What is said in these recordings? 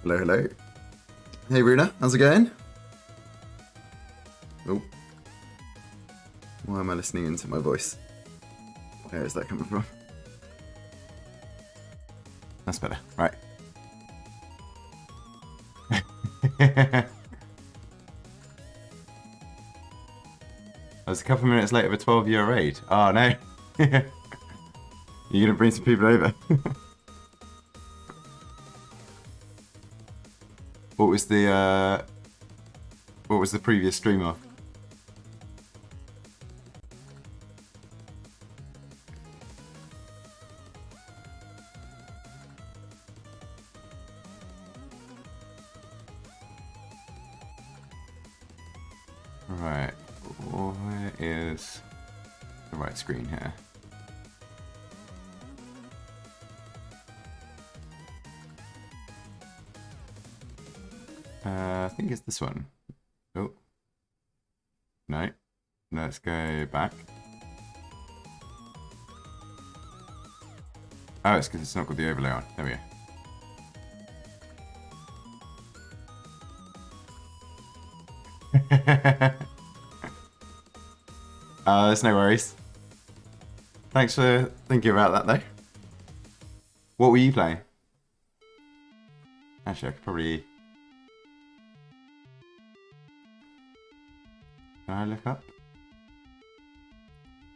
Hello, hello. Hey, Runa, how's it going? Oh, why am I listening into my voice? Where is that coming from? That's better. Right. I was a couple of minutes late of a 12-year raid. Oh, no. You're going to bring some people over. What was the previous stream of? Right. Where is the right screen here? I think it's this one. Oh. No. Let's go back. Oh, it's because it's not got the overlay on. There we go. There's no worries. Thanks for thinking about that, though. What were you playing? Actually, I could probably... Can I look up?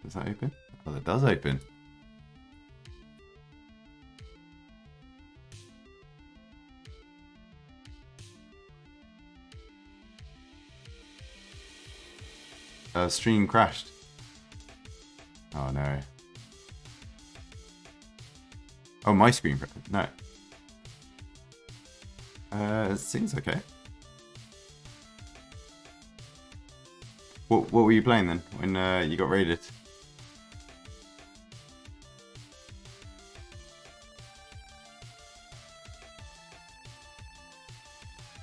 Does that open? Oh, that does open. Stream crashed. Oh no. Oh, my screen crashed. No. It seems okay. What were you playing then when you got raided?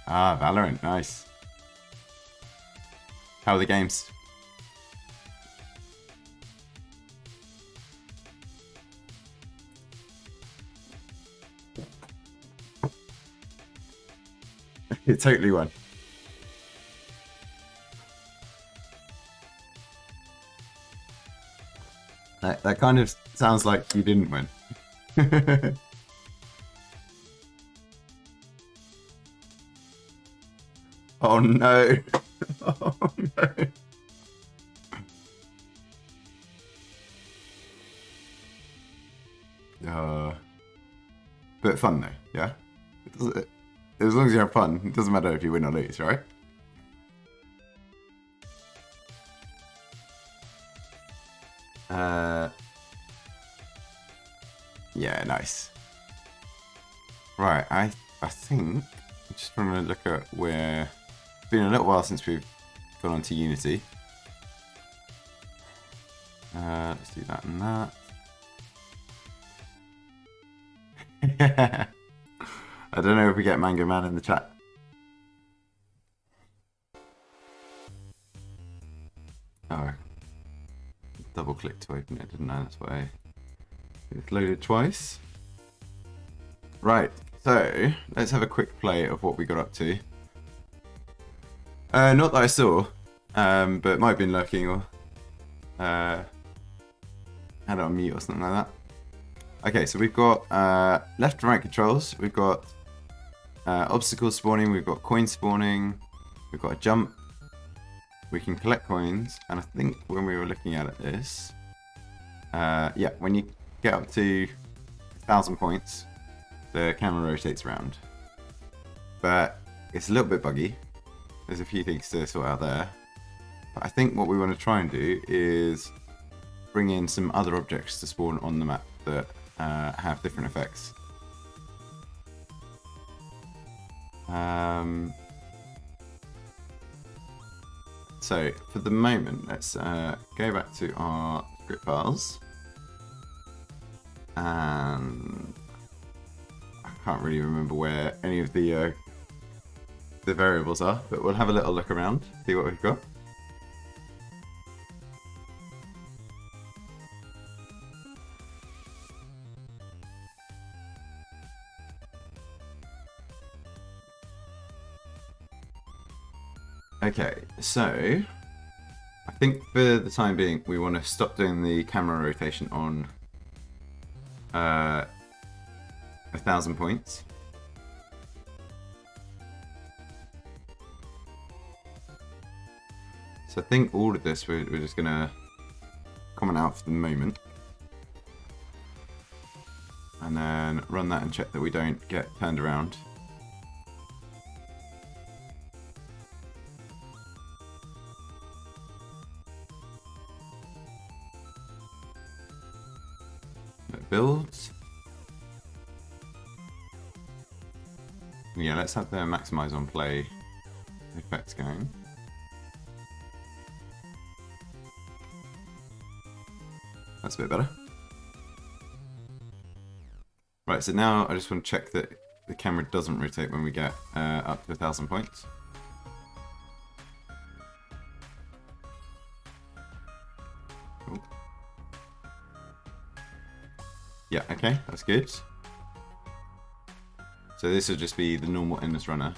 Ah, Valorant, nice. How are the games? It totally won. That kind of sounds like you didn't win. Oh no. Oh no. Bit fun though, yeah? As long as you have fun, it doesn't matter if you win or lose, right? Yeah, nice. Right, I think I just want to look at where it's been a little while since we've gone on to Unity. Let's do that and that. I don't know if we get Mango Man in the chat. Oh, double click to open it, didn't I? That's why it's loaded twice. Right, so let's have a quick play of what we got up to. Not that I saw, but it might have been lurking or had it on mute or something like that. Okay, so we've got left and right controls. We've got obstacle spawning. We've got coin spawning. We've got a jump. We can collect coins, and I think when we were looking at this, yeah, when you get up to 1,000 points, the camera rotates around. But it's a little bit buggy. There's a few things to sort out there. But I think what we want to try and do is bring in some other objects to spawn on the map that have different effects. So for the moment, let's go back to our script files. And I can't really remember where any of the variables are, but we'll have a little look around, see what we've got. Okay, so I think for the time being, we want to stop doing the camera rotation on 1,000 points. So I think all of this we're just gonna comment out for the moment. And then run that and check that we don't get turned around. It builds. Yeah, let's have the maximize on play effects going. That's a bit better. Right, so now I just want to check that the camera doesn't rotate when we get up to 1,000 points. Cool. Yeah, okay, that's good. So this will just be the normal endless runner.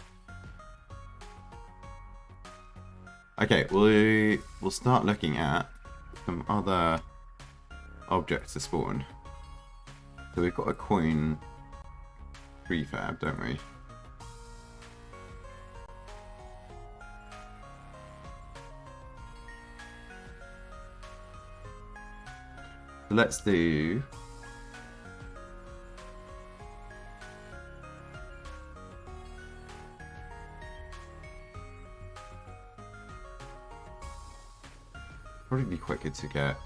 Okay, we'll start looking at some other objects to spawn. So we've got a coin prefab, don't we? Let's do... Probably be quite good to get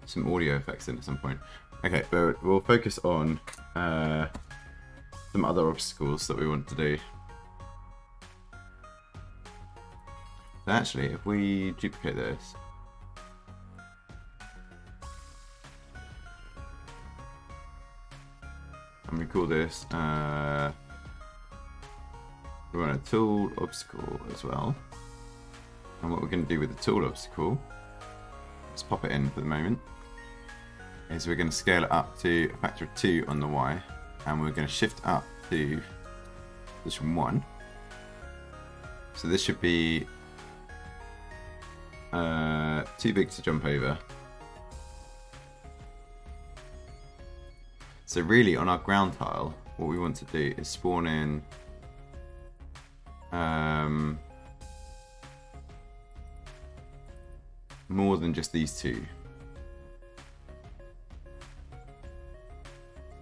some audio effects in at some point. Okay, but we'll focus on some other obstacles that we want to do. So actually, if we duplicate this, and we call this, we want a tool obstacle as well. And what we're going to do with the tool obstacle, let's pop it in for the moment, is we're going to scale it up to a factor of 2 on the Y, and we're going to shift up to position 1. So this should be too big to jump over. So really on our ground tile, what we want to do is spawn in more than just these two.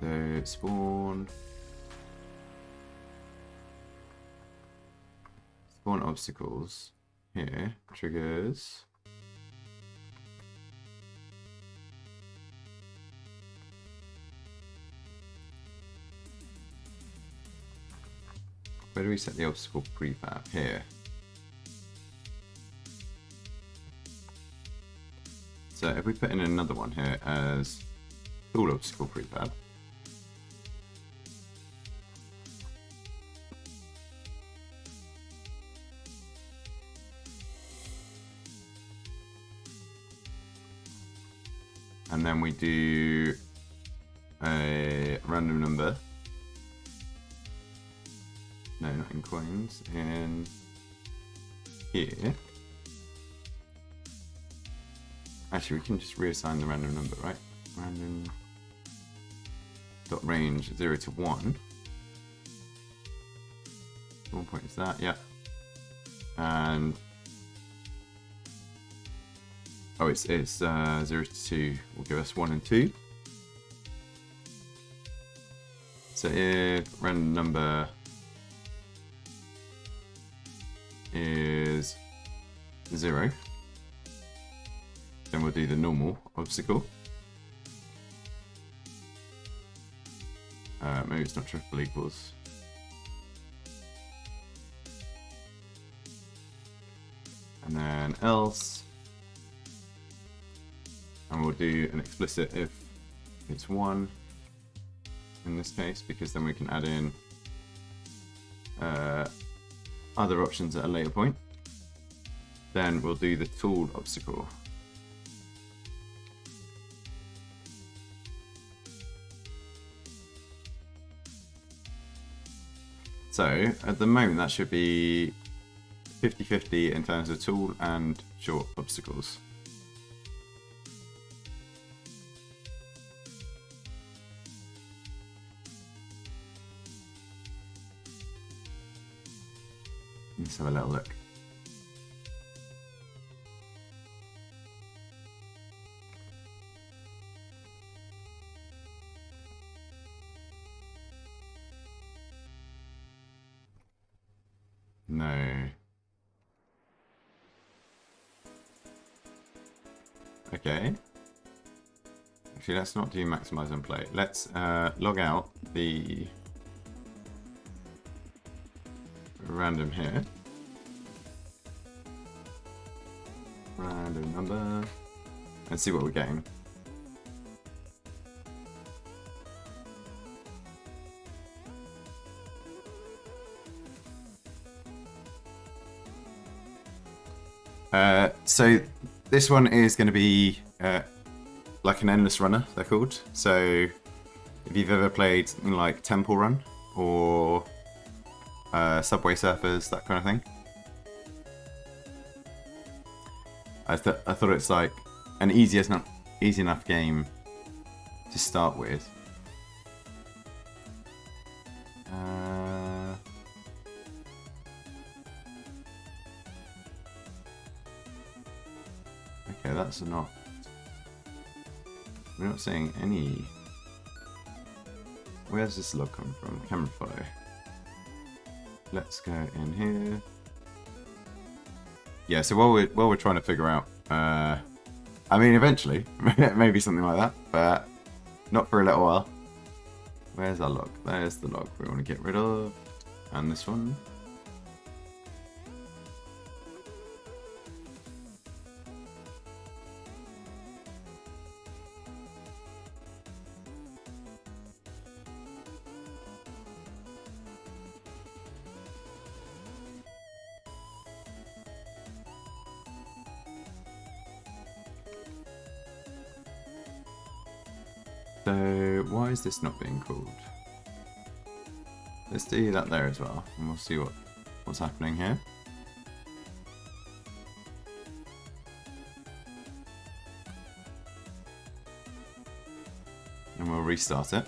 So spawn obstacles here, triggers. Where do we set the obstacle prefab? Here. So if we put in another one here as tool obstacle prefab, and then we do a random number. No, not in coins, in here. Actually, we can just reassign the random number, right? Random dot range 0 to 1. 1 point is that, yeah. And oh, it's 0 to 2 will give us 1 and 2. So if random number is 0, then we'll do the normal obstacle. Maybe it's not triple equals. And then else. And we'll do an explicit if it's 1 in this case, because then we can add in other options at a later point. Then we'll do the tool obstacle. So at the moment that should be 50-50 in terms of tall and short obstacles. Let's have a little look. No. Okay. Actually, let's not do maximize and play. Let's log out the random here. Random number. And see what we're getting. So this one is going to be like an endless runner, they're called. So if you've ever played something like Temple Run or Subway Surfers, that kind of thing. I thought it's like an easy enough game to start with. Okay, that's not. We're not seeing any. Where's this log come from? Camera follow. Let's go in here. Yeah, so while we're trying to figure out, I mean, eventually, maybe something like that, but not for a little while. Where's our log? There's the log we want to get rid of, and this one. So why is this not being called? Let's do that there as well, and we'll see what's happening here. And we'll restart it.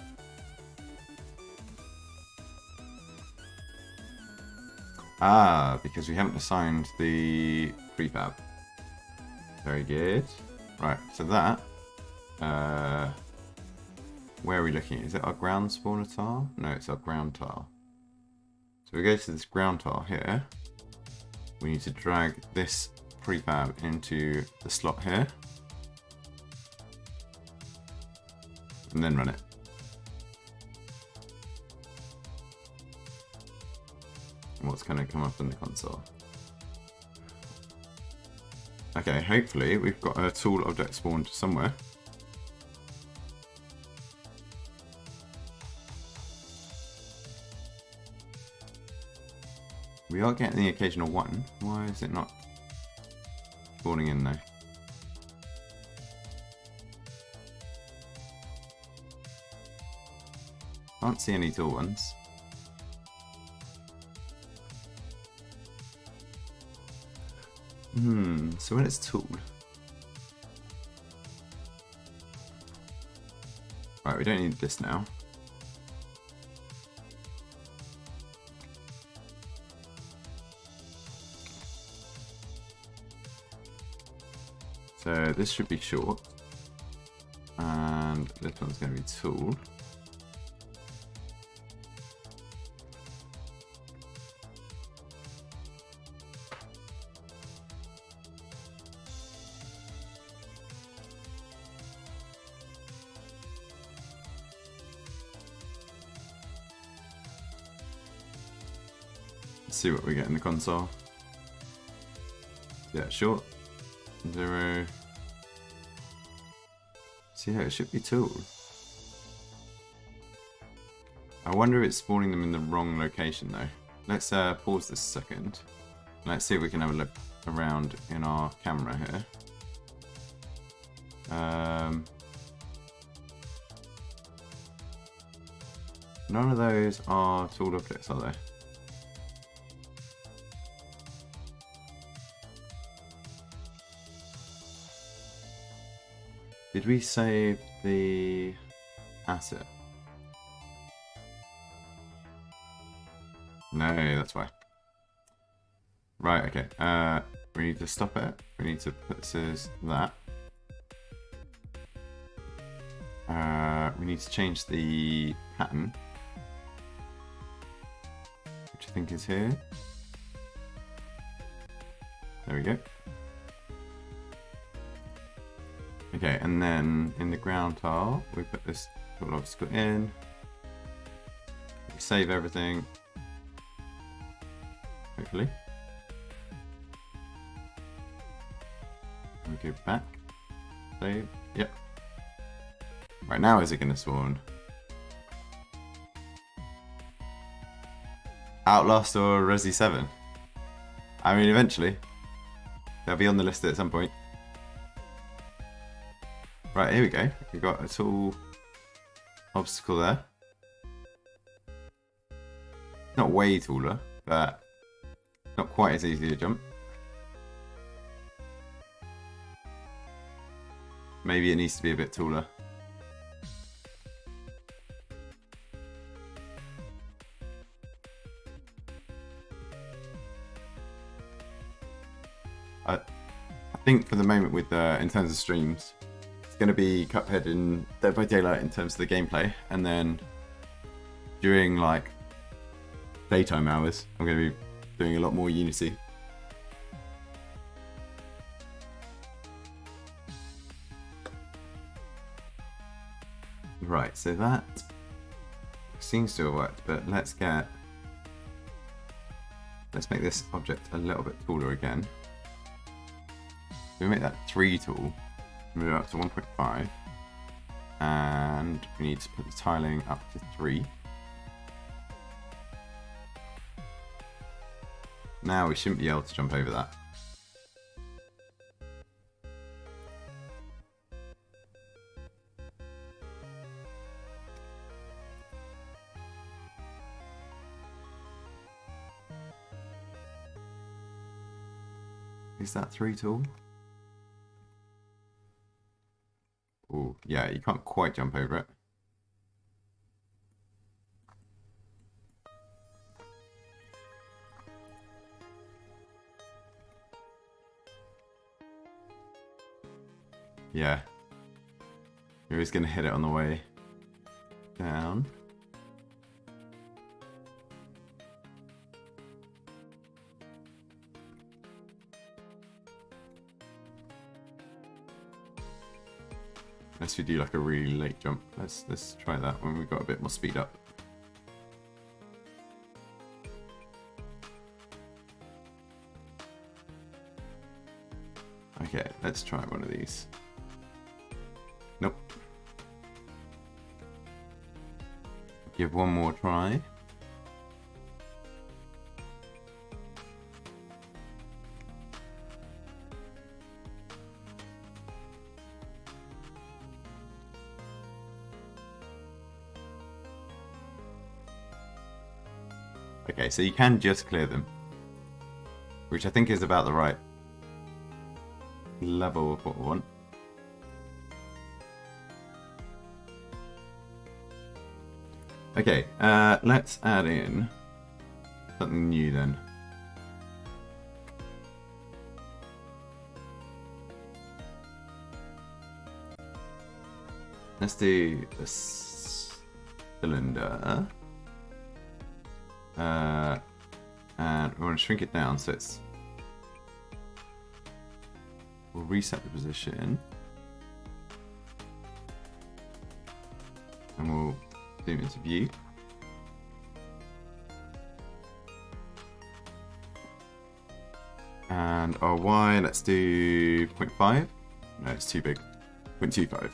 Ah, because we haven't assigned the prefab. Very good. Right, so that where are we looking? Is it our ground spawner tile? No, it's our ground tile. So we go to this ground tile here. We need to drag this prefab into the slot here. And then run it. And what's going to come up in the console? Okay, hopefully we've got a tool object spawned somewhere. We are getting the occasional one. Why is it not spawning in though? Can't see any tool ones. So when it's tool. Right, we don't need this now. So this should be short, and this one's going to be tool. Let's see what we get in the console. Yeah, short. 0. See how it should be tool. I wonder if it's spawning them in the wrong location though. Let's pause this a second. Let's see if we can have a look around in our camera here. None of those are tool objects, are they? Did we save the asset? No, that's why. Right, okay. We need to stop it. We need to put this as that. We need to change the pattern, which I think is here. There we go. Okay, and then in the ground tile, we put this tool obstacle in. We save everything. Hopefully. We go back. Save. Yep. Right, now is it going to spawn? Outlast or Resi 7? I mean, eventually. They'll be on the list at some point. Right, here we go. We've got a tall obstacle there. Not way taller, but not quite as easy to jump. Maybe it needs to be a bit taller. I think for the moment, with in terms of streams, it's going to be Cuphead and Dead by Daylight in terms of the gameplay, and then during like daytime hours, I'm going to be doing a lot more Unity. Right, so that seems to have worked, but let's make this object a little bit taller again. We make that 3 tool, move it up to 1.5, and we need to put the tiling up to 3. Now we shouldn't be able to jump over that. Is that 3 tool? Oh, yeah, you can't quite jump over it. Yeah. You're just going to hit it on the way down. Unless we do like a really late jump. Let's try that when we've got a bit more speed up. Okay, let's try one of these. Nope. Give one more try. Okay, so you can just clear them, which I think is about the right level of what we want. Okay, let's add in something new then. Let's do a cylinder. And we want to shrink it down so it's... We'll reset the position. And we'll zoom into view. And our Y, let's do 0.5. No, it's too big. 0.25.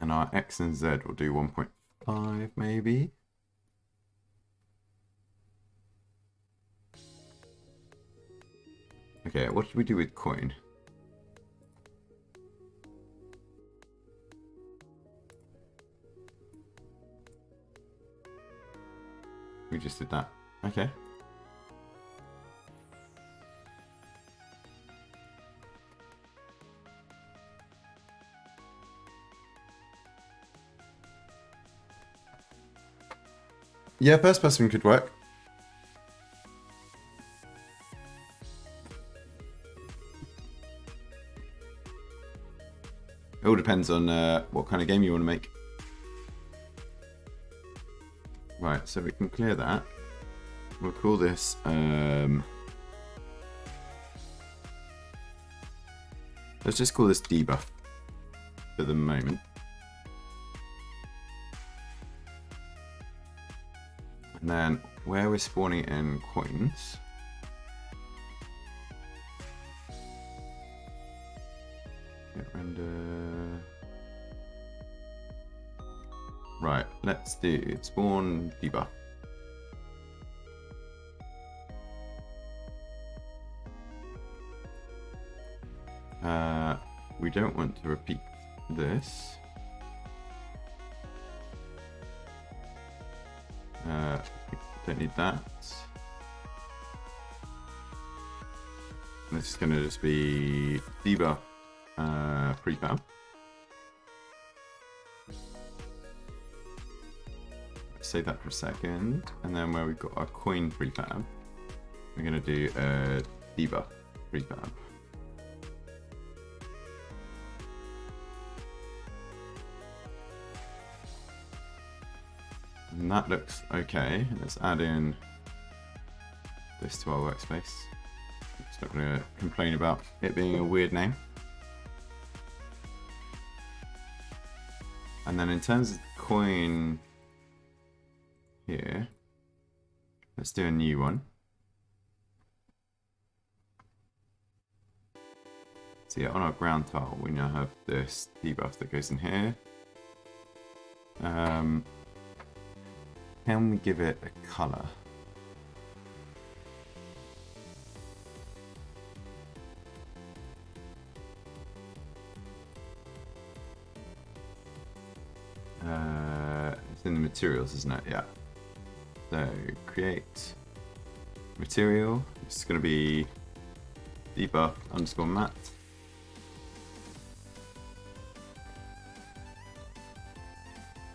And our X and Z will do 1.5 maybe. Okay, what should we do with coin? We just did that. Okay. Yeah, first person could work. It all depends on what kind of game you want to make. Right, so we can clear that. We'll call this let's just call this debuff for the moment. And then where we're spawning in coins, get render. Right, let's do spawn debuff. We don't want to repeat this. Don't need that. This is going to just be debuff prefab. Save that for a second, and then where we've got our coin prefab, we're going to do a debuff prefab. And that looks okay. Let's add in this to our workspace. Just not going to complain about it being a weird name. And then in terms of coin here, let's do a new one. So yeah, on our ground tile, we now have this debuff that goes in here. Can we give it a color? It's in the materials, isn't it? Yeah. So create material. It's going to be debuff underscore mat.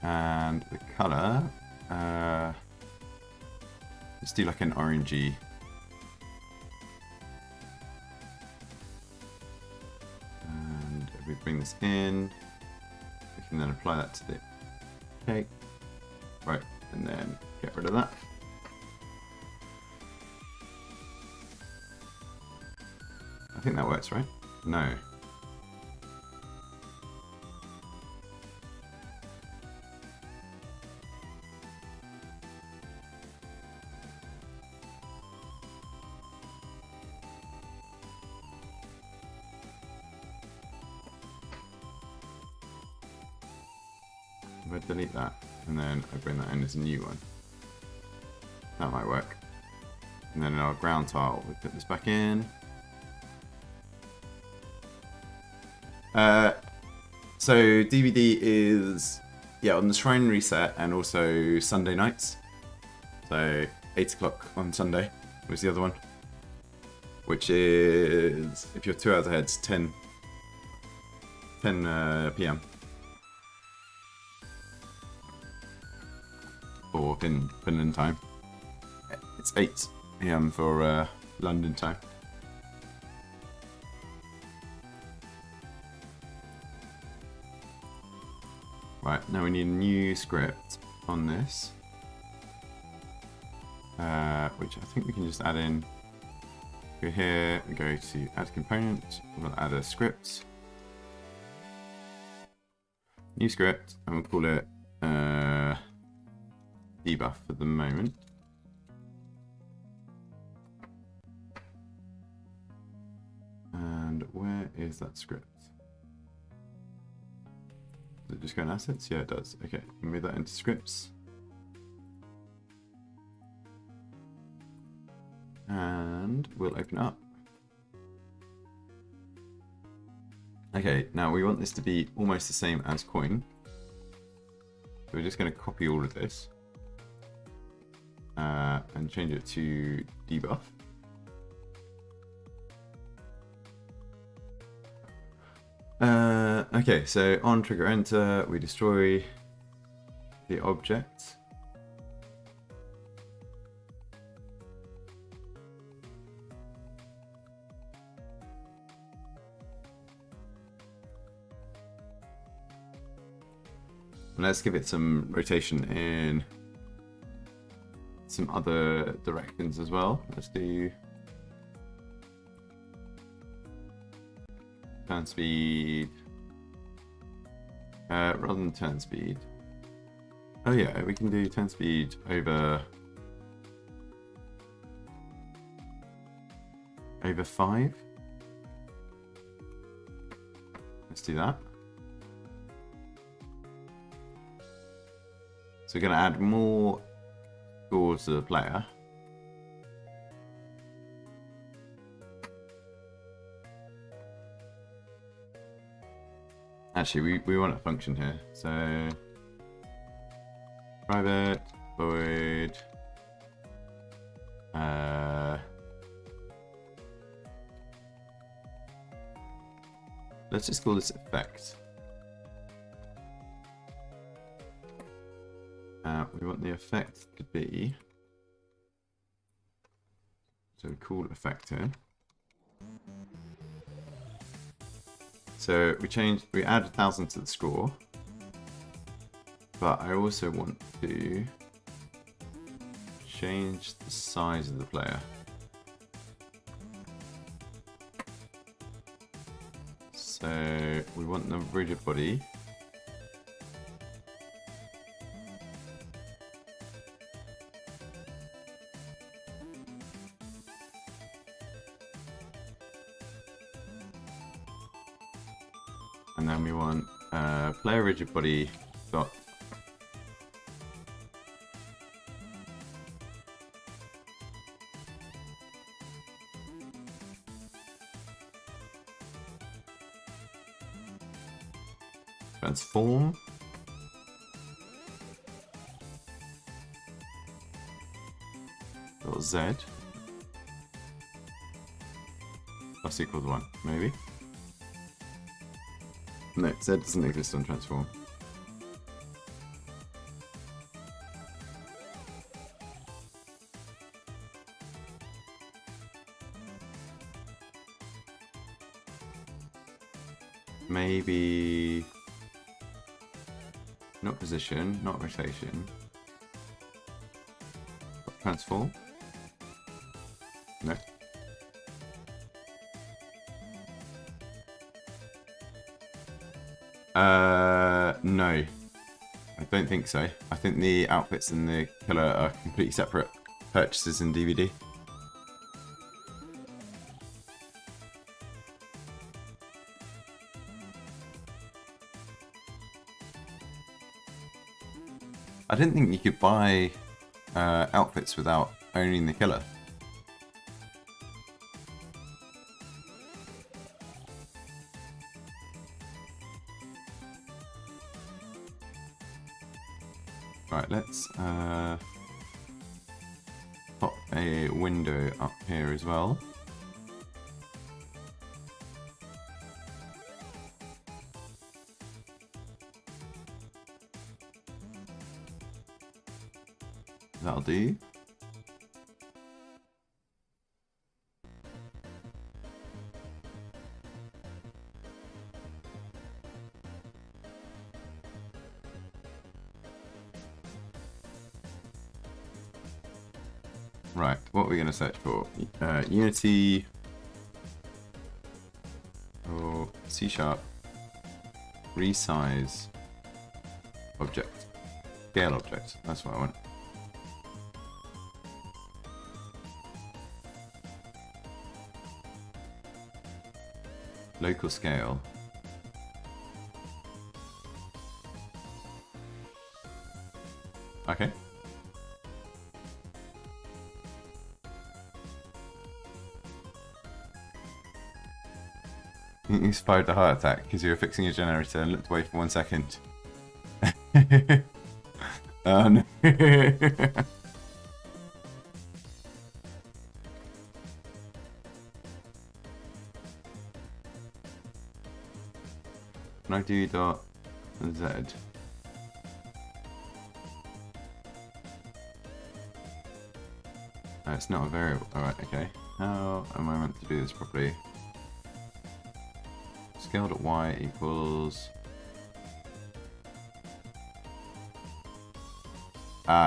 And the color, let's do like an orangey. And if we bring this in, we can then apply that to the cake. Right, and then get rid of that. I think that works, right? No. If I delete that and then I bring that in as a new one, that might work. And then in our ground tile, we put this back in. So DVD is, yeah, on the Shrine Reset and also Sunday nights. So 8 o'clock on Sunday was the other one, which is, if you're 2 hours ahead, it's 10 p.m. for Finland time. It's 8 p.m. for London time. Right, now we need a new script on this, which I think we can just add in. Go here, we go to add component, we'll add a script. New script, and we'll call it debuff for the moment. And where is that script? Does it just go in assets? Yeah, it does. Okay, move that into scripts. And we'll open it up. Okay, now we want this to be almost the same as coin. So we're just going to copy all of this and change it to debuff. Okay, so on trigger enter, we destroy the object. And let's give it some rotation in some other directions as well. Let's do turn speed rather than turn speed. Oh yeah, we can do turn speed over 5. Let's do that. So we're going to add more scores to the player. Actually, we want a function here. So private void let's just call this effect. We want the effect to be, so we call effect here. So we add 1,000 to the score, but I also want to change the size of the player. So we want the rigid body and then we want player rigid body dot transform dot z plus equals 1, maybe. No, Z doesn't exist on transform. Maybe not position, not rotation. Transform? No. No. I don't think so. I think the outfits and the killer are completely separate purchases in DVD. I didn't think you could buy outfits without owning the killer. Right, let's pop a window up here as well. That'll do. Right, what are we going to search for? Unity or C# resize object. Scale object, that's what I want. Local scale. Okay. You survived a heart attack because you were fixing a generator and looked away for 1 second. Oh no. Can I do dot Z? Oh, it's not a variable. Alright, okay. How am I meant to do this properly? Scale.y equals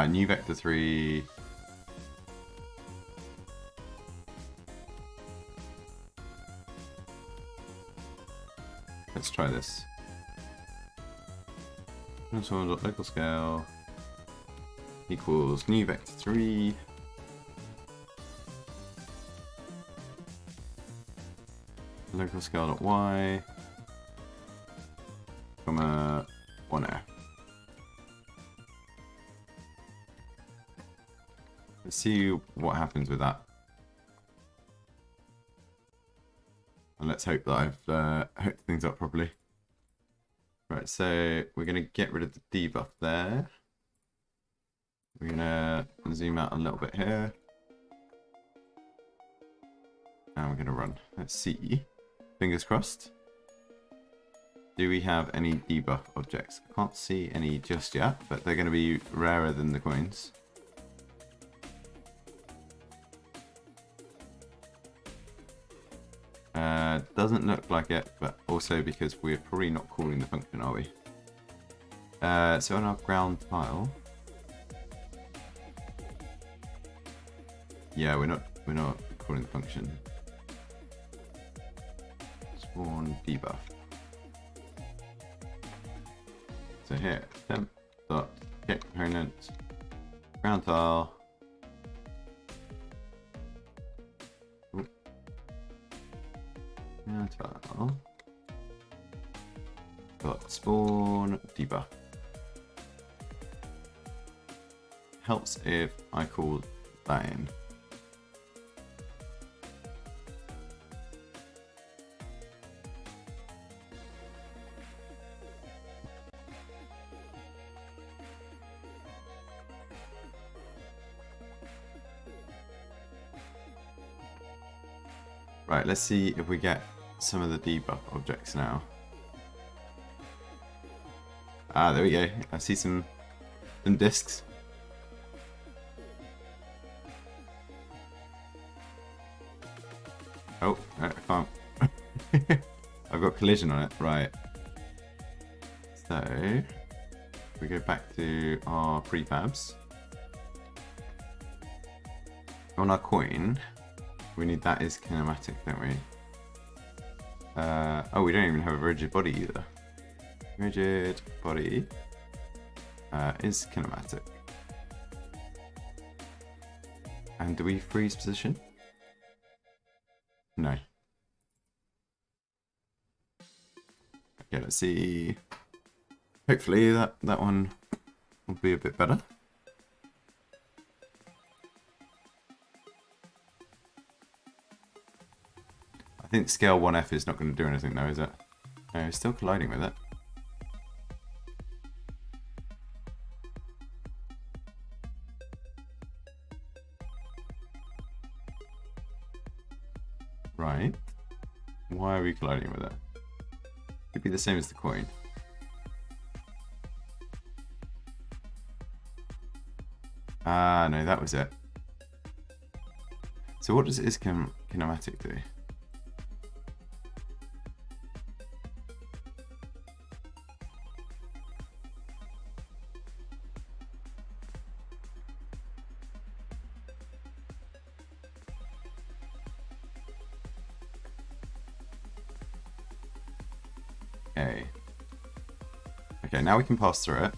New vector 3. Let's try this. Local scale equals new vector 3. Local scale.y, comma 1f. Let's see what happens with that. And let's hope that I've hooked things up properly. Right, so we're going to get rid of the debuff there. We're going to zoom out a little bit here. And we're going to run. Let's see. Fingers crossed. Do we have any debuff objects? I can't see any just yet, but they're going to be rarer than the coins. Doesn't look like it, but also because we're probably not calling the function, are we? So on our ground tile, yeah, we're not calling the function. Spawn debuff. So here, temp dot get component ground tile. Tile dot spawn debuff. Helps if I call that in. Right, let's see if we get some of the debuff objects now. Ah, there we go. I see some discs. Oh, I can't. I've got collision on it. Right. So, if we go back to our prefabs. On our coin, we need that is kinematic, don't we? Oh, we don't even have a rigid body either. Rigid body is kinematic. And do we freeze position? No. Okay, let's see. Hopefully that one will be a bit better. I think scale 1F is not going to do anything though, is it? No, it's still colliding with it. Right. Why are we colliding with it? Could be the same as the coin. Ah, no, that was it. So what does is kinematic do? Okay. Okay, now we can pass through it.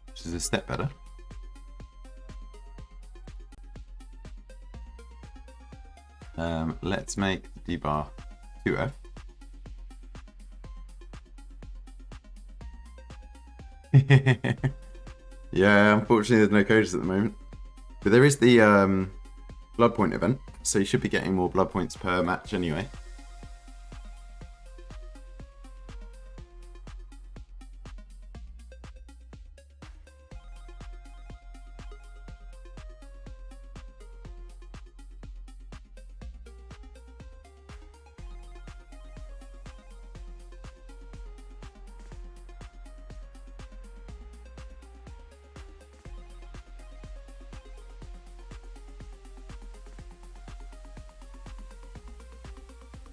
Which is a step better. Let's make the D-bar 2F. Yeah, unfortunately there's no coders at the moment. But there is the blood point event, so you should be getting more blood points per match anyway.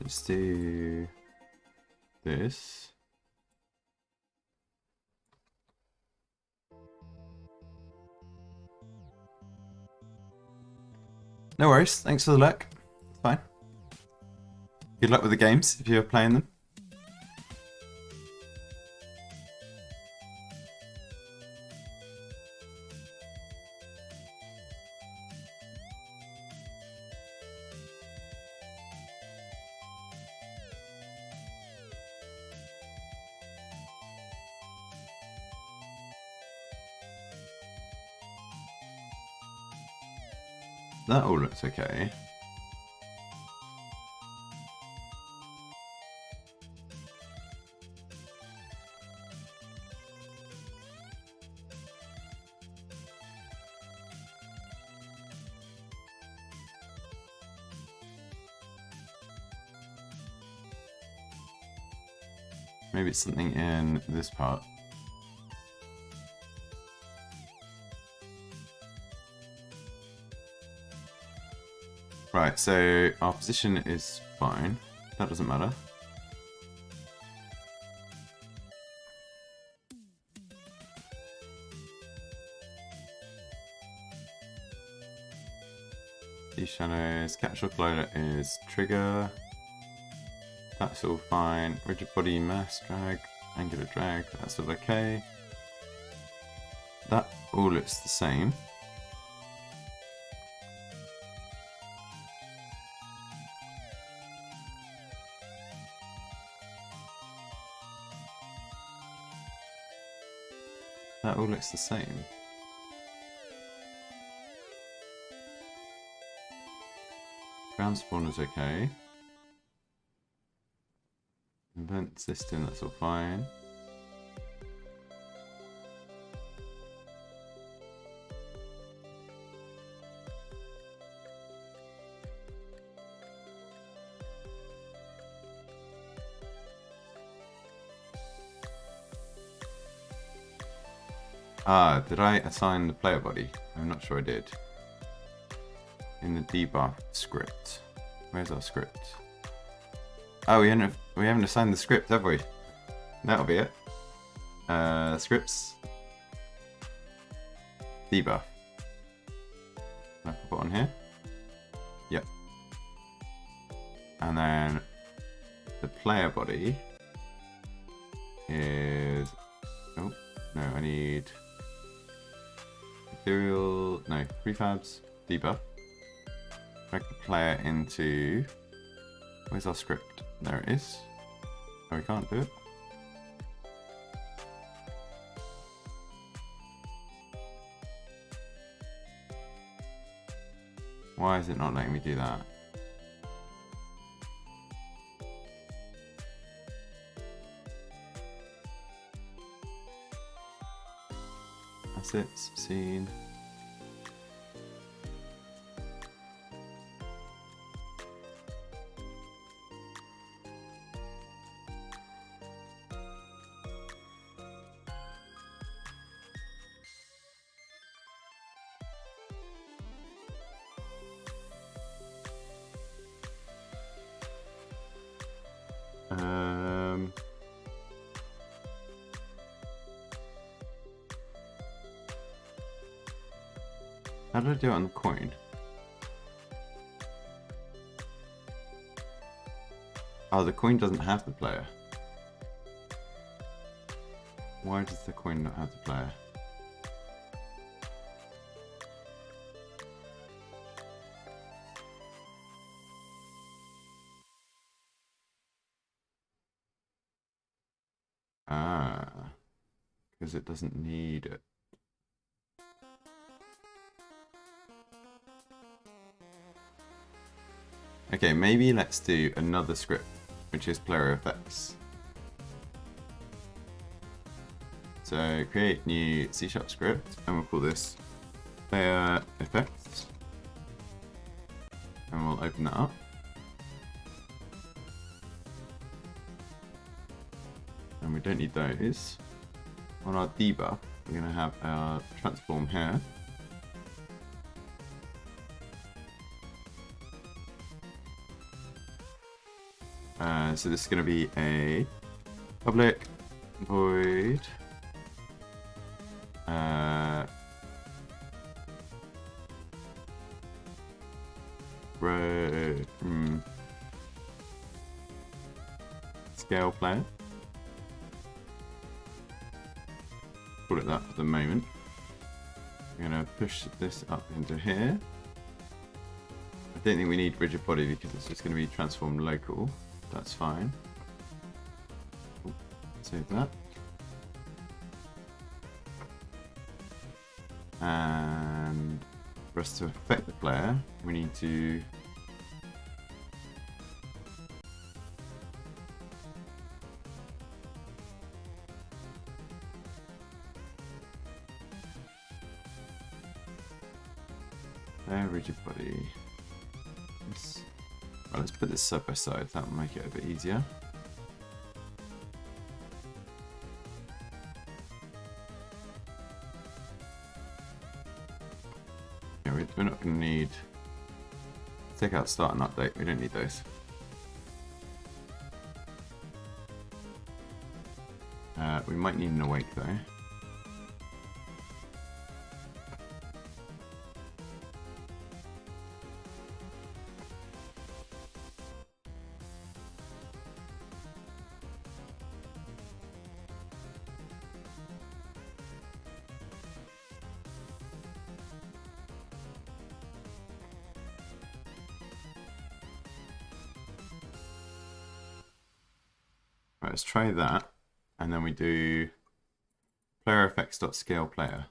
Let's do this. No worries, thanks for the luck. It's fine. Good luck with the games if you're playing them. That all looks okay. Maybe it's something in this part. Right, so our position is fine. That doesn't matter. These shadows, capture floater is trigger. That's all fine. Rigid body, mass drag, angular drag, that's all okay. That all looks the same. That all looks the same. Ground spawn is okay. Event system, that's all fine. Ah, did I assign the player body? I'm not sure I did. In the debuff script. Where's our script? Oh, we haven't assigned the script, have we? That'll be it. Scripts. Debuff. Can I put it on here? Yep. And then the player body is... Oh, no, I need... Material... No, prefabs. Debuff. Drag the player into... Where's our script? There it is. Oh, we can't do it. Why is it not letting me do that? Assets, scene. How did I do it on the coin? Oh, the coin doesn't have the player. Why does the coin not have the player? Ah, because it doesn't need it. Okay, maybe let's do another script, which is player effects. So create new C# script, and we'll call this player effects. And we'll open that up. And we don't need those. On our debuff, we're going to have our transform here. So this is going to be a Public void scale player. Call it that for the moment. We're going to push this up into here. I don't think we need rigid body because it's just going to be transformed local. That's fine. Save that. And for us to affect the player, we need to rigid body. Well, let's put this side by side. That will make it a bit easier. Yeah, we're not going to need. Take out start and update. We don't need those. We might need an awake though. Right, let's try that, and then we do player effects.scale player.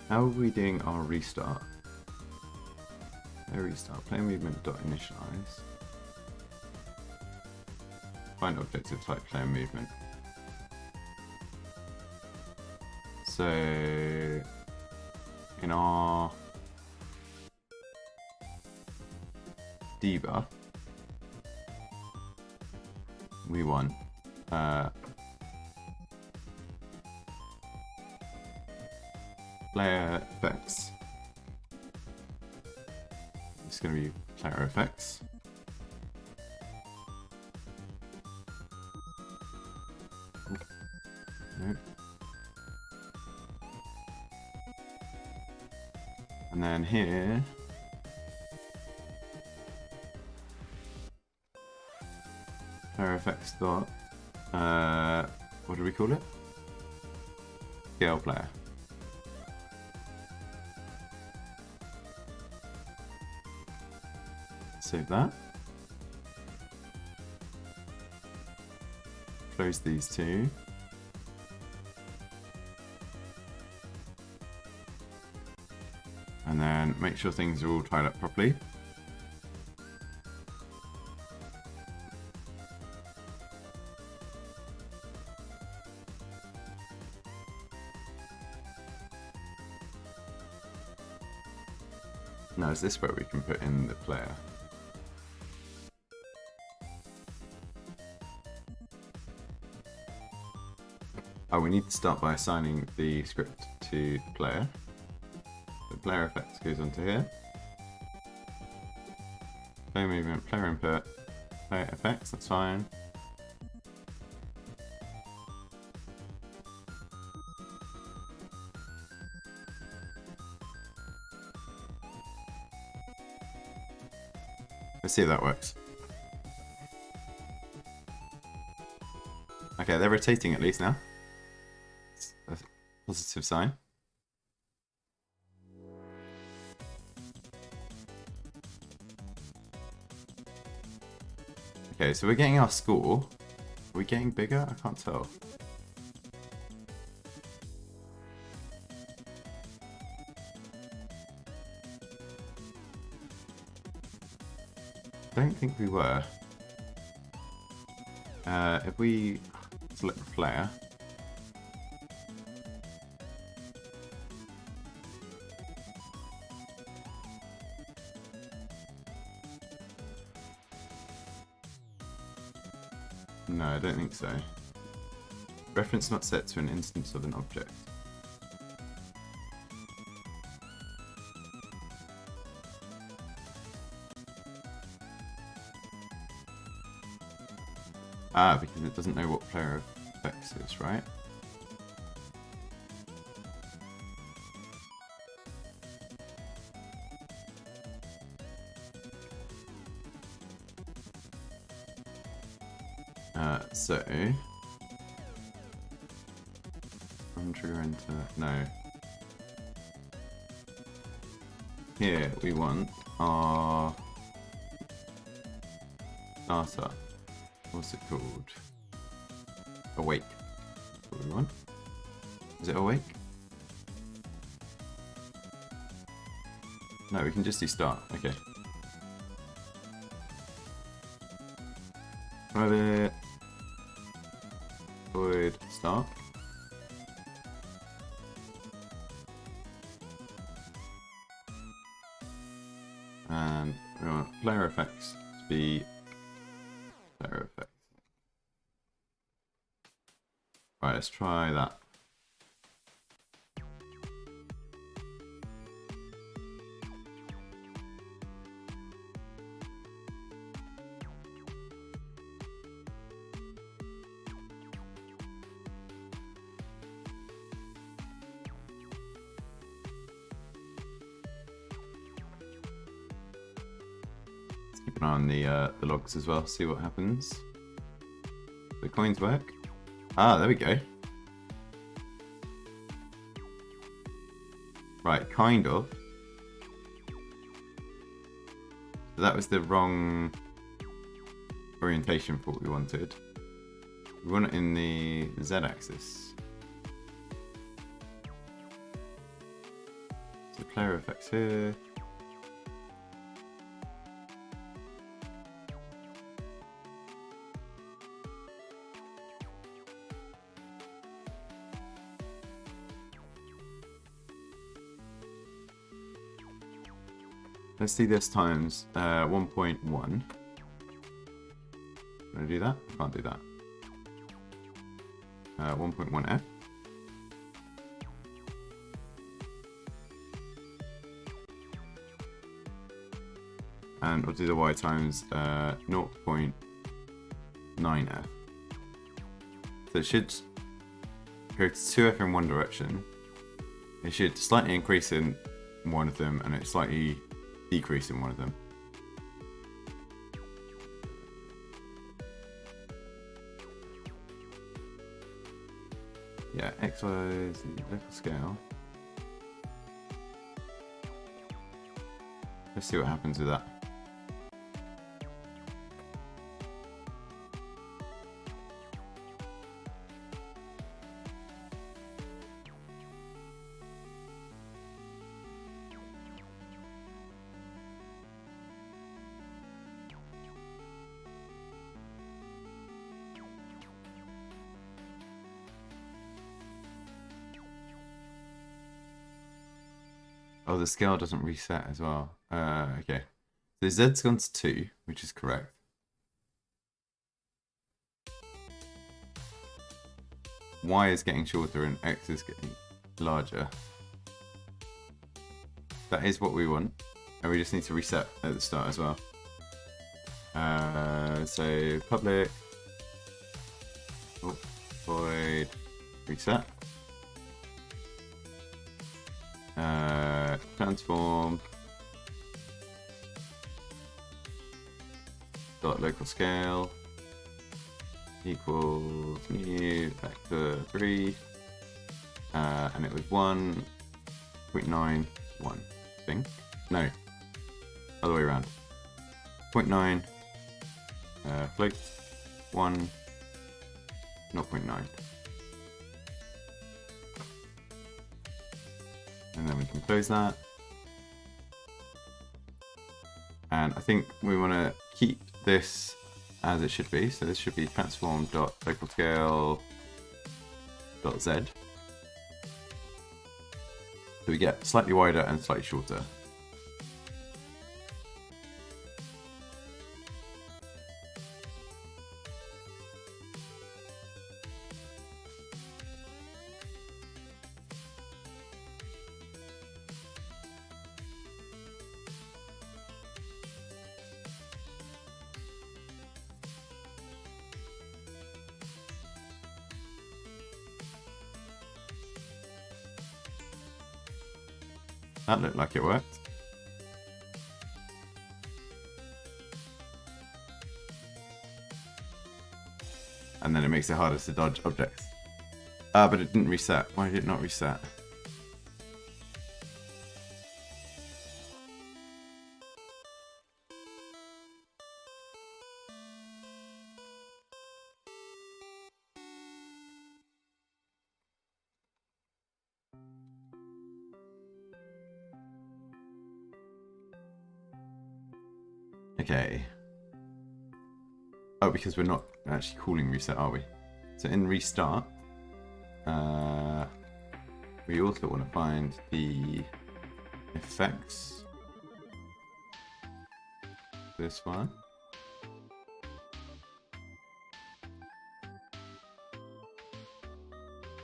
How are we doing our restart? Restart. Player movement dot initialize. Find objective type player movement. So in our debuff, we want player effects. It's going to be player effects. Nope. And then here, player effects dot, what do we call it? Scale player. Save that. Close these two. And then make sure things are all tied up properly. Now is this where we can put in the player? Oh, we need to start by assigning the script to the player. The player effects goes onto here. Player movement, player input, player effects, that's fine. Let's see if that works. Okay, they're rotating at least now. A positive sign. Okay, so we're getting our score. Are we getting bigger? I can't tell. I don't think we were. If we select the player, No, I don't think so. Reference not set to an instance of an object. Ah, because it doesn't know what player effects is, right? So trigger enter. No. Here we want our starter. What's it called? Awake. That's what we want. Is it awake? No, we can just do start. Okay. Private void start. And we want player effects to be player effects. Right, let's try that. Keep an eye on the logs as well, see what happens. The coins work. Ah, there we go. Right, kind of. So that was the wrong orientation for what we wanted. We want it in the Z-axis. So player effects here. Let's see this times 1.1. Can I do that? I can't do that. 1.1f. And we'll do the y times 0.9f. So it should go to 2f in one direction. It should slightly increase in one of them, and it slightly decrease in one of them. Yeah, X, Y is the local scale. Let's see what happens with that. Oh, the scale doesn't reset as well. Okay. So Z's gone to 2, which is correct. Y is getting shorter and X is getting larger. That is what we want. And we just need to reset at the start as well. So public void reset. Transform dot local scale equals new vector 3, and it was 1.91 thing. No, other way around. 0.9 float 1 0.9. And then we can close that. And I think we want to keep this as it should be. So this should be transform.localscale.z. So we get slightly wider and slightly shorter. That looked like it worked. And then it makes it harder to dodge objects. But it didn't reset. Why did it not reset? Okay. Oh, because we're not actually calling reset, are we? So in restart, we also want to find the effects. This one.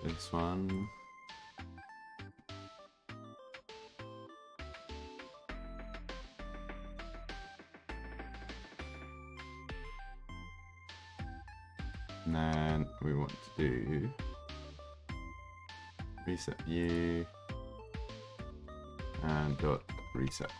This one. And then we want to do reset view and dot reset.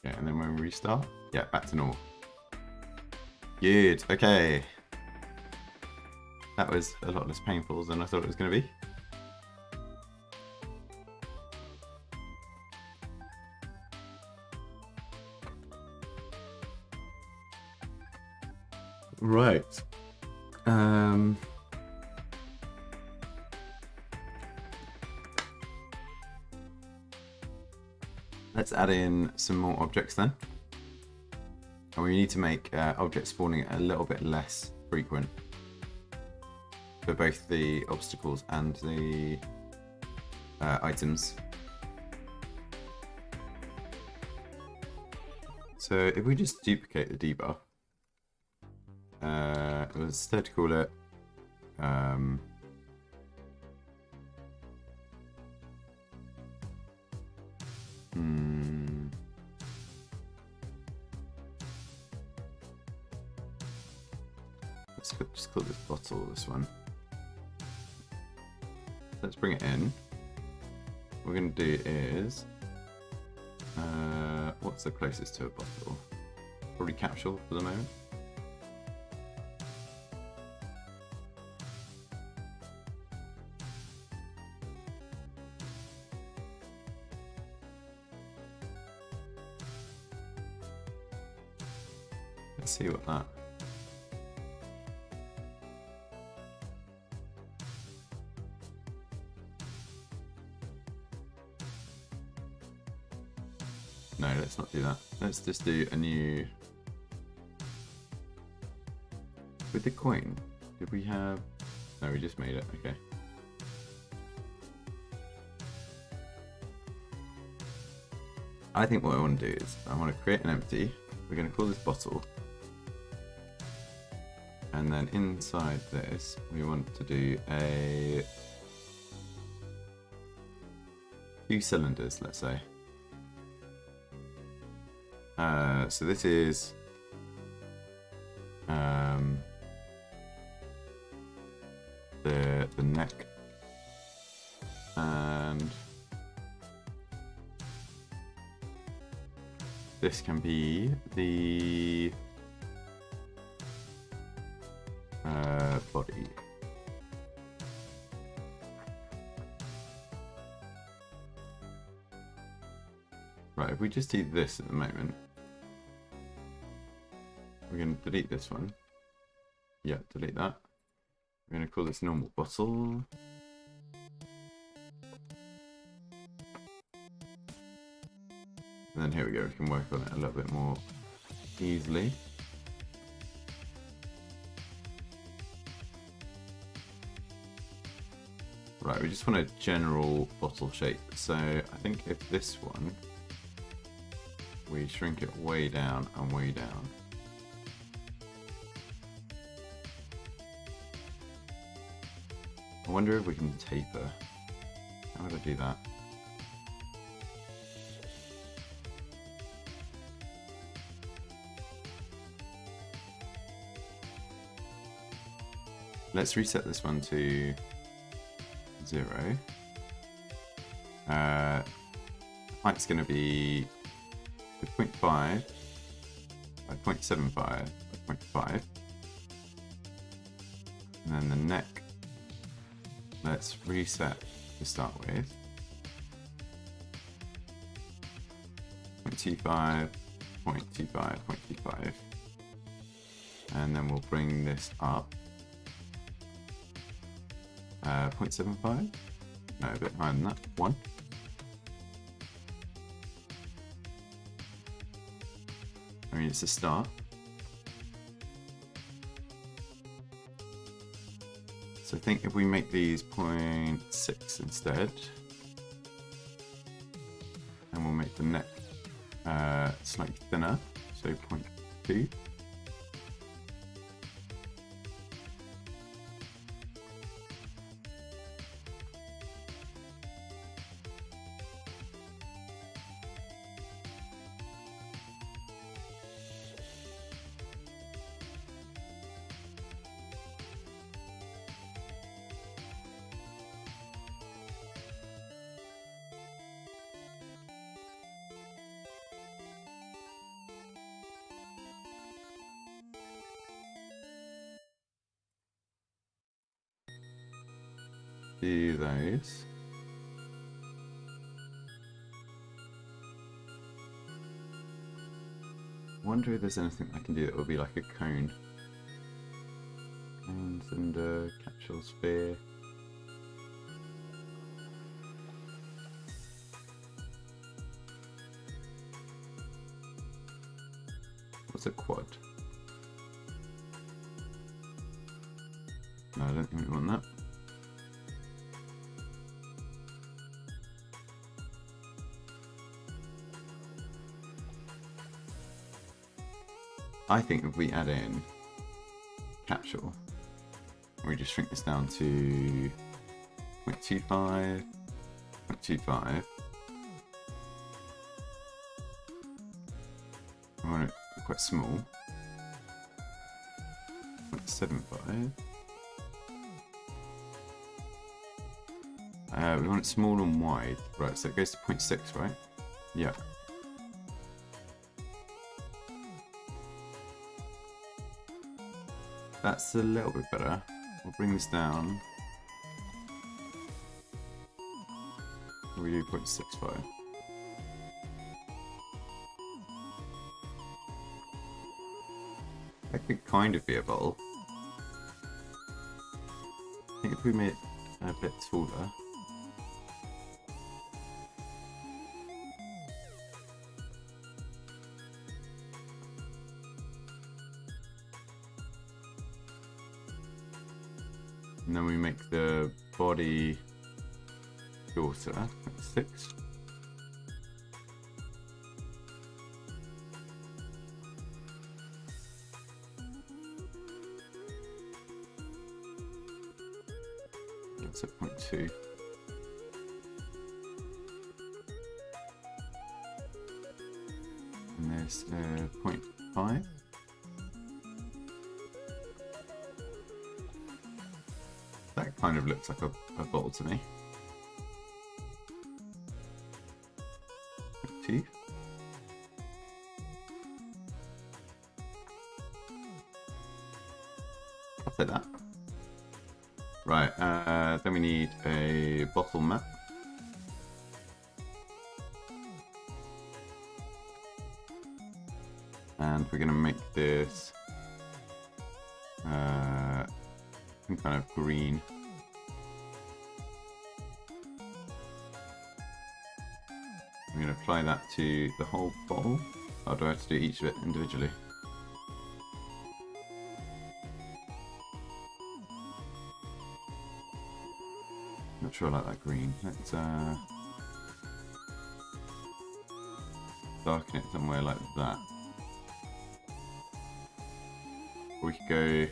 Okay, and then when we restart, yeah, back to normal. Good, okay. That was a lot less painful than I thought it was going to be. Right. Let's add in some more objects then. And we need to make object spawning a little bit less frequent for both the obstacles and the items. So if we just duplicate the debuff, instead call it let's just call this bottle, this one. Let's bring it in. What we're going to do is what's the closest to a bottle? Probably capsule for the moment. Let's see what that. No, let's not do that. Let's just do a new. With the coin, did we have? No, we just made it. Okay. I think what I want to do is I want to create an empty. We're going to call this bottle. And then inside this, we want to do a 2 cylinders, let's say. So this is the neck, and this can be the body. Right, if we just do this at the moment, we're going to delete this one. Yeah, delete that. We're going to call this normal bottle. And then here we go, we can work on it a little bit more easily. we just want a general bottle shape. So I think if this one, we shrink it way down and way down. I wonder if we can taper. How would I do that? Let's reset this one to 0. Height's going to be 0.5 by 0.75 by 0.5. And then the neck, let's reset to start with. 0.25, 0.25, 0.25. And then we'll bring this up. 0.75? No, a bit higher than that. 1. I mean, it's a start. So I think if we make these 0.6 instead, and we'll make the neck slightly thinner, so 0.2. Do those. Wonder if there's anything I can do that will be like a cone. Cone, cylinder, capsule, sphere. What's a quad? No, I don't think we want that. I think if we add in capsule, we just shrink this down to 0.25, 0.25. I want it quite small. 0.75. We want it small and wide. Right, so it goes to 0.6, right? Yeah. That's a little bit better. We'll bring this down. We do 0.65. That could kind of be a bottle. I think if we made it a bit taller. And then we make the body shorter, 6. That's at 0.2. And there's 0.5. That kind of looks like a bottle to me. 2. I'll take that. Right, then we need a bottle map. And we're going to make this some kind of green. I'm going to apply that to the whole bottle. Or do I have to do each of it individually? Not sure I like that green. Let's darken it somewhere like that. Or we could go...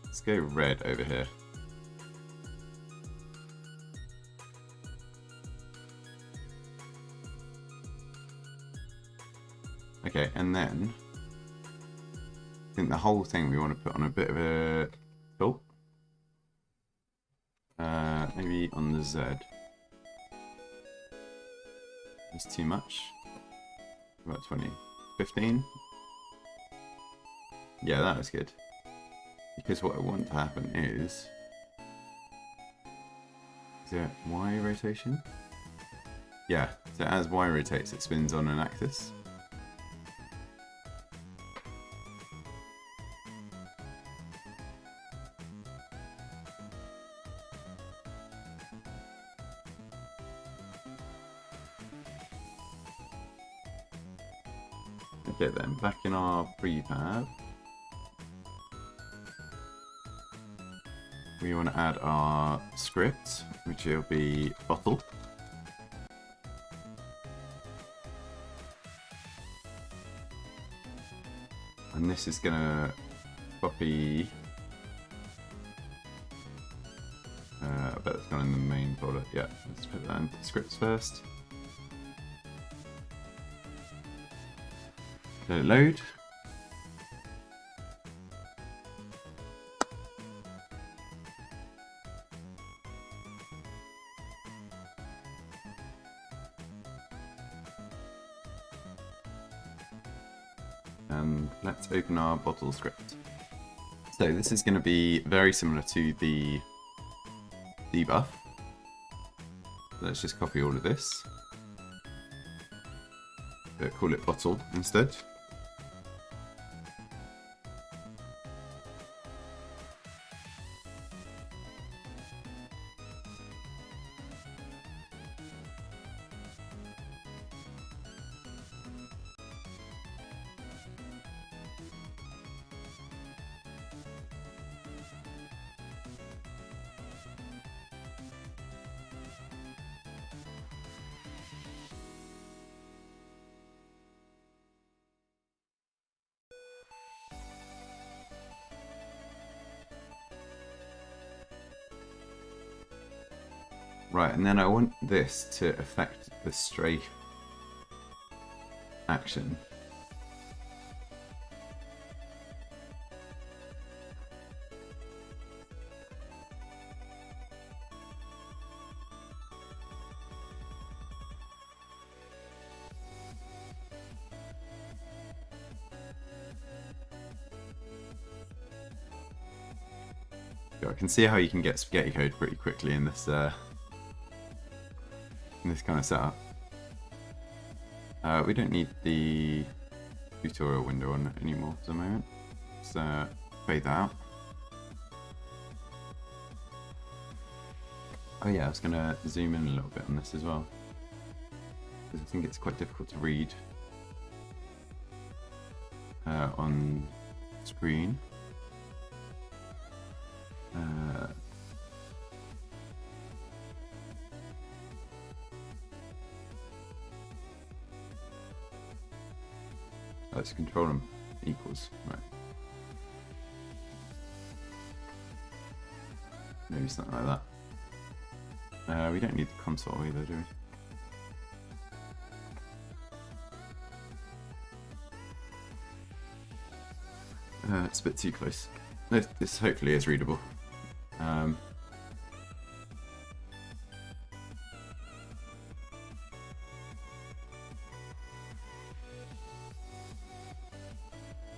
Let's go red over here. Okay, and then I think the whole thing we want to put on a bit of a tilt. Maybe on the Z. That's too much. About 20. 15? Yeah, that was good. Because what I want to happen is it Y rotation? Yeah, so as Y rotates, it spins on an axis. Okay then, back in our prefab, we want to add our script, which will be bottle. And this is going to copy, I bet it's gone in the main folder. Yeah, let's put that into scripts first. Let it load. And let's open our bottle script. So this is going to be very similar to the debuff. Let's just copy all of this. But call it bottle instead. Right, and then I want this to affect the strafe action. So I can see how you can get spaghetti code pretty quickly in this kind of setup. We don't need the tutorial window on it anymore for the moment. Let's fade that out. Oh yeah, I was going to zoom in a little bit on this as well, because I think it's quite difficult to read on screen. Let's control them equals, right. Maybe something like that. We don't need the console either, do we? It's a bit too close. This hopefully is readable.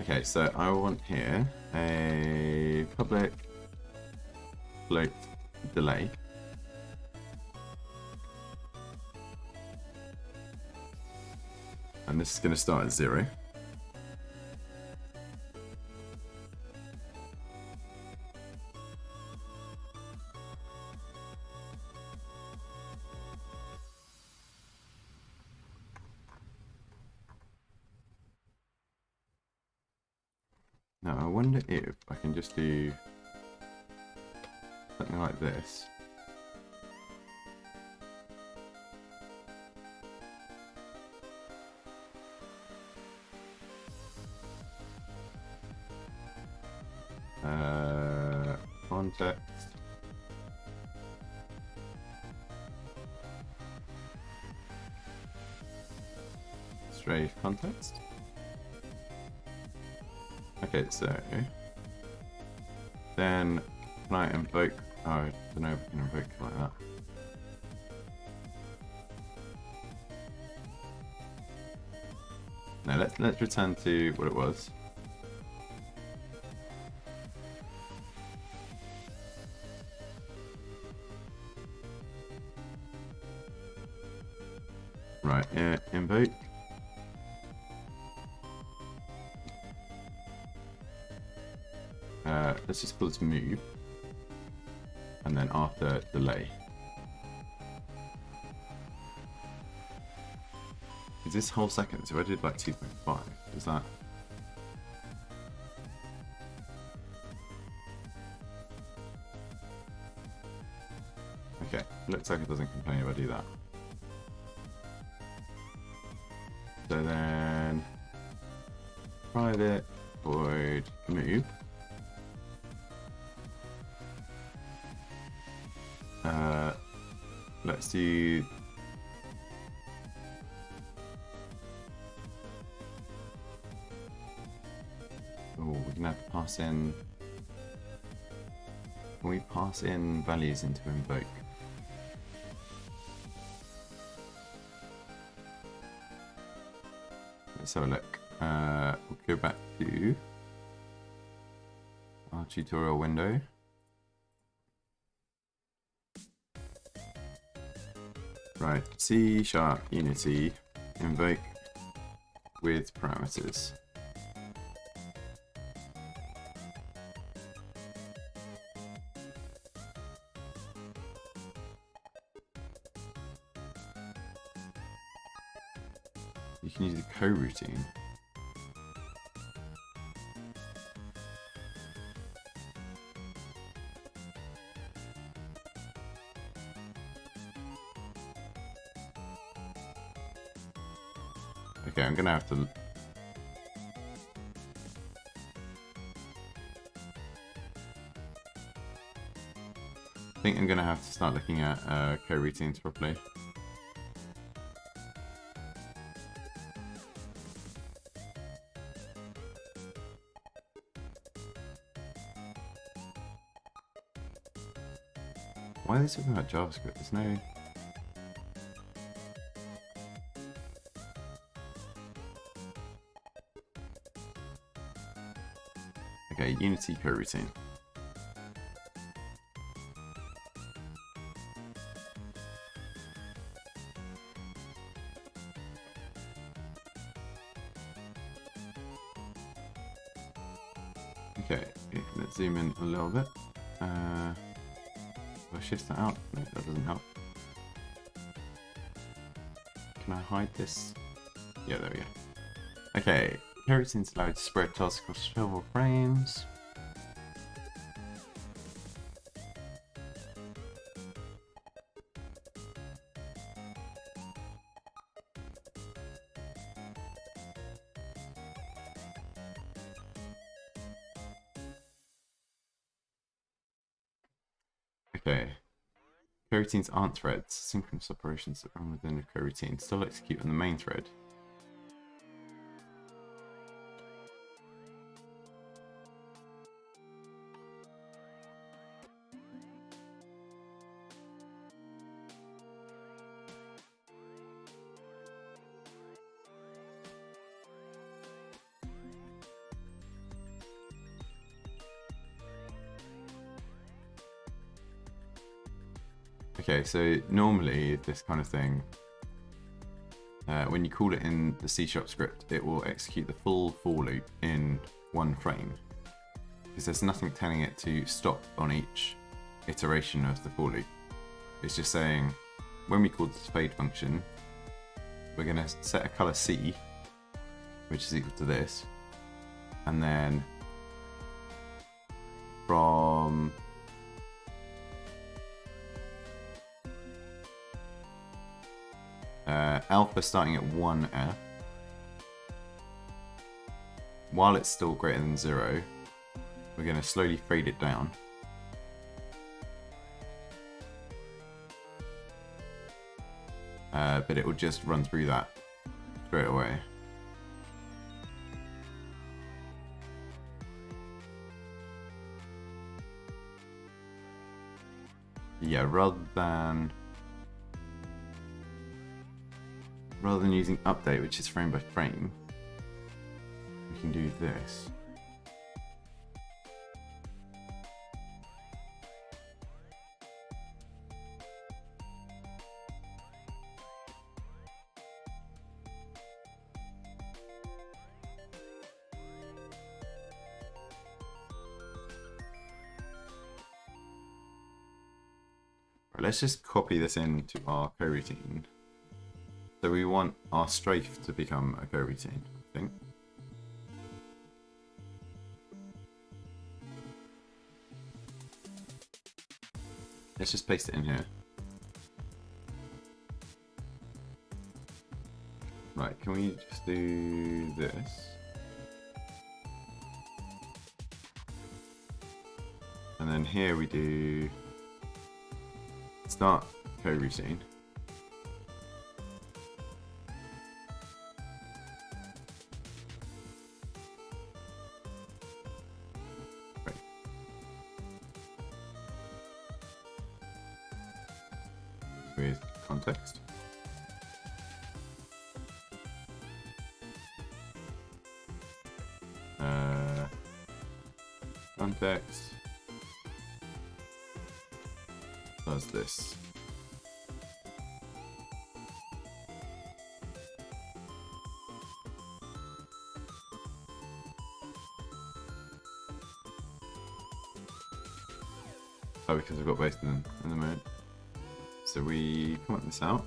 Okay, so I want here a public float delay. And this is going to start at 0. Now I want wonder if I can just do something like this. Context. Stray context. Okay, so then can I invoke? Oh, I don't know if we can invoke like that. No, let's return to what it was. Right, invoke. Let's just call this move, and then after delay. Is this whole second? So I did like 2.5. Is that? Okay, looks like it doesn't complain if I do that. So then private void move. Let's do we're gonna have to pass in. Can we pass in values into invoke? Let's have a look. We'll go back to our tutorial window. Right, C# Unity invoke with parameters. You can use the coroutine. Okay, I'm gonna have to. I think I'm gonna have to start looking at coroutines properly. Why are they talking about JavaScript? There's no. Okay, Unity coroutine. Okay, let's zoom in a little bit. Do I shift that out? No, that doesn't help. Can I hide this? Yeah, there we go. Okay, coroutines allow you to spread tasks across several frames. Okay. Coroutines aren't threads. Synchronous operations that run within a coroutine still execute on the main thread. Okay, so normally this kind of thing, when you call it in the C# script, it will execute the full for loop in one frame, because there's nothing telling it to stop on each iteration of the for loop. It's just saying, when we call this fade function, we're going to set a color C, which is equal to this, and then from alpha starting at 1F. While it's still greater than 0, we're going to slowly fade it down. But it will just run through that straight away. Yeah, rather than using update, which is frame by frame, we can do this. Let's just copy this into our coroutine. So we want our strafe to become a coroutine, I think. Let's just paste it in here. Right, can we just do this? And then here we do start coroutine. Right. With context. Context does this. Oh, because I've got both of them in the mode. So we comment this out.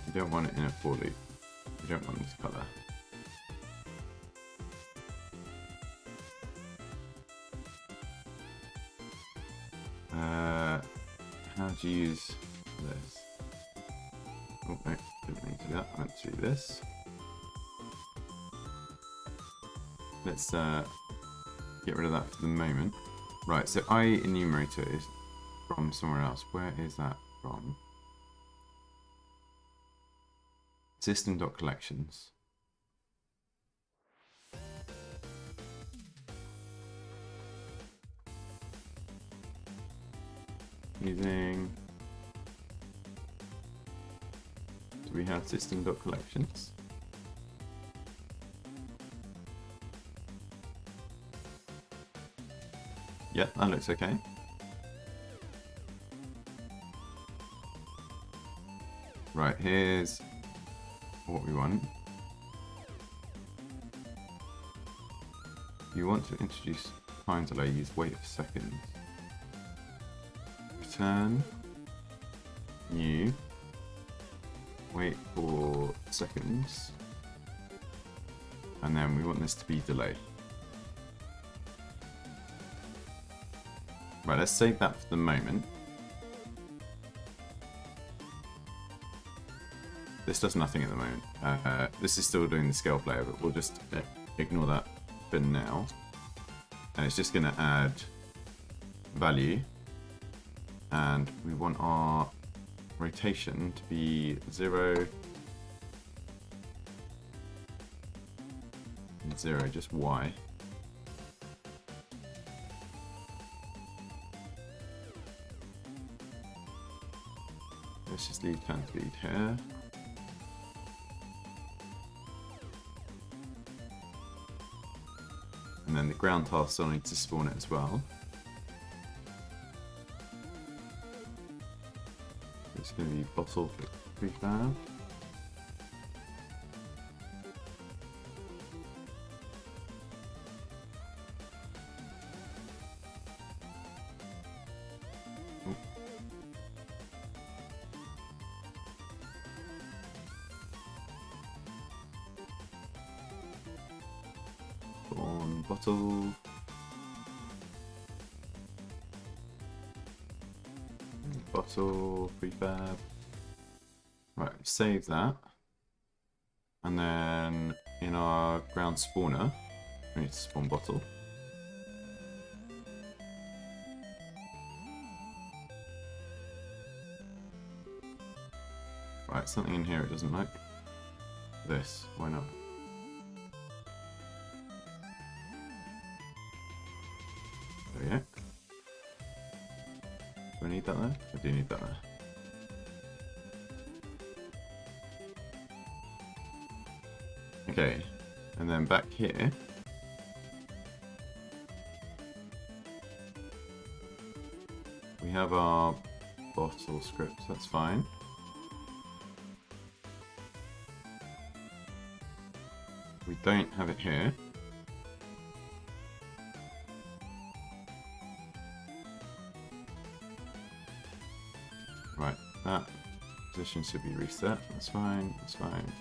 You don't want it in a for loop. You don't want this color. How do you use this? Oh, no, didn't mean to do that. I meant to do this. Let's get rid of that for the moment. Right, so I enumerator is from somewhere else. Where is that from? System.collections. Using, do we have system.collections? Yep, that looks okay. Right, here's what we want. You want to introduce time delay, use wait for seconds. Return new wait for seconds, and then we want this to be delay. Right, let's save that for the moment. This does nothing at the moment. This is still doing the scale player, but we'll just ignore that for now. And it's just going to add value. And we want our rotation to be 0, and 0, just Y. Let's just leave turn speed here. And then the ground task still needs to spawn it as well. It's going to be bottle prefab. bottle. Bottle, prefab. Right, save that. And then in our ground spawner, we need to spawn bottle. Right, something in here it doesn't like. This, why not? There we go. Do I need that there? I do need that there. Okay, and then back here. We have our bottle script, that's fine. We don't have it here. Right, that position should be reset. That's fine, that's fine.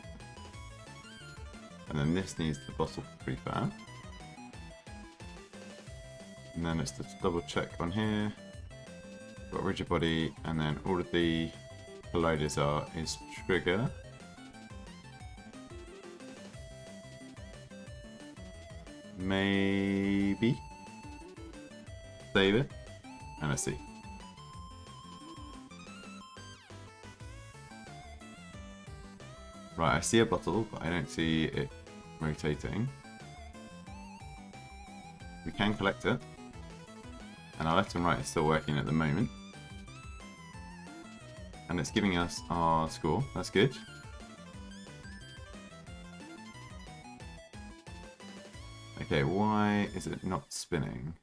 And then this needs the bottle prefab. And then let's just double check on here. Got rigid body, and then all of the colliders is trigger. Maybe save it, and let's see. Right, I see a bottle, but I don't see it rotating. We can collect it, and our left and right is still working at the moment, and it's giving us our score. That's good. Okay, why is it not spinning?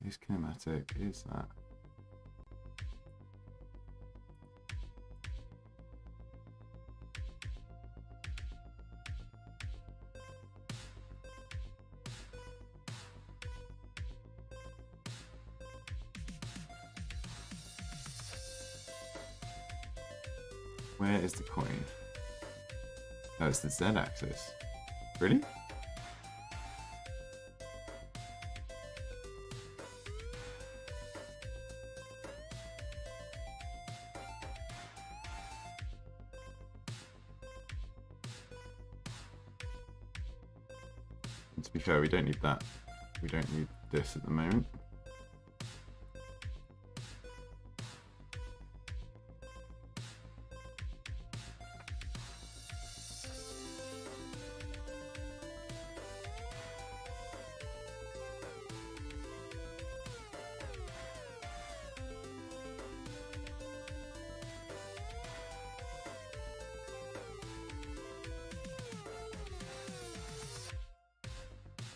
Whose kinematic is that? Where is the coin? Oh, it's the Z axis. Really? And to be fair, we don't need that. We don't need this at the moment.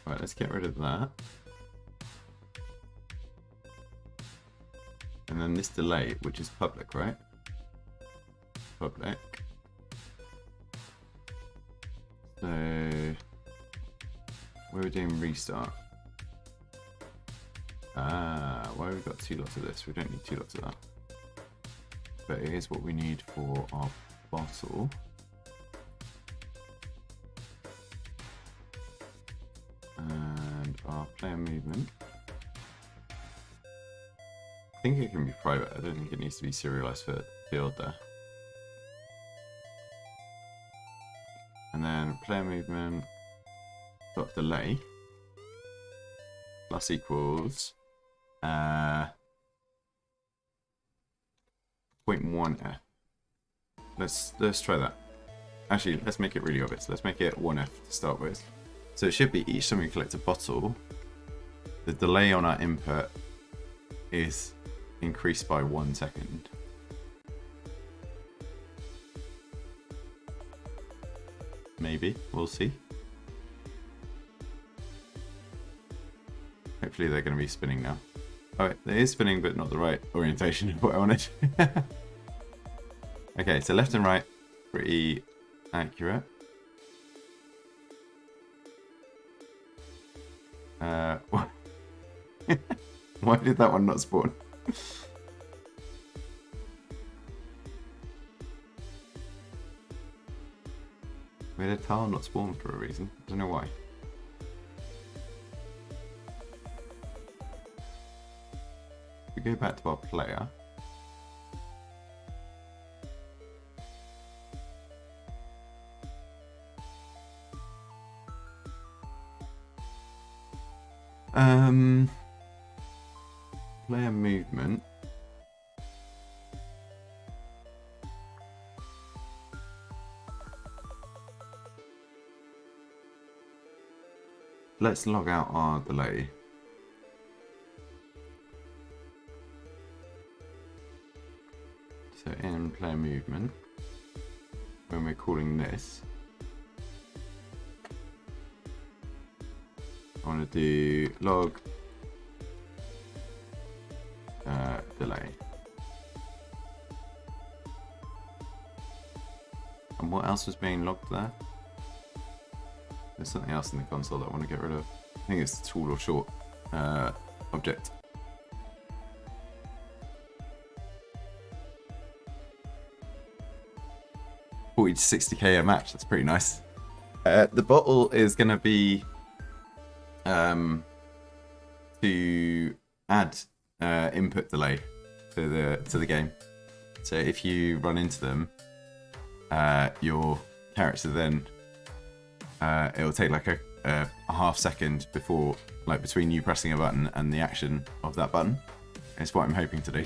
Right, let's get rid of that. And then this delay, which is public, right? Public. So, where are we doing restart? Ah, why have we got 2 lots of this? We don't need 2 lots of that. But it is what we need for our bottle. And our player movement. I think it can be private. I don't think it needs to be serialized for field there. And then player movement dot delay plus equals 0.1f. Let's try that. Actually, let's make it really obvious. Let's make it 1f to start with. So it should be each time we collect a bottle, the delay on our input is increased by 1 second. Maybe, we'll see. Hopefully they're going to be spinning now. Oh, it is spinning, but not the right orientation of what I wanted. Okay, so left and right, pretty accurate. Why did that one not spawn? We had a tile not spawn for a reason. I don't know why. we go back to our player. Player movement. Let's log out our delay. So in player movement, when we're calling this, I want to do log delay. And what else was being logged there? There's something else in the console that I want to get rid of. I think it's the tool or short object. $40 to $60k a match. That's pretty nice. The bottle is going to be to add input delay to the game. So if you run into them, your character then it will take like a half second before, like between you pressing a button and the action of that button. It's what I'm hoping to do.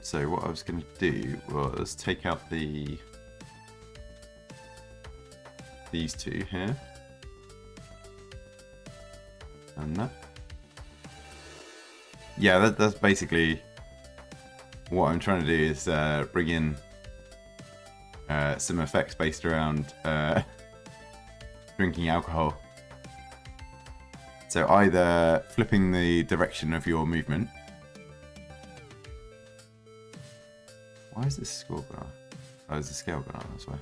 So what I was going to do was take out these two here. And that. Yeah, that's basically what I'm trying to do, is bring in some effects based around drinking alcohol. So either flipping the direction of your movement. Why is this score going on? Oh, is the scale going on? That's why.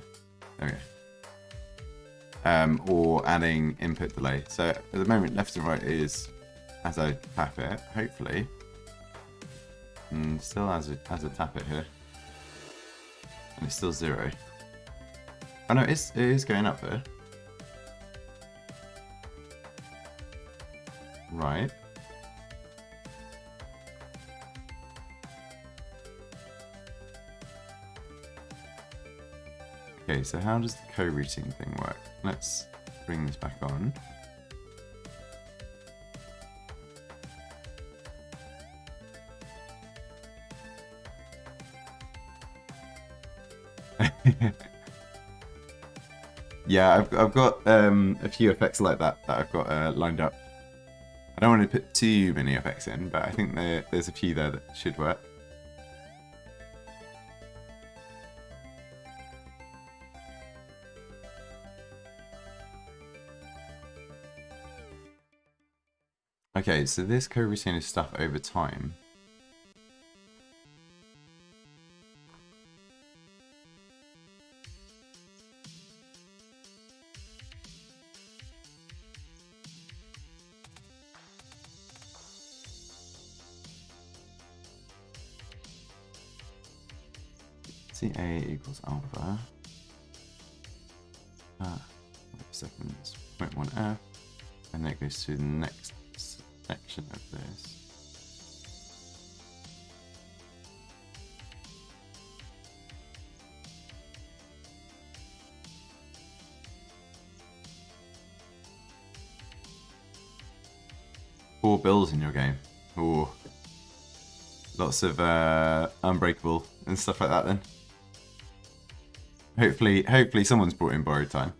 Okay. Or adding input delay. So at the moment, left and right is as I tap it, hopefully. And still as I tap it here. And it's still 0. Oh no, it is going up there. Right. Okay, so how does the co-routing thing work? Let's bring this back on. Yeah, I've got a few effects like that I've got lined up. I don't want to put too many effects in, but I think there's a few there that should work. Okay, so this co-routing is stuff over time. CA equals alpha. Seconds 0.1f, and then it goes to the next section of this. Four bills in your game. Ooh. Lots of Unbreakable and stuff like that then. Hopefully someone's brought in borrowed time.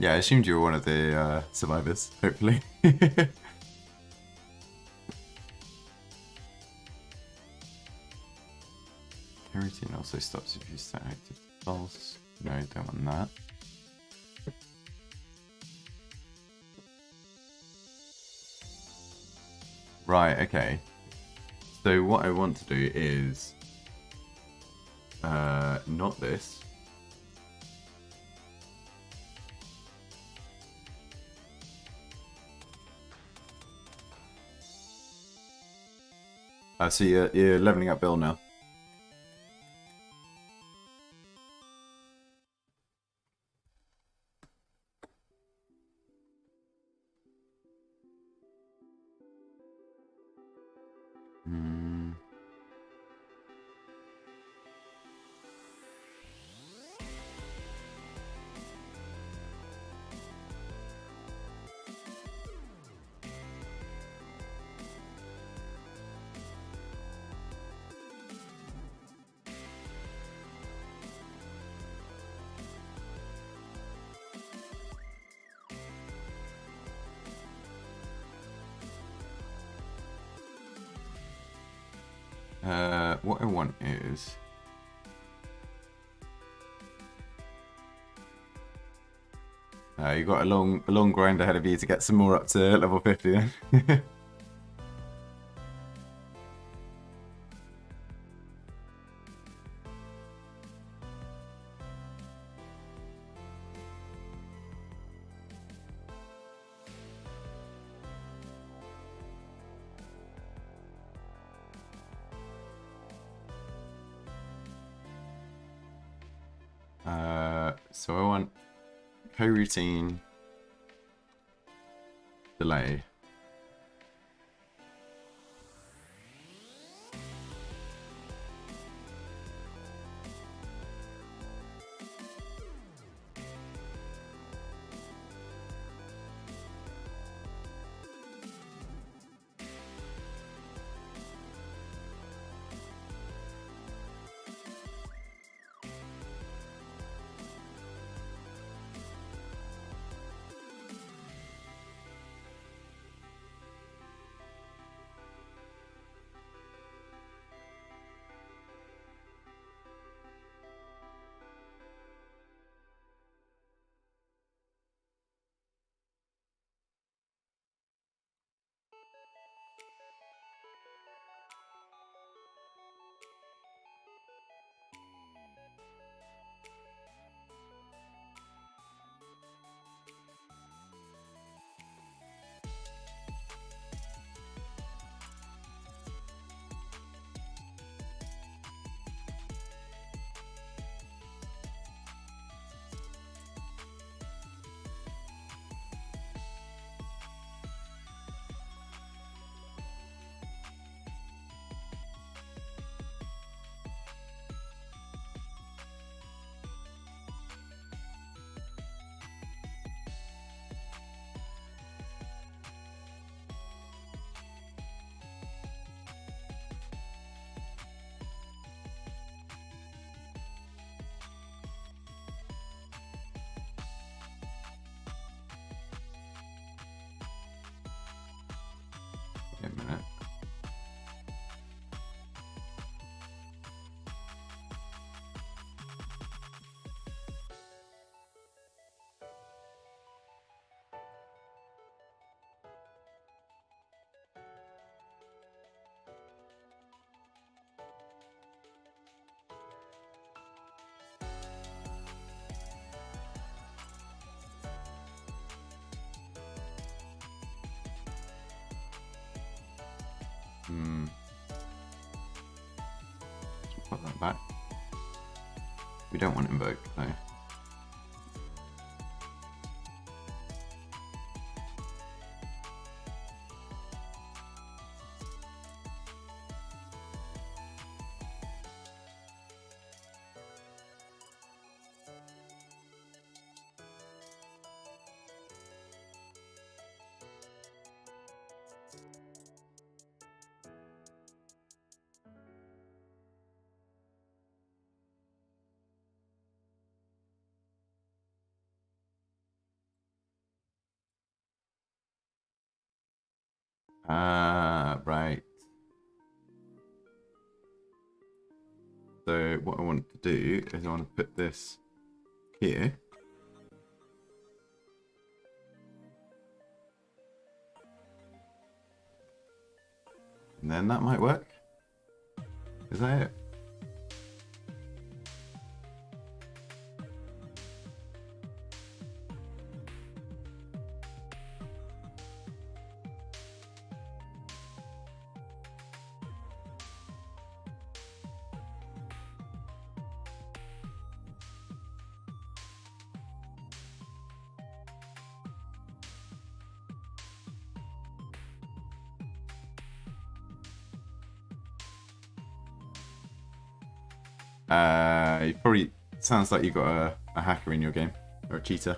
Yeah, I assumed you were one of the survivors, hopefully. Routine also stops if you set active false. No, don't want that. Right, okay. So what I want to do is not this. I see you're leveling up Bill now. What I want is you got a long grind ahead of you to get some more up to level 50 then. So I want coroutine delay. Wait a minute. Put that back. We don't want invoke though. Right. So what I want to do is I want to put this here. And then that might work. Is that it? You probably sounds like you got a hacker in your game or a cheater.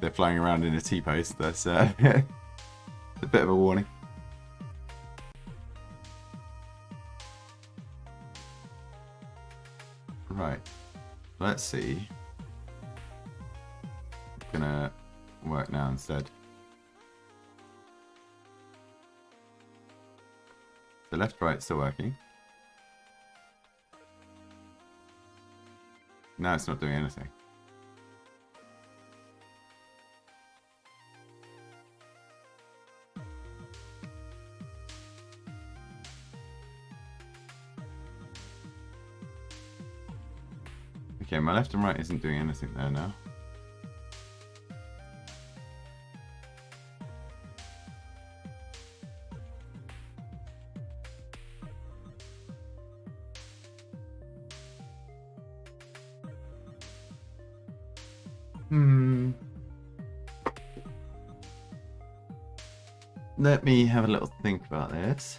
They're flying around in a T-pose. That's a bit of a warning. Right. Let's see. I'm gonna work now instead. The left right still working. Now it's not doing anything. Okay, my left and right isn't doing anything there now. Let me have a little think about this.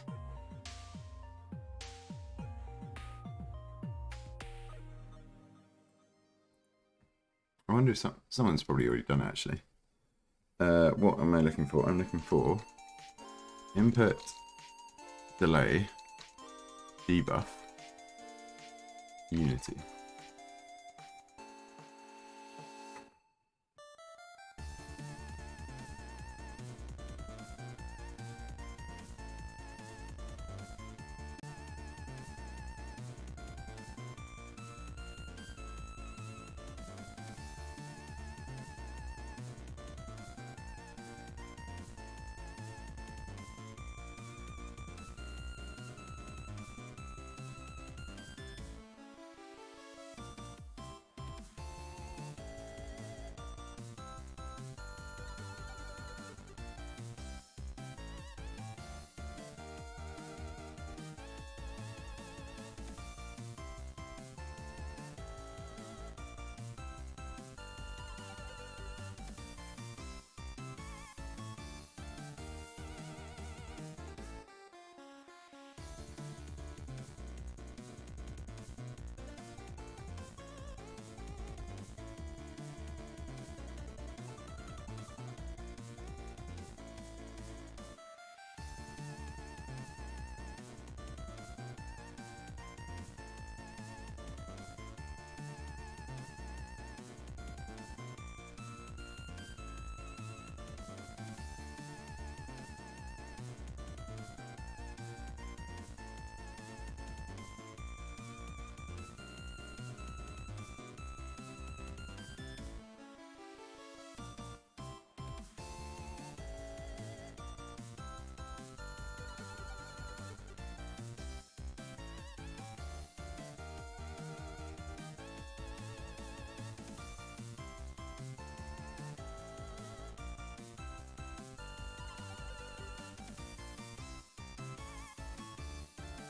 I wonder if someone's probably already done it, actually. What am I looking for? I'm looking for input, delay, debuff, unity.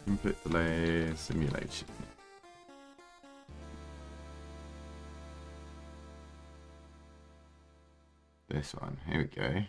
Input delay simulation. This one, here we go.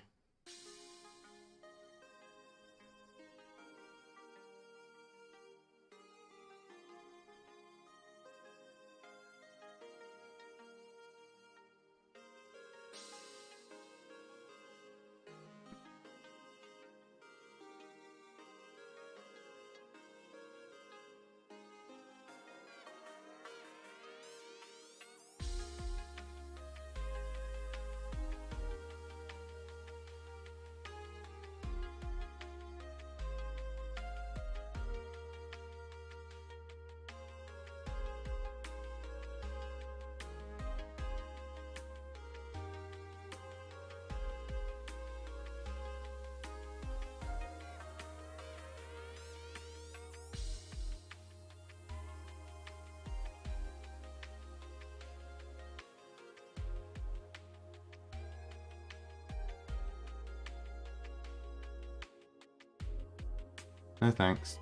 No thanks.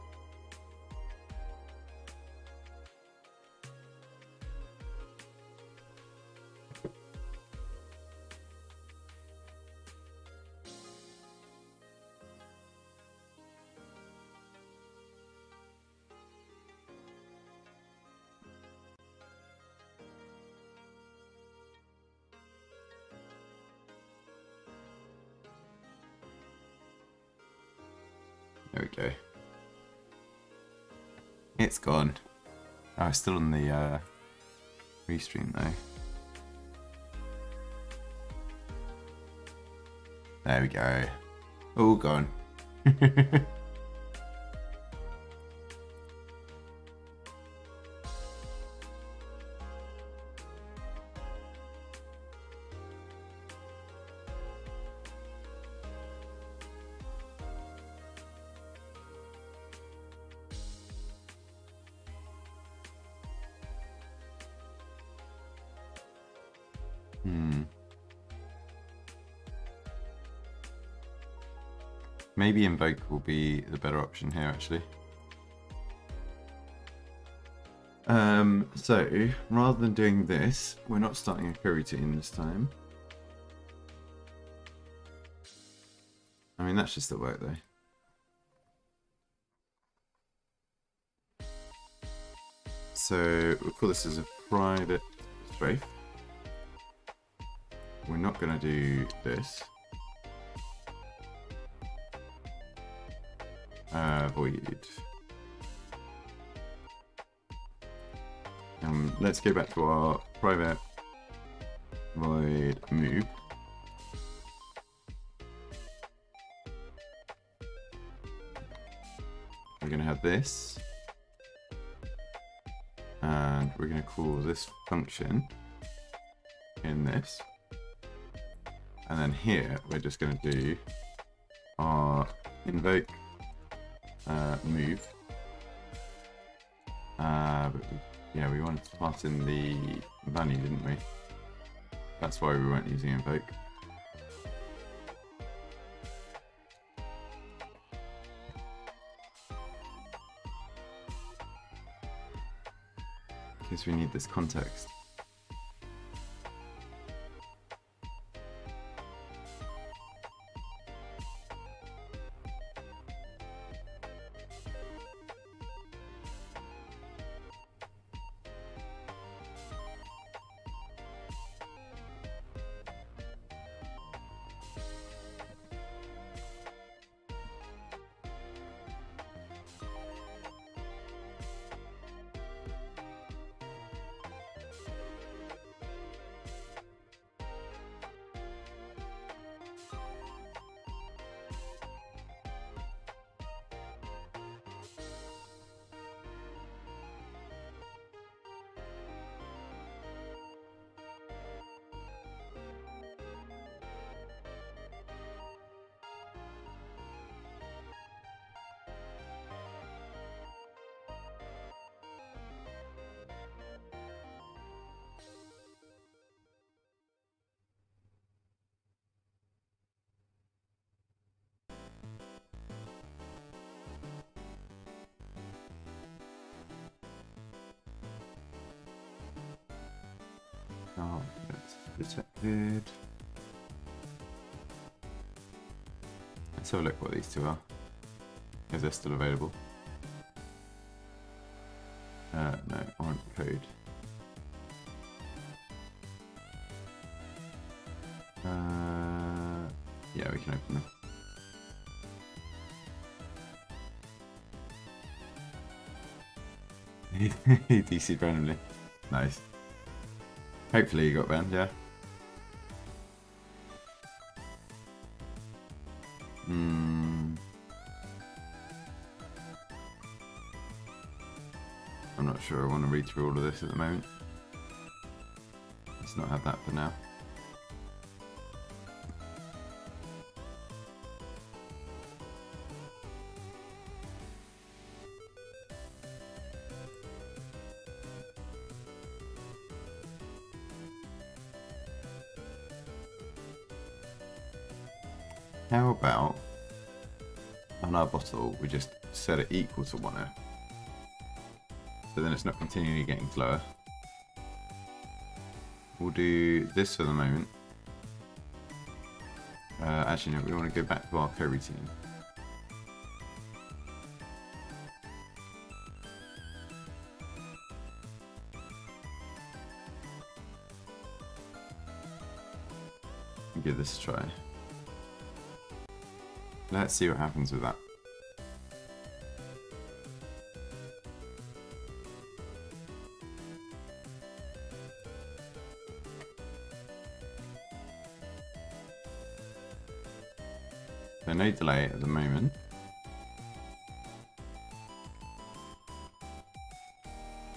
There we go. It's gone. Oh, it's still on the restream though. There we go. All gone. Maybe Invoke will be the better option here, actually. So, rather than doing this, we're not starting a coroutine this time. I mean, that should still work, though. So, we'll call this as a private strafe. We're not going to do this. Void. Let's go back to our private void move. We're going to have this, and we're going to call this function in this, and then here we're just going to do our invoke move. But yeah, we wanted to pass in the value, didn't we? That's why we weren't using invoke. Because we need this context. Oh, that's detected. Let's have a look what these two are. Is they're still available? No, aren't code. Yeah, we can open them. He DC'd randomly. Nice. Hopefully you got banned, yeah. I'm not sure I want to read through all of this at the moment. Let's not have that for now. How about on our bottle we just set it equal to 1F, so then it's not continually getting slower. We'll do this for the moment. Actually no, we want to go back to our coroutine. Give this a try. Let's see what happens with that. So no delay at the moment.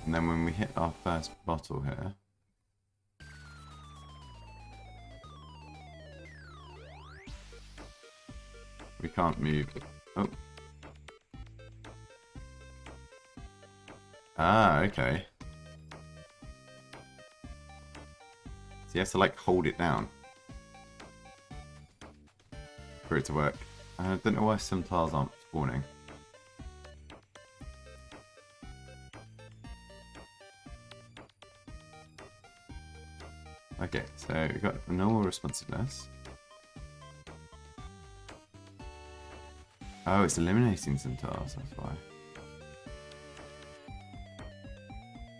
And then when we hit our first bottle here, we can't move. Oh. Ah, okay. So you have to like hold it down for it to work. I don't know why some tiles aren't spawning. Okay, so we've got normal responsiveness. Oh, it's eliminating some tiles, that's why.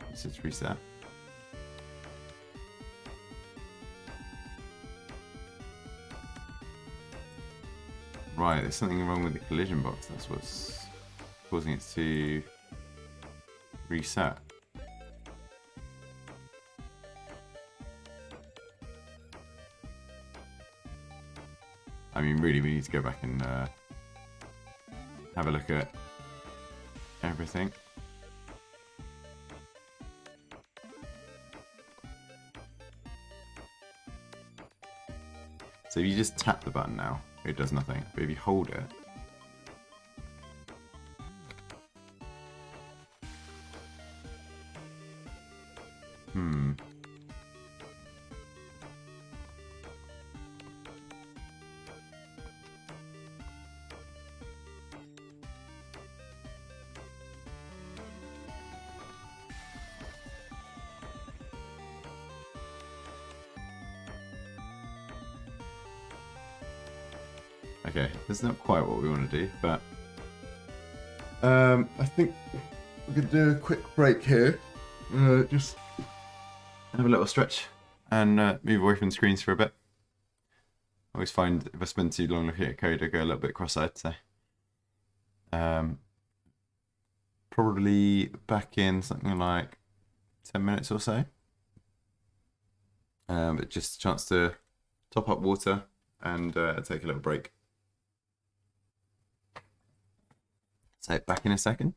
Let's just reset. Right, there's something wrong with the collision box. That's what's causing it to reset. I mean, really, we need to go back and have a look at everything. So if you just tap the button now, it does nothing. But if you hold it, okay, that's not quite what we want to do, but I think we could do a quick break here. Just have a little stretch and move away from the screens for a bit. I always find if I spend too long looking at code, I go a little bit cross-eyed. So probably back in something like 10 minutes or so. But just a chance to top up water and take a little break. So back in a second.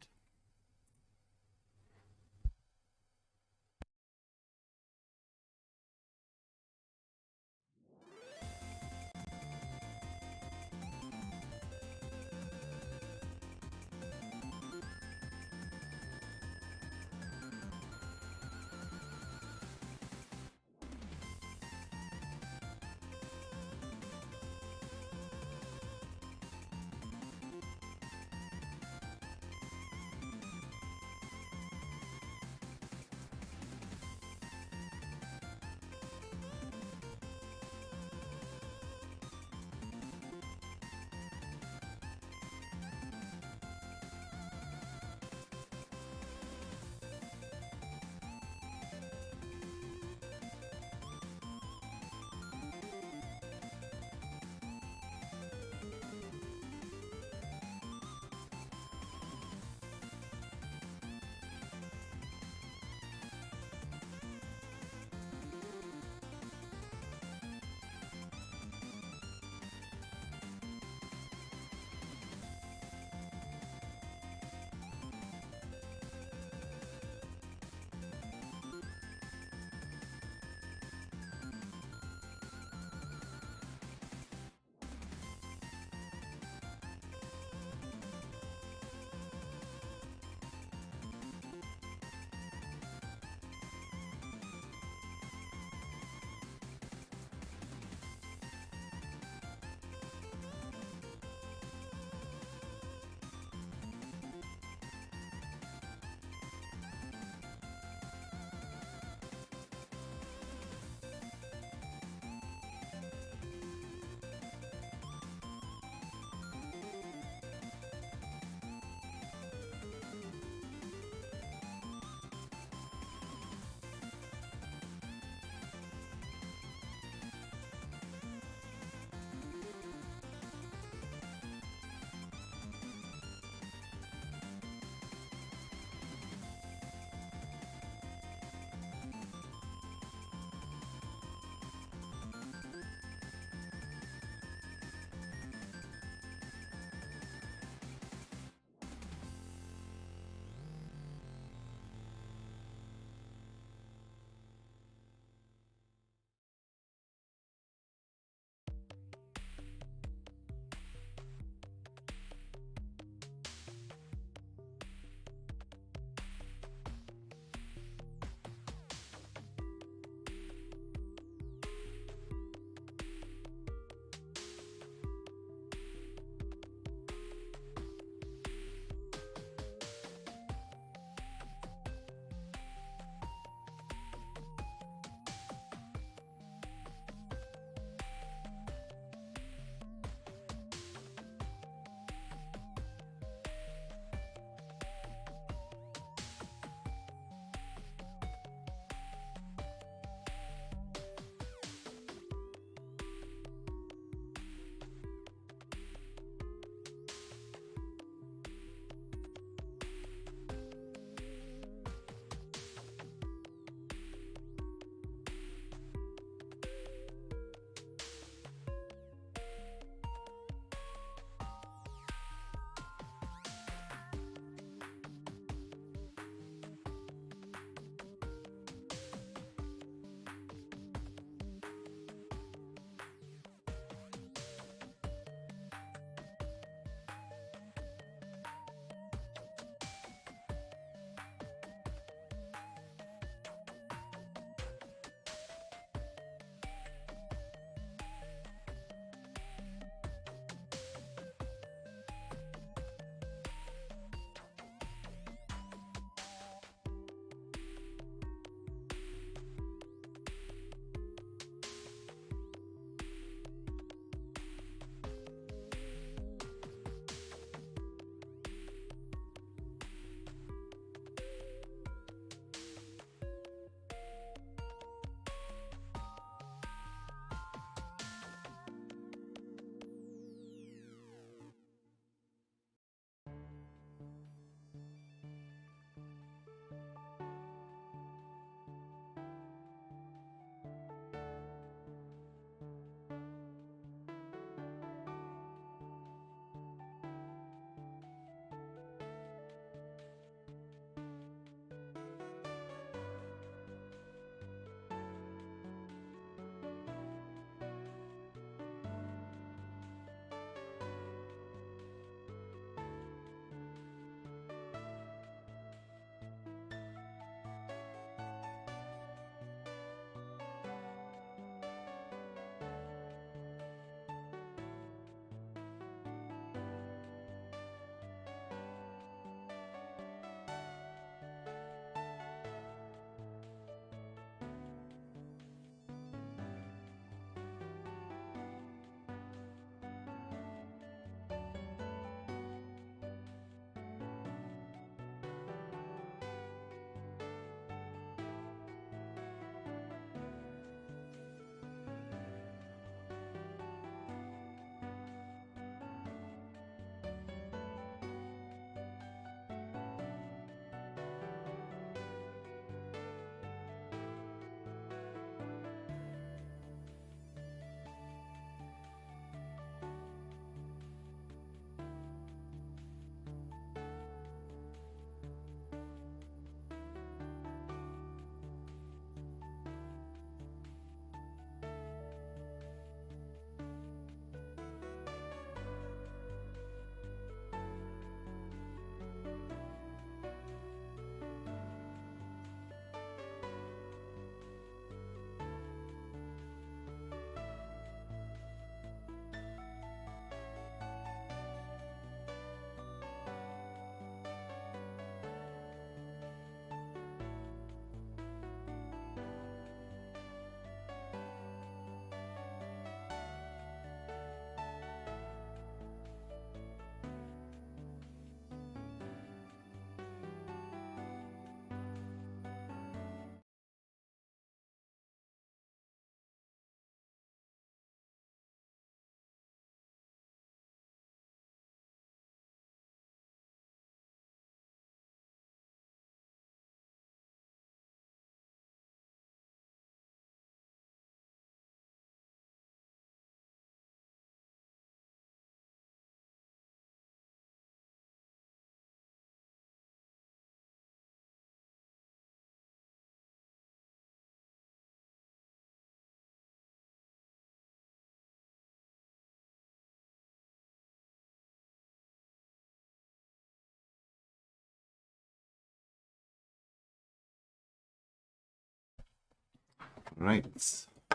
Right,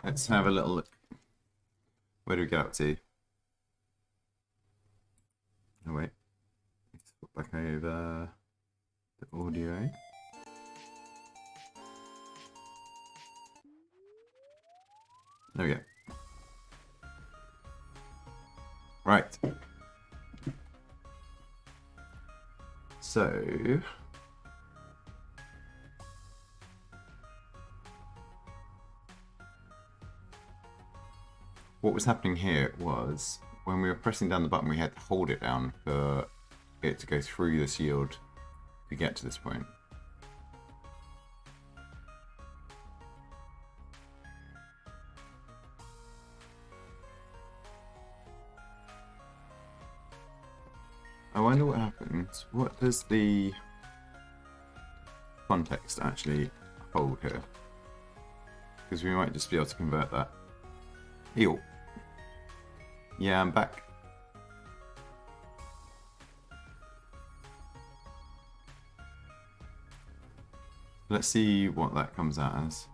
let's have a little look. Where do we get up to? Oh wait, let's put back over the audio. There we go. Right. So what was happening here was when we were pressing down the button, we had to hold it down for it to go through the shield to get to this point. I wonder what happens. What does the context actually hold here? Because we might just be able to convert that. Ew. Yeah, I'm back. Let's see what that comes out as.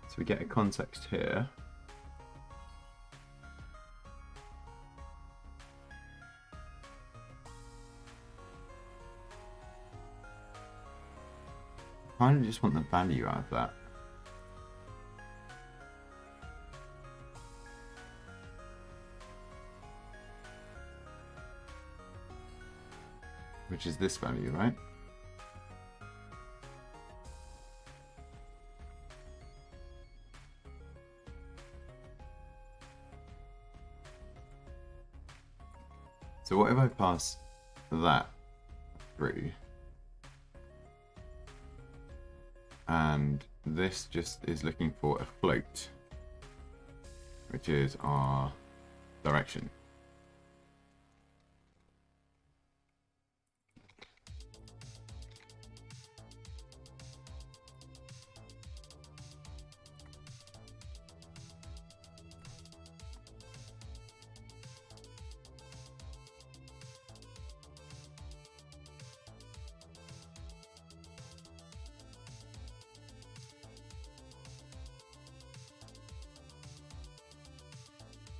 So we get a context here. I kind of just want the value out of that. Which is this value, right? So what if I pass that through? And this just is looking for a float, which is our direction.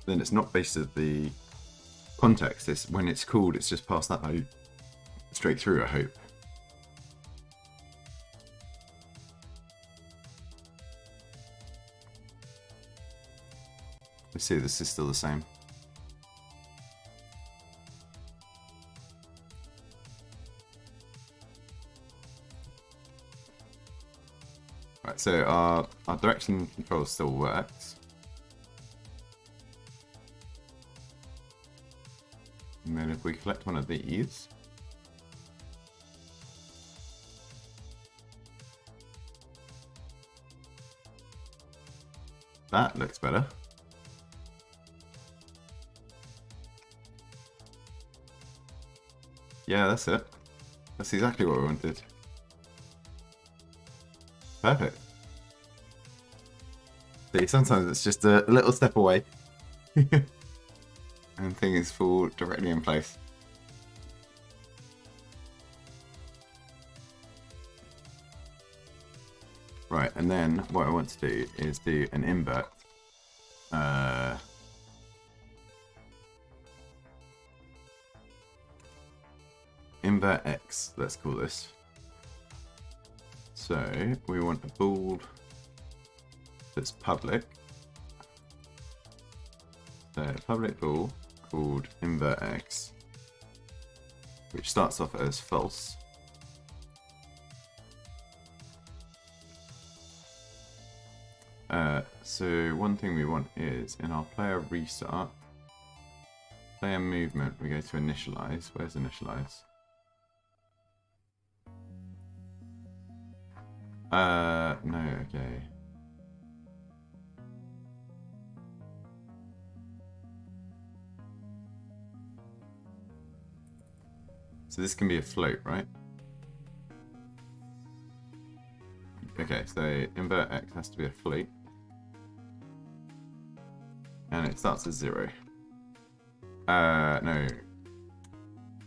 Then it's not based on the context. It's when it's called, it's just passed that value straight through, I hope. Let's see if this is still the same. Right, so our direction control still works. And then if we collect one of these, that looks better. Yeah, that's it. That's exactly what we wanted. Perfect. See, sometimes it's just a little step away. And things fall directly in place. Right, and then what I want to do is do an invert. Invert X, let's call this. So we want a bool that's public. So a public bool called invert X, which starts off as false. So one thing we want is in our player restart, player movement, we go to initialize. Where's initialize? No, okay. So this can be a float, right? Okay, so invert X has to be a float. And it starts as 0. No.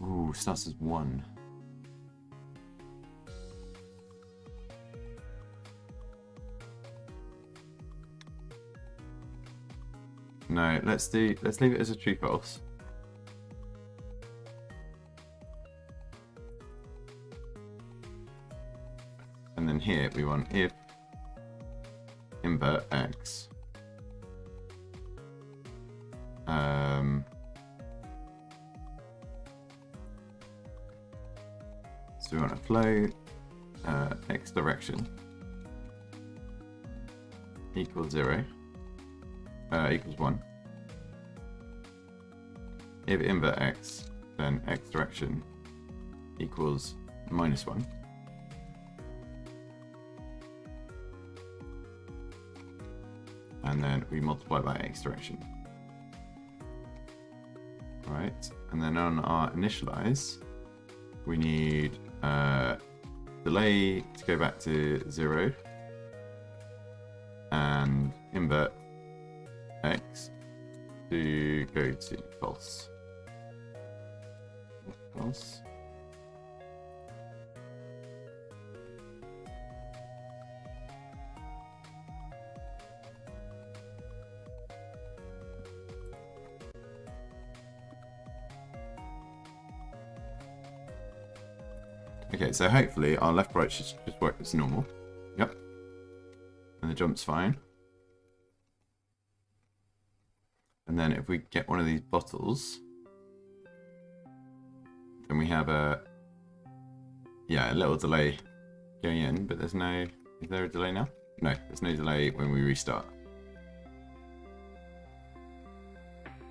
Ooh, starts as 1. No, let's leave it as a true false. And then here we want if invert x. So we want to flow x direction equals 0. Equals 1. If invert x, then x direction equals -1. And then we multiply by x direction. Right, and then on our initialize, we need delay to go back to 0 and invert x to go to false. False. Okay, so hopefully our left right should just work as normal. Yep. And the jump's fine. And then if we get one of these bottles, then we have a little delay going in, but there's no, is there a delay now? No, there's no delay when we restart.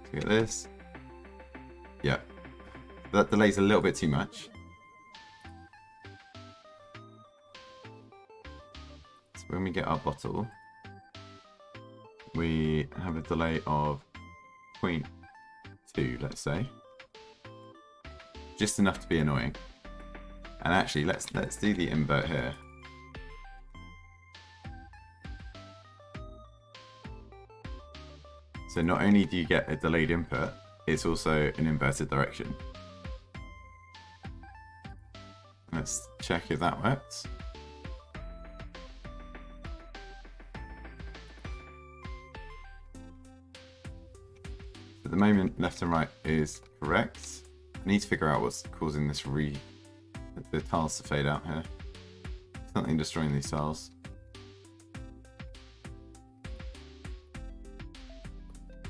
So we get this. Yeah. That delay's a little bit too much. So when we get our bottle, we have a delay of 0.2, let's say. Just enough to be annoying. And actually, let's do the invert here. So not only do you get a delayed input, it's also an inverted direction. Let's check if that works. At the moment, left and right is correct. I need to figure out what's causing this the tiles to fade out here. Something destroying these tiles.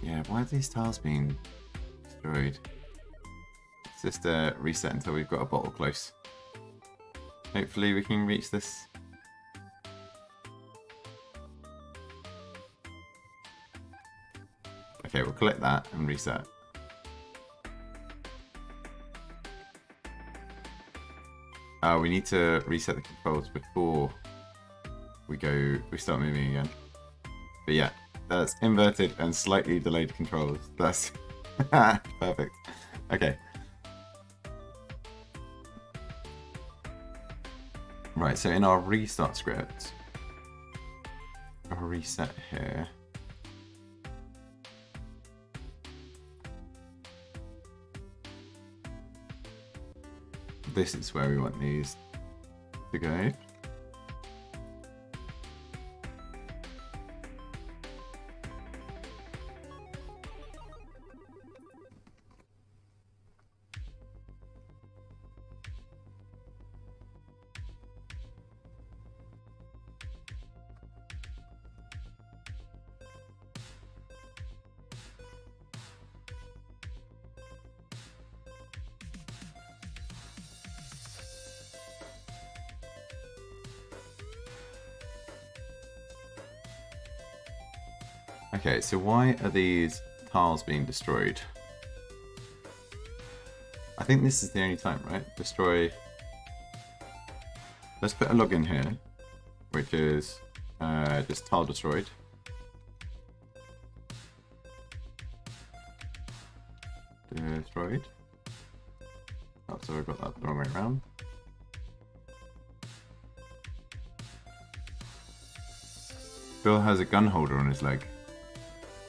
Yeah, why are these tiles being destroyed? Let's just reset until we've got a bottle close. Hopefully we can reach this. Okay, we'll collect that and reset. We need to reset the controls before we start moving again. But yeah, that's inverted and slightly delayed controls. That's perfect. Okay. Right, so in our restart script, I'll reset here. This is where we want these to go. Okay, so why are these tiles being destroyed? I think this is the only time, right? Destroy. Let's put a log in here, which is just tile destroyed. Destroyed. Oh, so I've got that the wrong way around. Bill has a gun holder on his leg.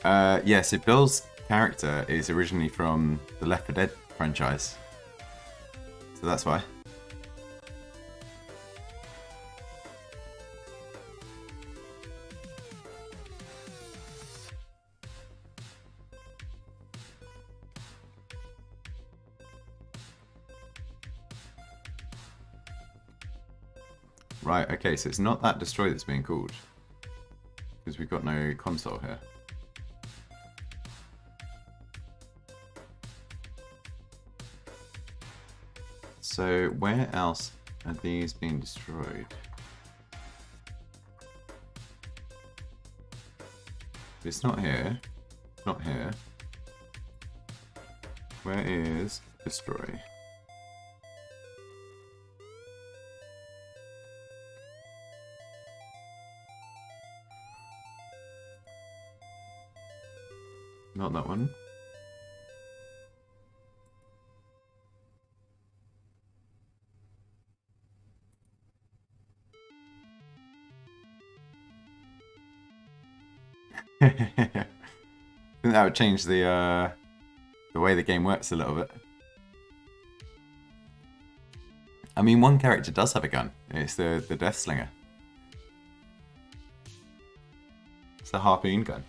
Yeah, so Bill's character is originally from the Left 4 Dead franchise. So that's why. Right, okay, so it's not that destroy that's being called. Because we've got no console here. So where else are these being destroyed? It's not here. It's not here. Where is destroy? Not that one. I think that would change the way the game works a little bit. I mean, one character does have a gun. It's the Death Slinger. It's the harpoon gun.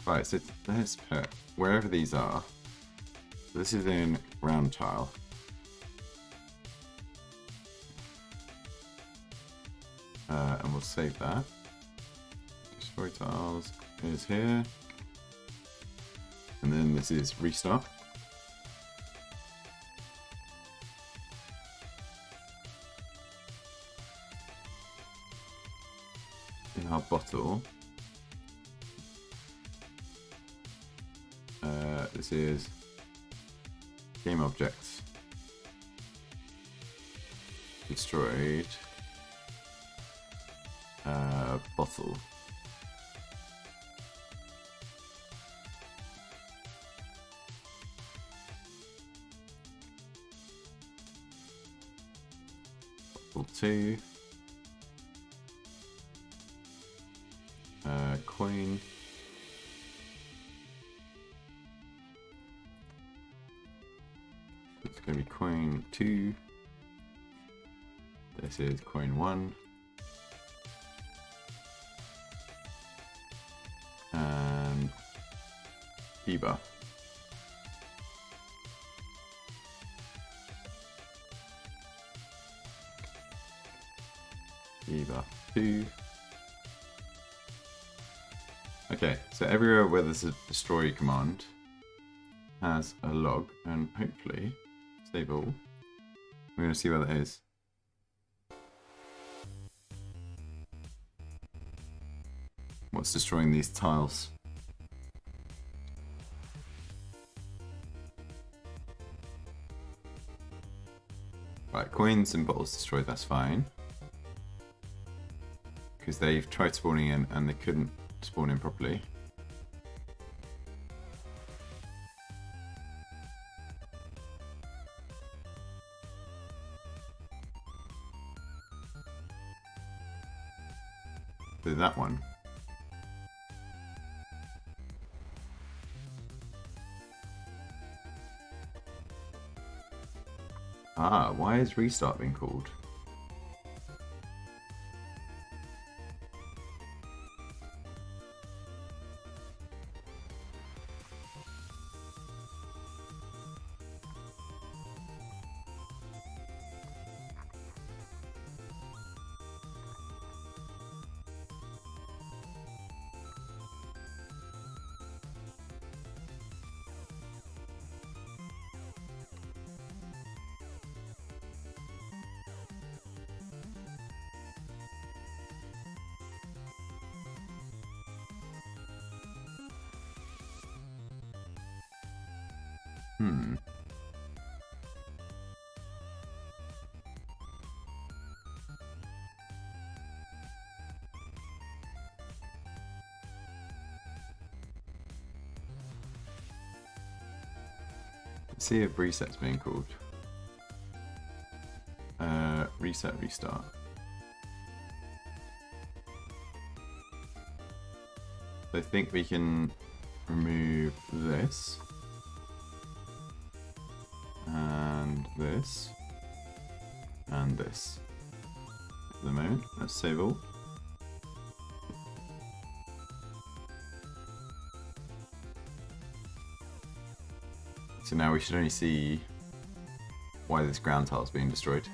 Right, so let's put wherever these are. This is in ground tile. And we'll save that. Destroy tiles is here. And then this is restart. In our bottle. This is game objects. Destroyed. Bottle. Bottle 2. Coin. It's going to be coin 2. This is coin 1. And debuff. Debuff 2. Okay, so everywhere where there's a destroy command has a log, and hopefully save all. We're going to see where that is. What's destroying these tiles? Right, coins and bottles destroyed, that's fine. Because they've tried spawning in and they couldn't spawn in properly. So that one. Ah, why is restart being called? Let's see if reset's being called. Reset, restart. So I think we can remove this. And this. And this. For the moment, let's save all. So now we should only see why this ground tile is being destroyed.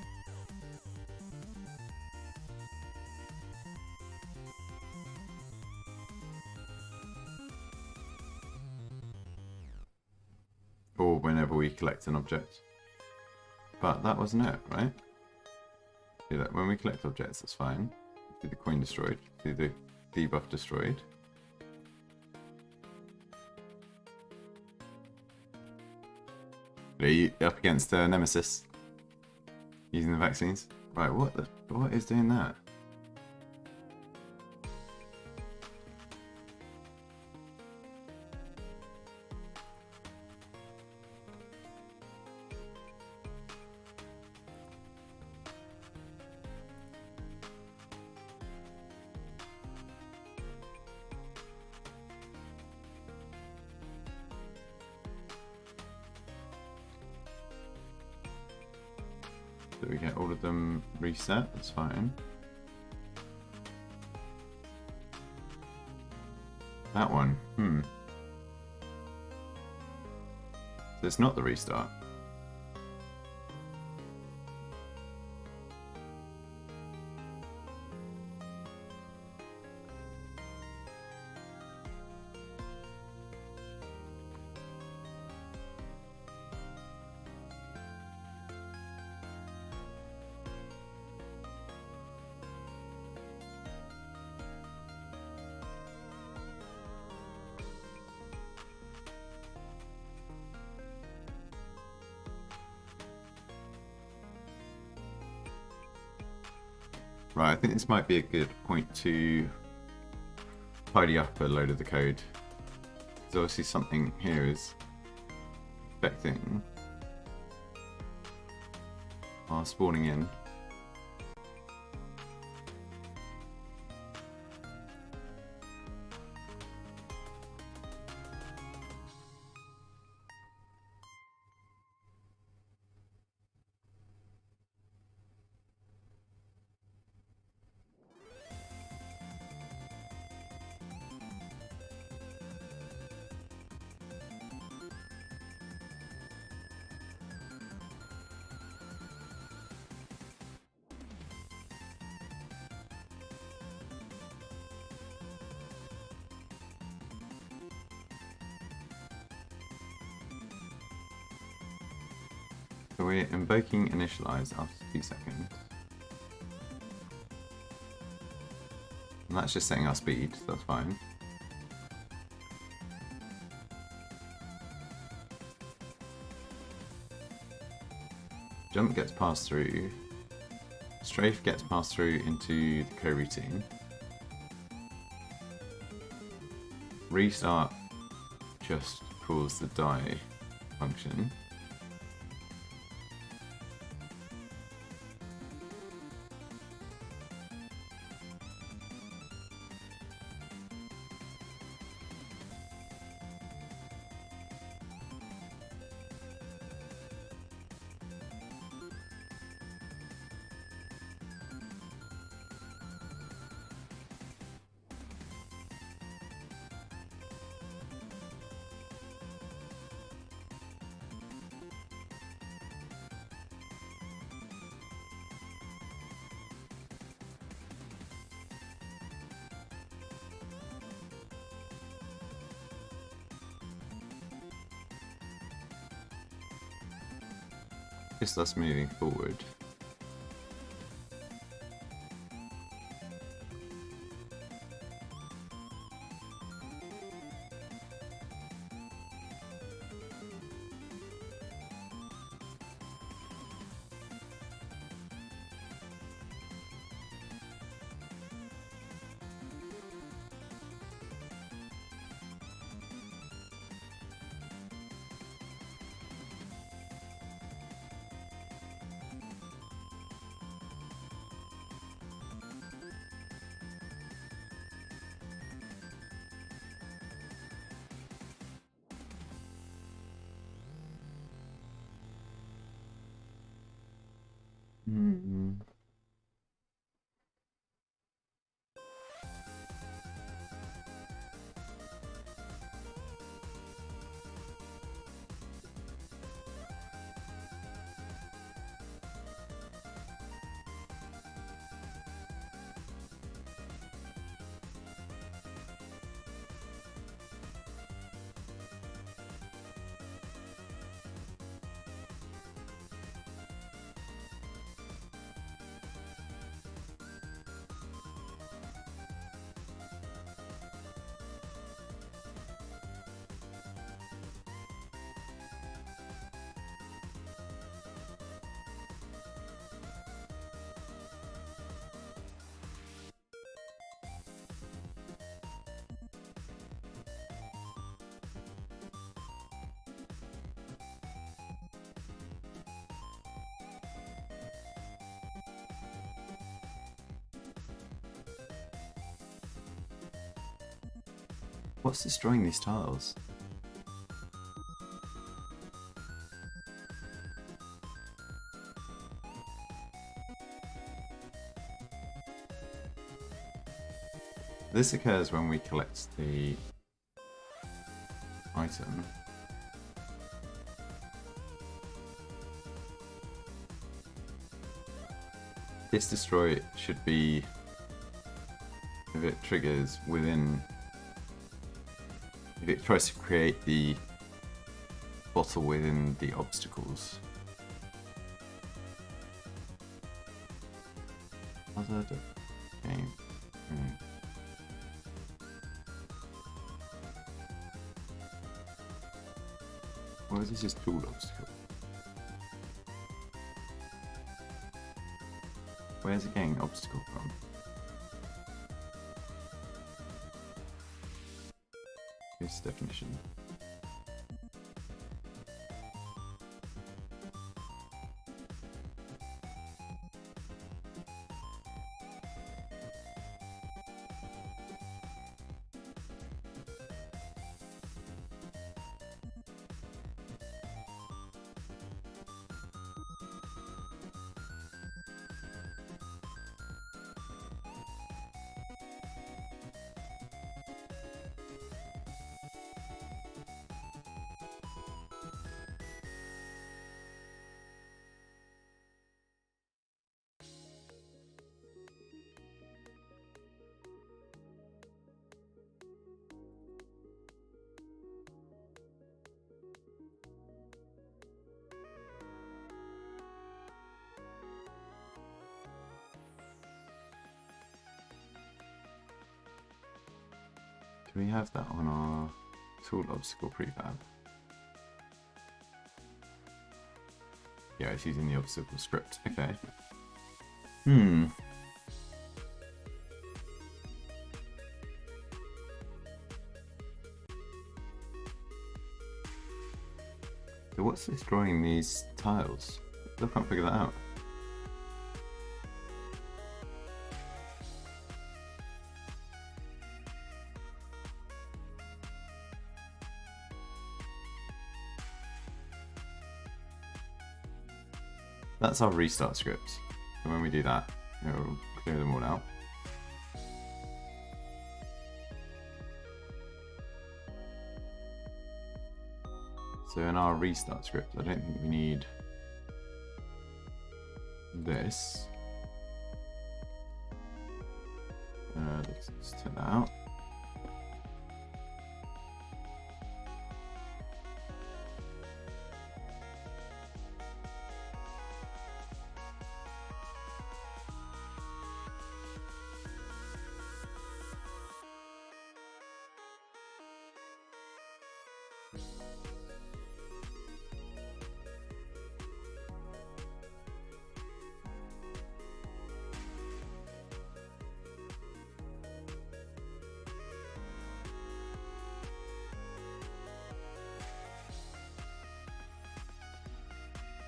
Or whenever we collect an object. But that wasn't it, right? See that when we collect objects, that's fine. See the coin destroyed. See the debuff destroyed. Are you up against Nemesis? Using the vaccines? Right, what is doing that? So we get all of them reset, that's fine. That one, So it's not the restart. Right, I think this might be a good point to tidy up a load of the code. Because obviously something here is affecting our spawning in. So we're invoking initialize after 2 seconds. And that's just setting our speed, so that's fine. Jump gets passed through. Strafe gets passed through into the coroutine. Restart just calls the die function. Just us moving forward. Hmm. What's destroying these tiles? This occurs when we collect the item. This destroy should be, if it triggers within, if it tries to create the bottle within the obstacles. Hazard game. Or is this just tool obstacle? Where's it getting obstacle from? This definition. Do we have that on our tool obstacle prefab? Yeah, it's using the obstacle script. Okay. So what's destroying these tiles? I can't figure that out. That's our restart script. And when we do that, it'll clear them all out. So in our restart script, I don't think we need this. Let's take that out.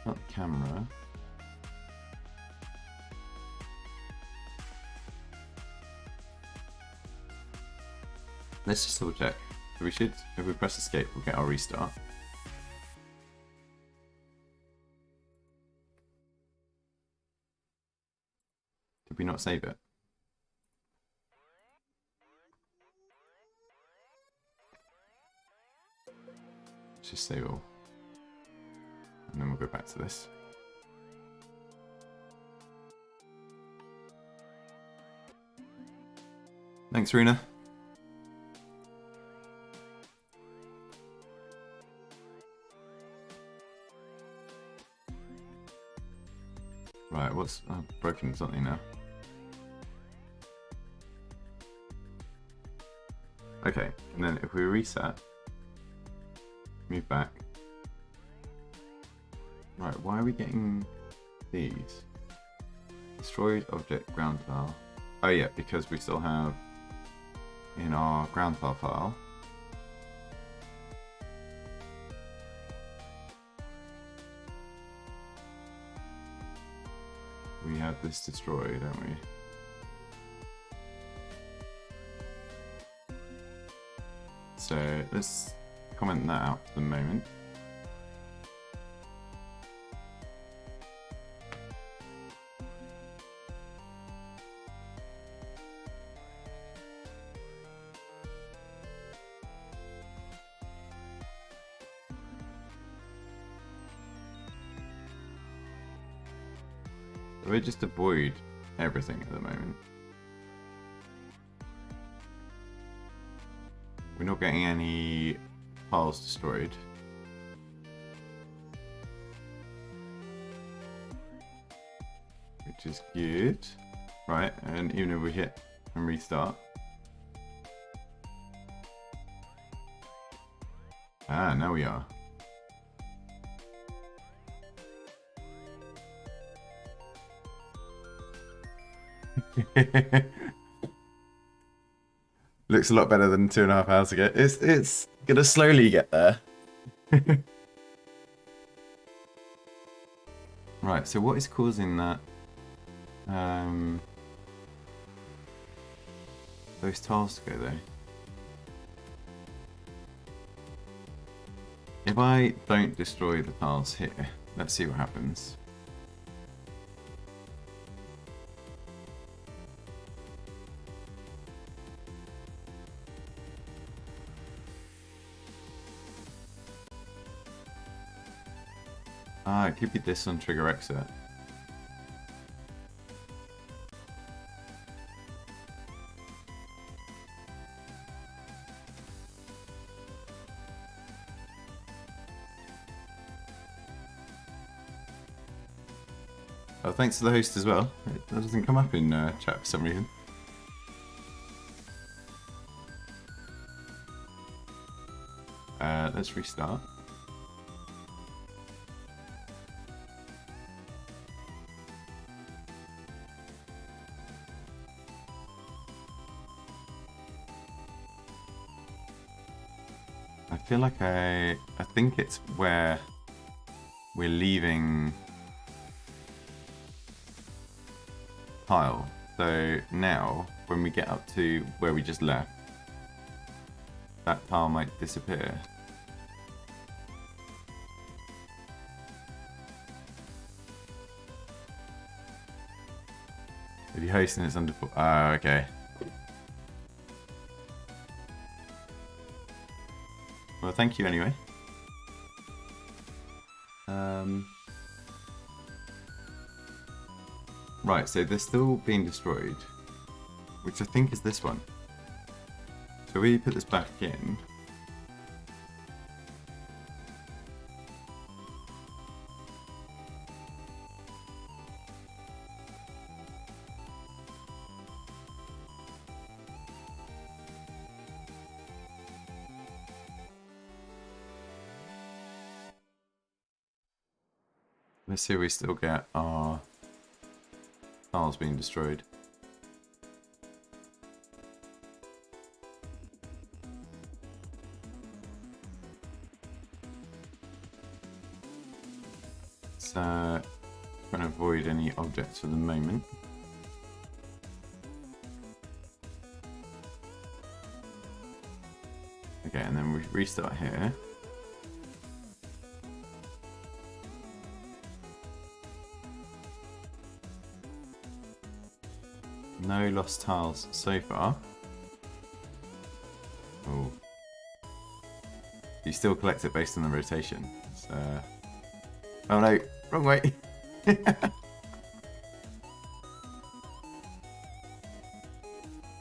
Not the camera. Let's just double check. So we should, if we press escape, we'll get our restart. Did we not save it? Let's just save all. And then we'll go back to this. Thanks, Runa. Right, what's... I've broken something now. Okay, and then if we reset, move back. Right, why are we getting these? Destroyed object ground tile. Oh yeah, because we still have in our ground tile file. We have this destroyed, don't we? So let's comment that out for the moment. We just avoid everything at the moment. We're not getting any tiles destroyed. Which is good. Right, and even if we hit and restart. Ah, now we are. Looks a lot better than 2.5 hours ago. It's gonna slowly get there. Right, so what is causing that? Those tiles to go there. If I don't destroy the tiles here, let's see what happens. Ah, it could be this on trigger exit. Oh, thanks to the host as well. That doesn't come up in chat for some reason. Let's restart. I feel like I think it's where we're leaving tile. So now, when we get up to where we just left, that tile might disappear. If you host and it's under... Ah, okay. Well, thank you anyway. Right, so they're still being destroyed, which I think is this one. So we put this back in. Let's see if we still get our tiles being destroyed. So, trying to avoid any objects for the moment. Okay, and then we restart here. No lost tiles so far. Oh. You still collect it based on the rotation. So... Oh no, wrong way.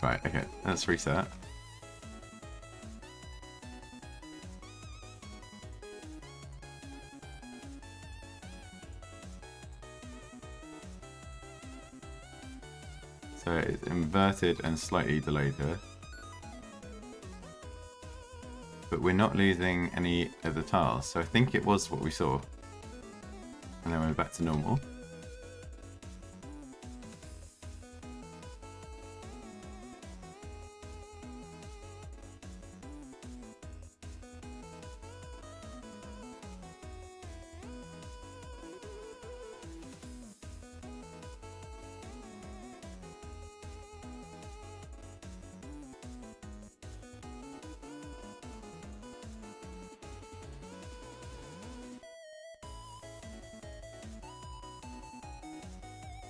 Right, okay, let's reset. So it's inverted and slightly delayed here. But we're not losing any of the tiles, so I think it was what we saw. And then we're back to normal.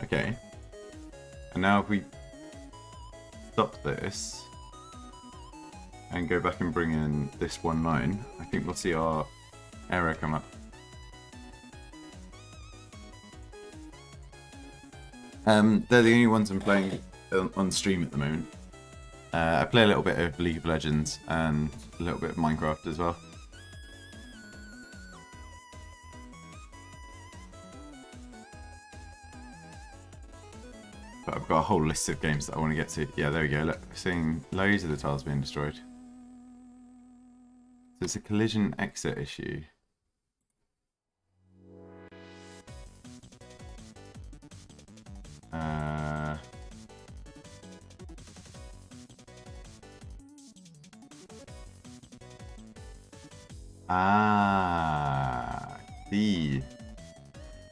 Okay, and now if we stop this and go back and bring in this one line, I think we'll see our error come up. They're the only ones I'm playing on stream at the moment. I play a little bit of League of Legends and a little bit of Minecraft as well. But I've got a whole list of games that I want to get to. Yeah, there we go. Look, we're seeing loads of the tiles being destroyed. So it's a collision exit issue.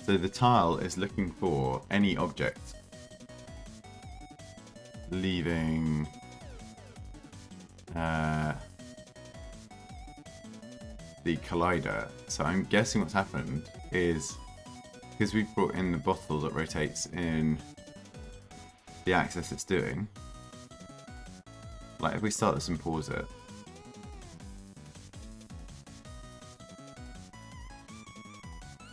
So the tile is looking for any object leaving the collider. So I'm guessing what's happened is because we've brought in the bottle that rotates in the axis it's doing. Like if we start this and pause it.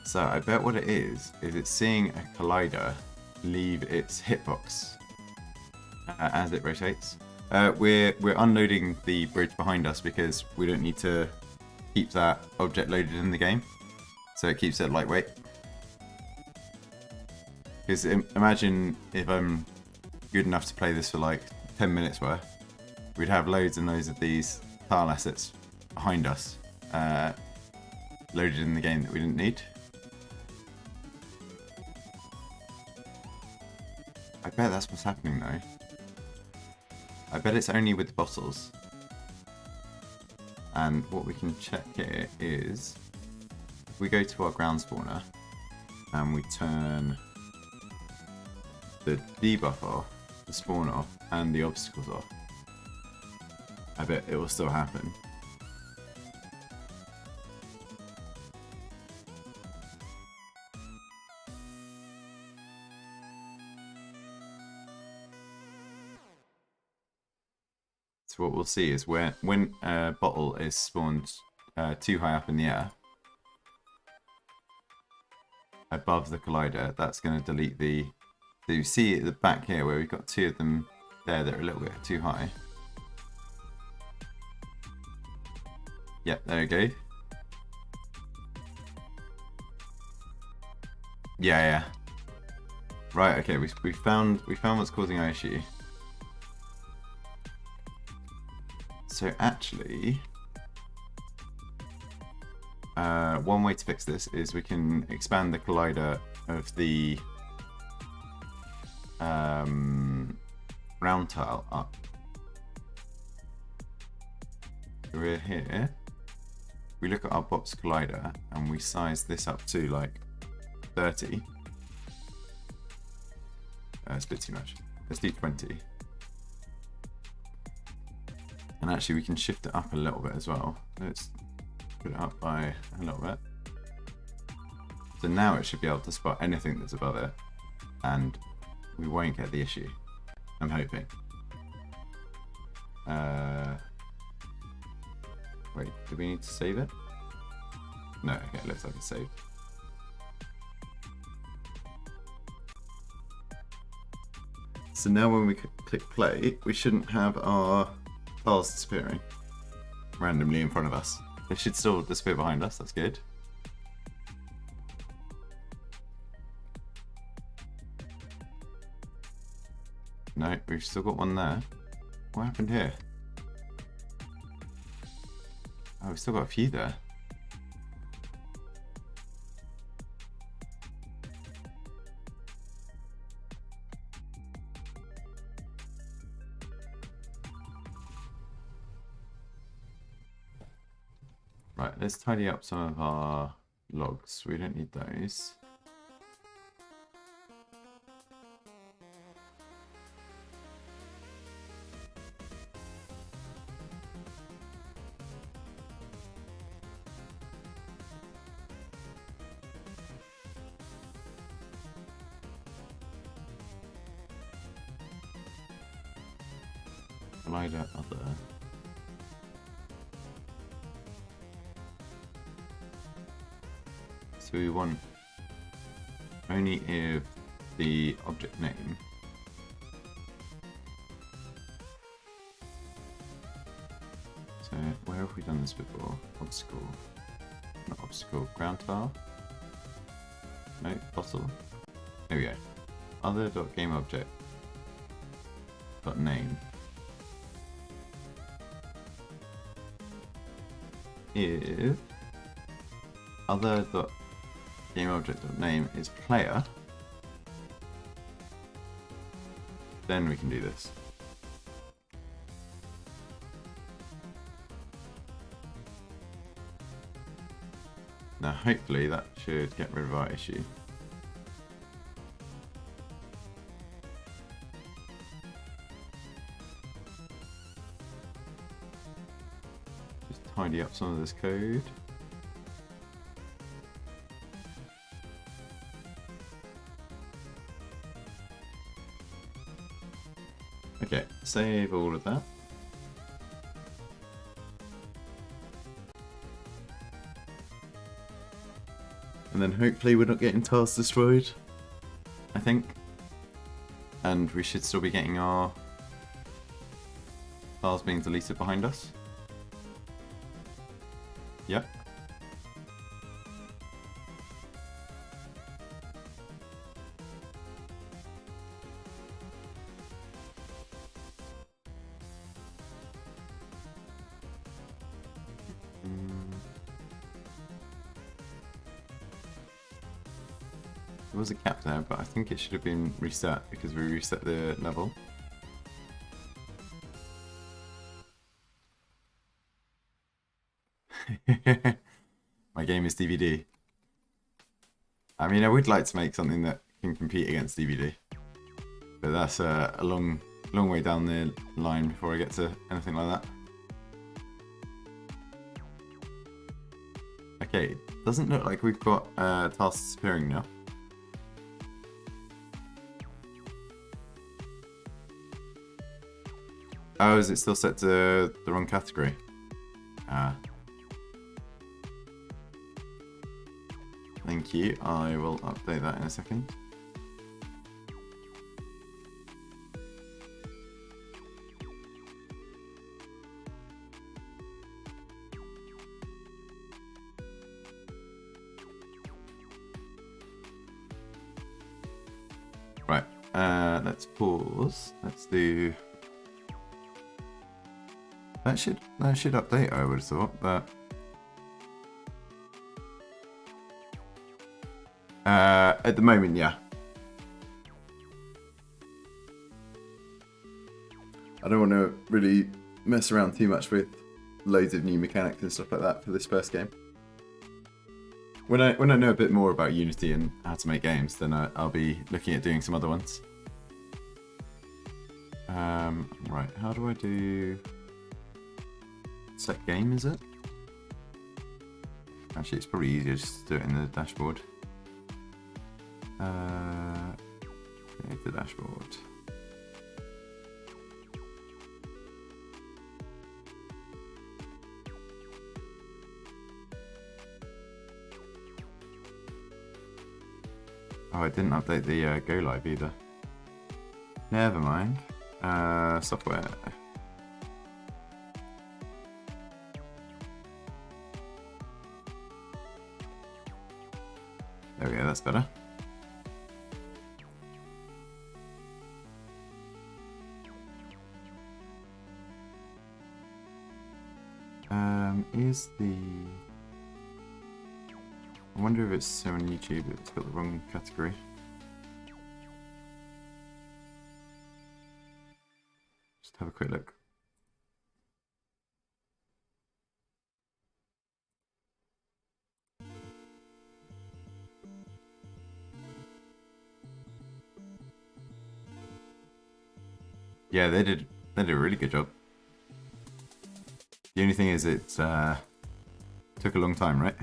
So I bet what it is it's seeing a collider leave its hitbox as it rotates. We're unloading the bridge behind us because we don't need to keep that object loaded in the game. So it keeps it lightweight. Because imagine if I'm good enough to play this for like 10 minutes worth, we'd have loads and loads of these tile assets behind us loaded in the game that we didn't need. I bet that's what's happening though. I bet it's only with the bottles. And what we can check here is, if we go to our ground spawner and we turn the debuff off, the spawn off, and the obstacles off, I bet it will still happen. So what we'll see is when a bottle is spawned too high up in the air, above the collider, that's going to delete the... So you see at the back here where we've got two of them there that are a little bit too high. Yep, there we go. Yeah. Right, okay, we found what's causing our issue. So actually, one way to fix this is we can expand the collider of the round tile up. So we're here. We look at our box collider and we size this up to like 30. It's a bit too much. Let's do 20. And actually we can shift it up a little bit as well. Let's put it up by a little bit. So now it should be able to spot anything that's above it and we won't get the issue. I'm hoping. Wait, do we need to save it? No, okay, it looks like it's saved. So now when we click play, we shouldn't have our tiles disappearing randomly in front of us. They should still disappear behind us, that's good. No, we've still got one there. What happened here? Oh, we've still got a few there. Right, let's tidy up some of our logs. We don't need those. Slider other. So we want only if the object name so where have we done this before? Obstacle. Not obstacle, ground tile. No, bottle. There we go. Other.gameObject.name if other.gameObject.name is player, then we can do this. Now hopefully that should get rid of our issue. Just tidy up some of this code. Okay, save all of that. And then hopefully we're not getting tiles destroyed, I think. And we should still be getting our tiles being deleted behind us. Yep. There was a cap there, but I think it should have been reset because we reset the level. My game is DVD. I mean, I would like to make something that can compete against DVD, but that's a long way down the line before I get to anything like that. Okay, doesn't look like we've got tiles disappearing now. Oh, is it still set to the wrong category? Ah. Thank you. I will update that in a second. Right. Let's pause. Let's do. That should update, I would have thought, but at the moment, yeah. I don't want to really mess around too much with loads of new mechanics and stuff like that for this first game. When I know a bit more about Unity and how to make games, then I'll be looking at doing some other ones. Right, how do I do? Set game, is it? Actually, it's probably easier just to do it in the dashboard. Create the dashboard. Oh, I didn't update the Go Live either. Never mind. Software. There we go, that's better. Is the... I wonder if it's so on YouTube it's got the wrong category. Just have a quick look. Yeah, they did a really good job. The only thing is it took a long time, right?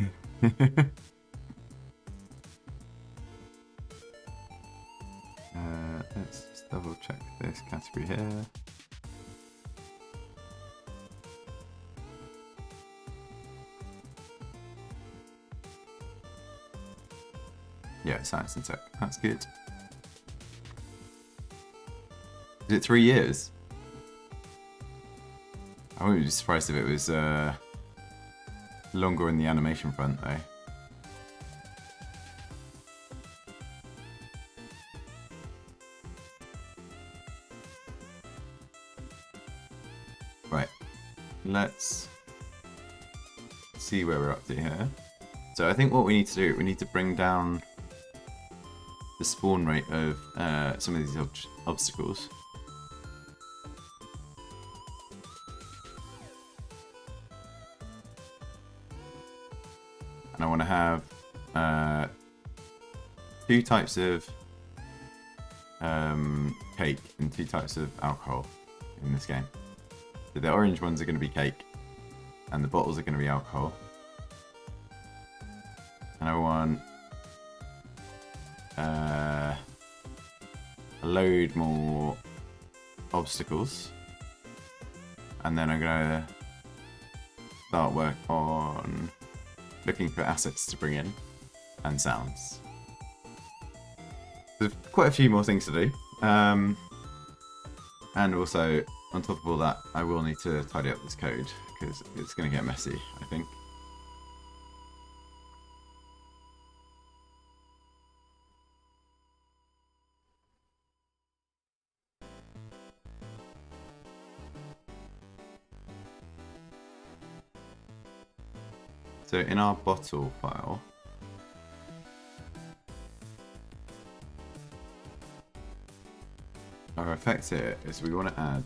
Let's just double check this category here. Yeah, science and tech. That's good. Is it 3 years? I wouldn't be surprised if it was longer in the animation front, though. Right, let's see where we're up to here. So I think what we need to do, we need to bring down the spawn rate of some of these obstacles. And I want to have 2 types of cake and 2 types of alcohol in this game. So the orange ones are going to be cake and the bottles are going to be alcohol. And I want a load more obstacles. And then I'm going to start work on looking for assets to bring in and sounds. There's quite a few more things to do. And also, on top of all that, I will need to tidy up this code because it's going to get messy, I think. So in our bottle file, our effect here is we want to add,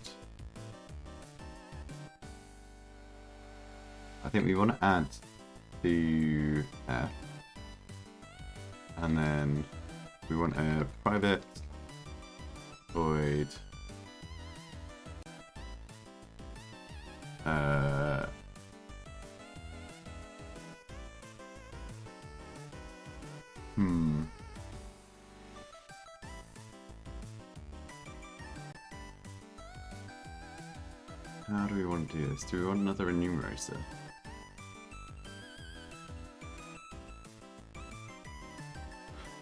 I think we want to add to F, and then we want a private void How do we want to do this? Do we want another enumerator?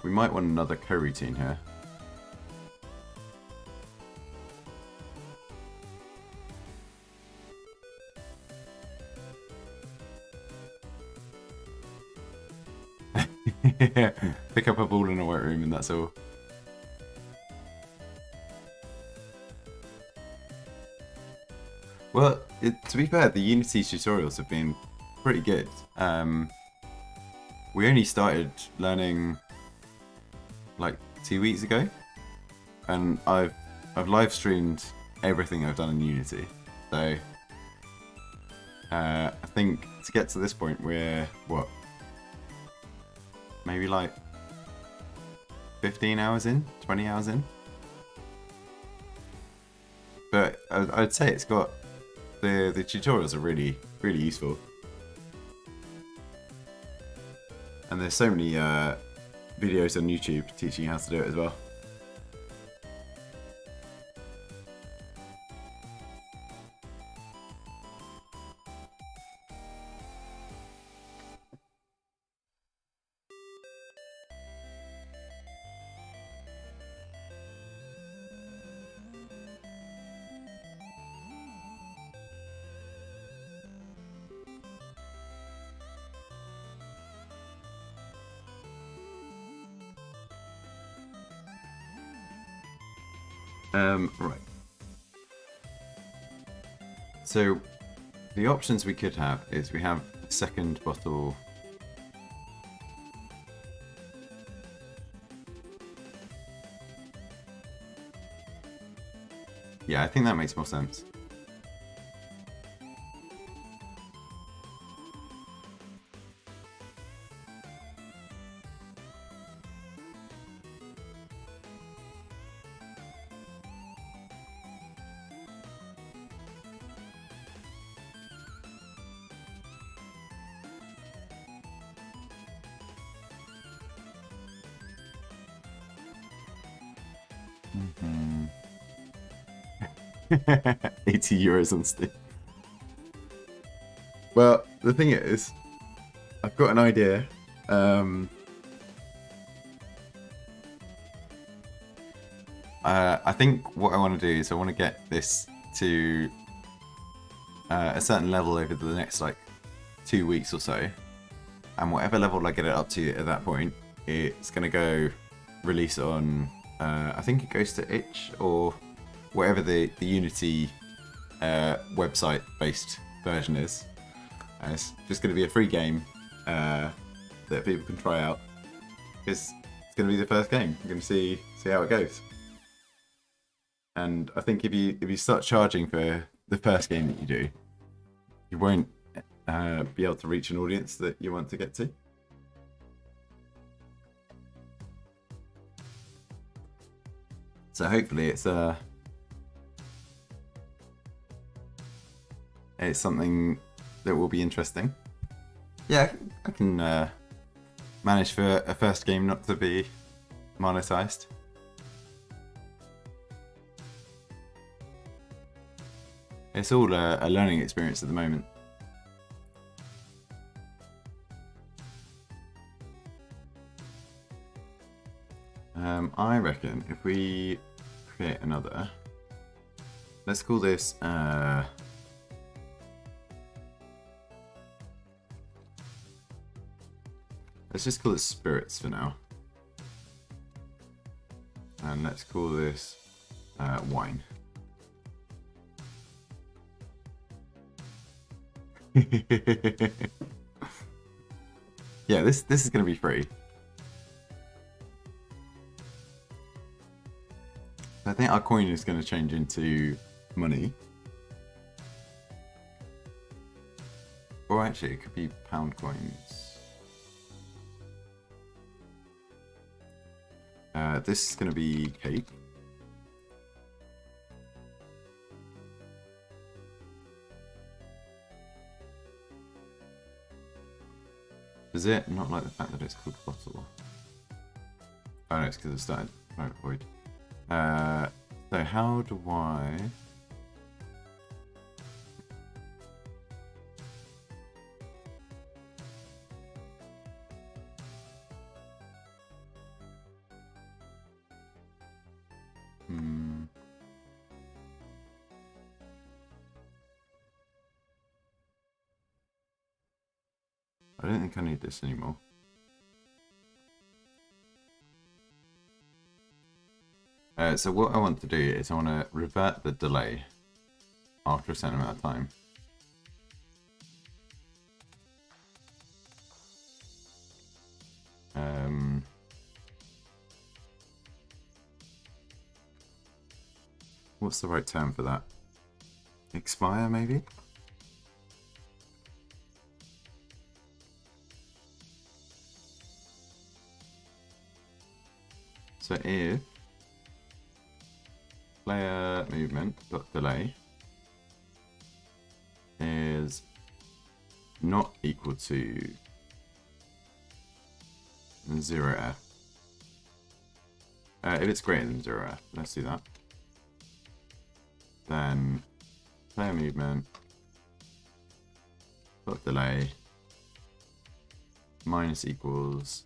We might want another coroutine here. Pick up a ball in a white room and that's all. Well, to be fair, the Unity tutorials have been pretty good. We only started learning like 2 weeks ago, and I've live streamed everything I've done in Unity. So I think to get to this point, we're what? Maybe like 15 hours in, 20 hours in. But I'd say it's got the tutorials are really useful, and there's so many videos on YouTube teaching you how to do it as well. Right. So the options we could have is we have a second bottle. Yeah, I think that makes more sense. Mm-hmm. 80 euros on Steam. Well, the thing is, I've got an idea. I think what I want to do is I want to get this to a certain level over the next like 2 weeks or so, and whatever level I get it up to at that point, it's gonna go release on. I think it goes to itch or whatever the Unity website based version is. And it's just going to be a free game that people can try out. It's going to be the first game. We're going to see how it goes. And I think if you start charging for the first game that you do, you won't be able to reach an audience that you want to get to. So hopefully it's something that will be interesting. Yeah, I can manage for a first game not to be monetized. It's all a learning experience at the moment. I reckon if we create another, let's call this let's just call it spirits for now, and let's call this wine. Yeah, this is going to be free. I think our coin is going to change into money. Or actually, it could be pound coins. This is going to be cake. Does it not like the fact that it's called bottle? Oh no, it's because it started right void. So how do I... I don't think I need this anymore. So what I want to do is I want to revert the delay after a certain amount of time. What's the right term for that? Expire, maybe? So if player movement dot delay is not equal to 0f. If it's greater than 0f, let's do that. Then player movement dot delay minus equals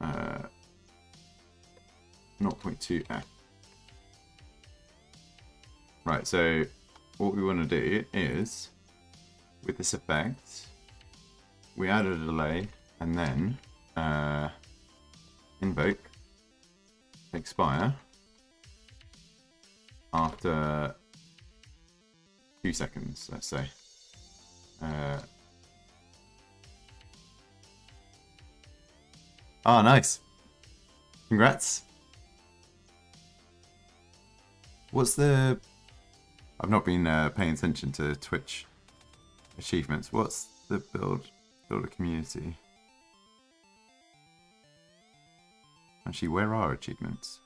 0.2f. Right, so what we want to do is, with this effect, we add a delay and then invoke expire after 2 seconds, let's say. Oh, nice. Congrats. What's the... I've not been paying attention to Twitch achievements. What's the build a community? Actually, where are achievements?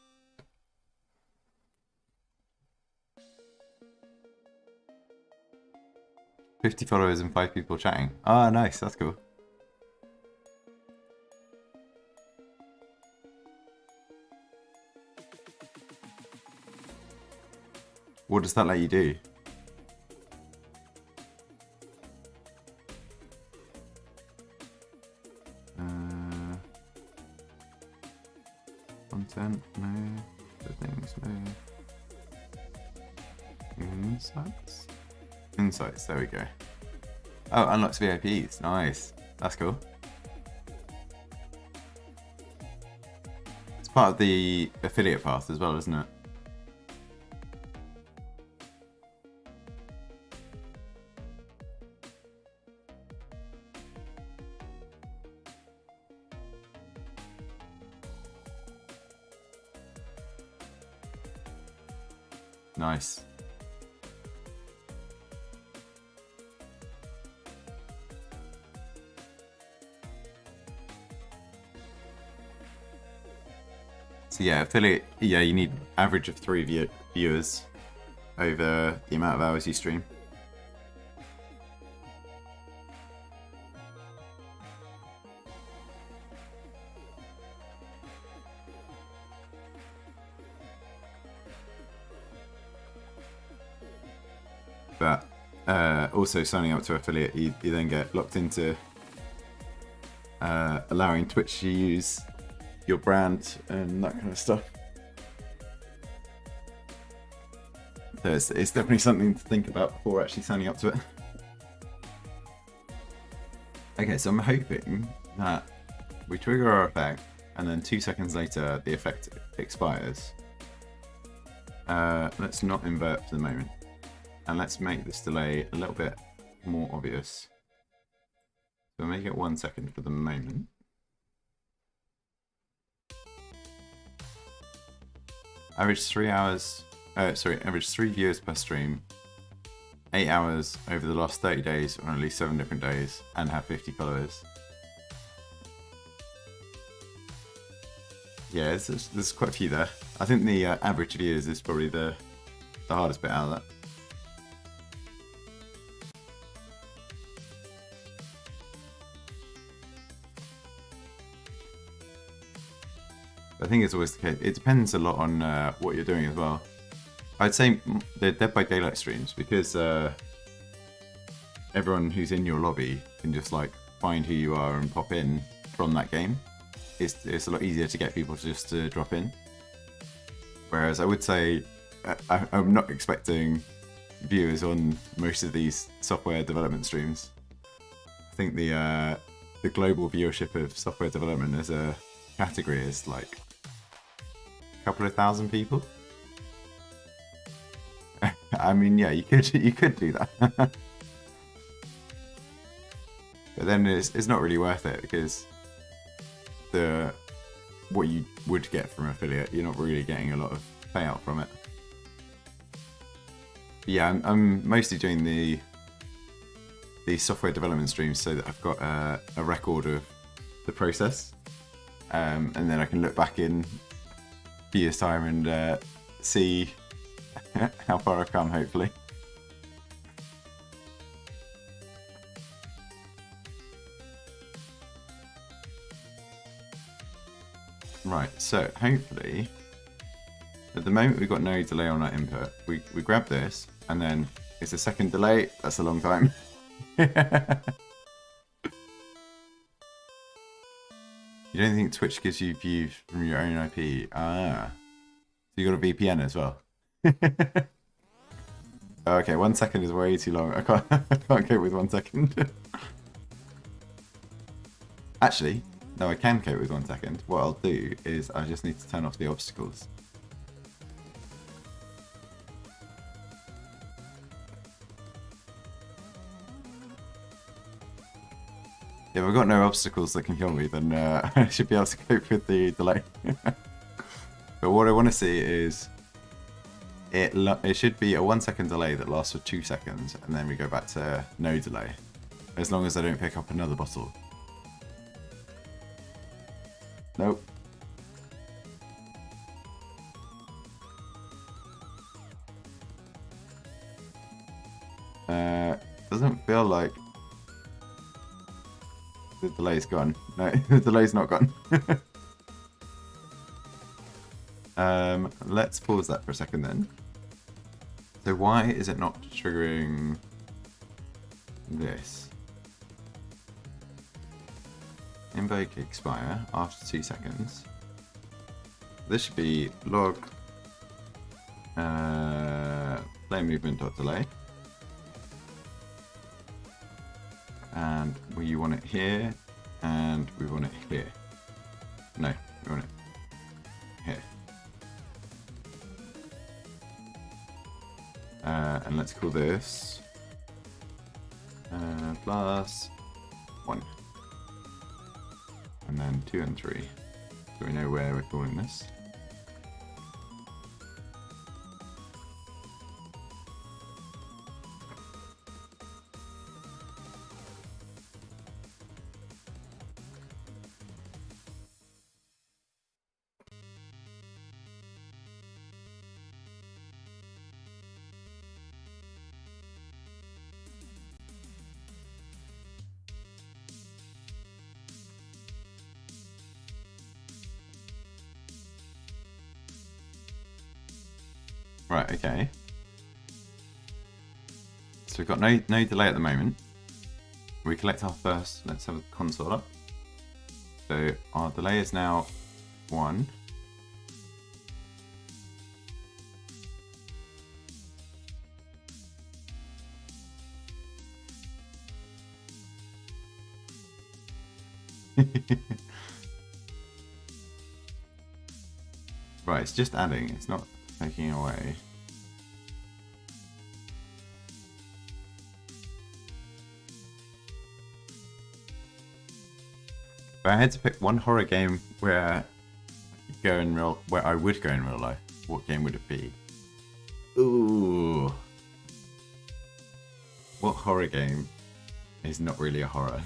$50 followers and 5 people chatting. Ah, nice. That's cool. What does that let you do? Content, no. Things, no. Insights? Insights, there we go. Oh, unlocks VIPs. Nice. That's cool. It's part of the affiliate path as well, isn't it? Nice. So yeah, affiliate, yeah, you need average of 3 viewers over the amount of hours you stream. But also signing up to affiliate, you then get locked into allowing Twitch to use your brand and that kind of stuff. So it's definitely something to think about before actually signing up to it. Okay, so I'm hoping that we trigger our effect and then 2 seconds later the effect expires. Let's not invert for the moment. And let's make this delay a little bit more obvious. So we'll make it 1 second for the moment. Average 3 hours, average 3 viewers per stream, 8 hours over the last 30 days on at least 7 different days, and have 50 followers. Yeah, there's quite a few there. I think the average viewers is probably the hardest bit out of that. I think it's always the case. It depends a lot on what you're doing as well. I'd say the Dead by Daylight streams, because everyone who's in your lobby can just like find who you are and pop in from that game. It's a lot easier to get people to just drop in. Whereas I would say I'm not expecting viewers on most of these software development streams. I think the global viewership of software development as a category is like a couple of thousand people. I mean, yeah, you could do that. But then it's not really worth it, because what you would get from affiliate, you're not really getting a lot of payout from it. But yeah, I'm mostly doing the software development streams so that I've got a record of the process, and then I can look back in a few years' time and see how far I've come, hopefully. Right, so hopefully, at the moment we've got no delay on our input. We grab this, and then it's a second delay. That's a long time. You don't think Twitch gives you views from your own IP? Ah. So you got a VPN as well. Okay, 1 second is way too long. I can't cope with 1 second. Actually, no, I can cope with 1 second. What I'll do is I just need to turn off the obstacles. If I've got no obstacles that can kill me, then I should be able to cope with the delay. But what I want to see is it should be a 1 second delay that lasts for 2 seconds, and then we go back to no delay, as long as I don't pick up another bottle. Nope. Doesn't feel like the delay's gone. No, the delay's not gone. Let's pause that for a second then. So why is it not triggering this? Invoke expire after 2 seconds. This should be log play movement.delay. And we want it here, and we want it here. No, we want it here. And let's call this plus 1. And then 2 and 3. So we know where we're calling this. Right, okay. So we've got no delay at the moment. We collect our first, let's have a console up. So our delay is now 1. Right, it's just adding, it's not taking away. If I had to pick one horror game where I would go in real life, what game would it be? Ooh. What horror game is not really a horror?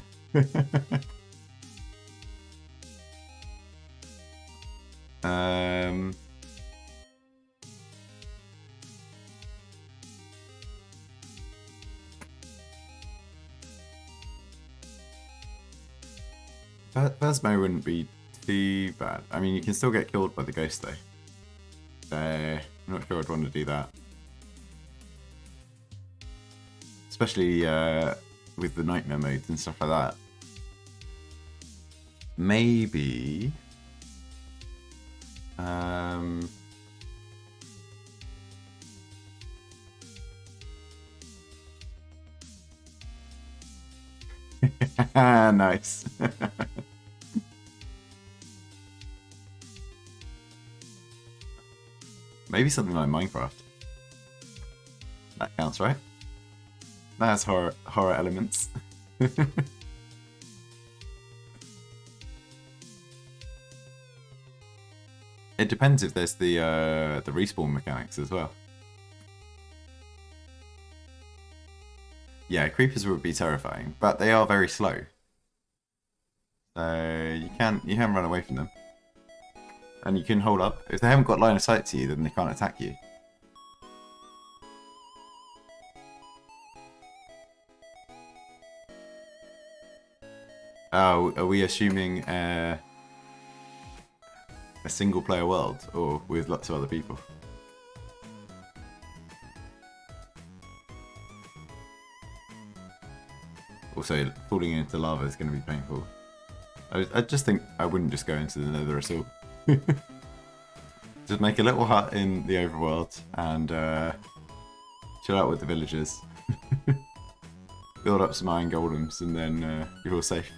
Phasmo wouldn't be too bad. I mean, you can still get killed by the ghost though. So, I'm not sure I'd want to do that. Especially with the nightmare modes and stuff like that. Maybe... nice. Maybe something like Minecraft. That counts, right? That has horror elements. It depends if there's the respawn mechanics as well. Yeah, creepers would be terrifying, but they are very slow. So you can run away from them. And you can hold up. If they haven't got line of sight to you, then they can't attack you. Oh, are we assuming a single player world or with lots of other people? Also, falling into lava is going to be painful. I just think I wouldn't just go into the nether at all. Just make a little hut in the overworld and chill out with the villagers. Build up some iron golems and then you're all safe.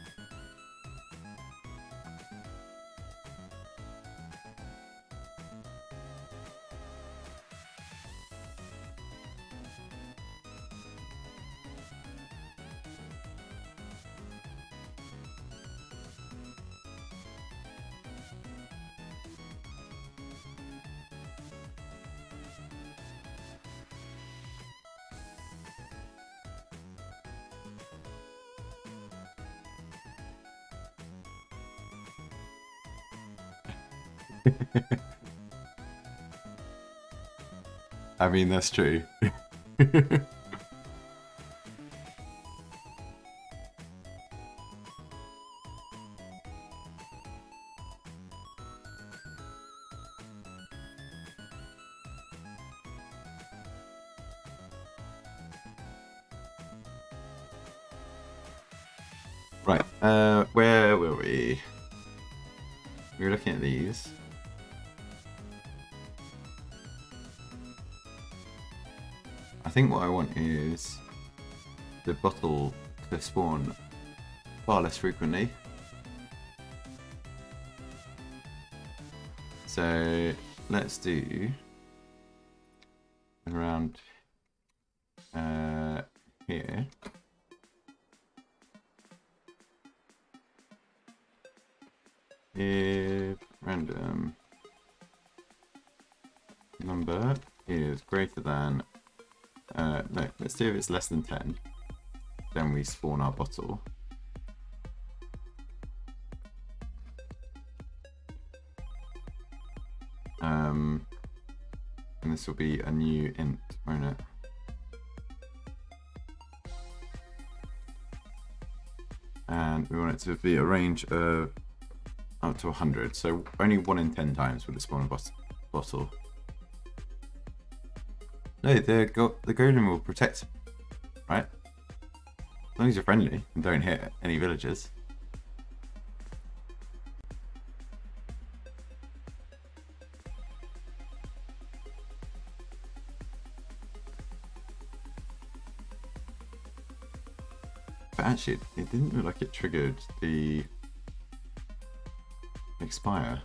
I mean, that's true. Right, where were we? We were looking at these. I think what I want is the bottle to spawn far less frequently. So let's do around here. If random number is greater than no, let's do if it's less than 10, then we spawn our bottle. And this will be a new int, won't it? And we want it to be a range of up to 100, so only 1 in 10 times will it spawn a bottle. No, the golem will protect, right? As long as you're friendly and don't hit any villagers. But actually, it didn't look like it triggered the expire.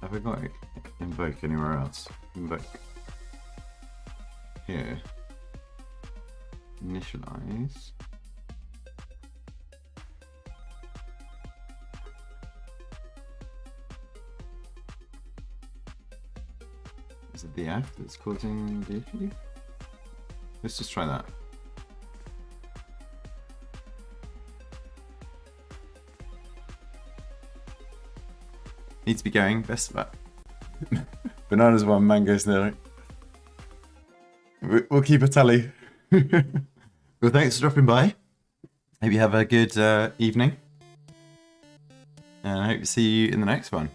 Have I got invoke anywhere else? Invoke here. Initialize. Is it the act that's causing the issue? Let's just try that. Needs to be going, best of luck. Bananas 1, mangoes 0. We'll keep a tally. Well, thanks for dropping by. Hope you have a good evening. And I hope to see you in the next one.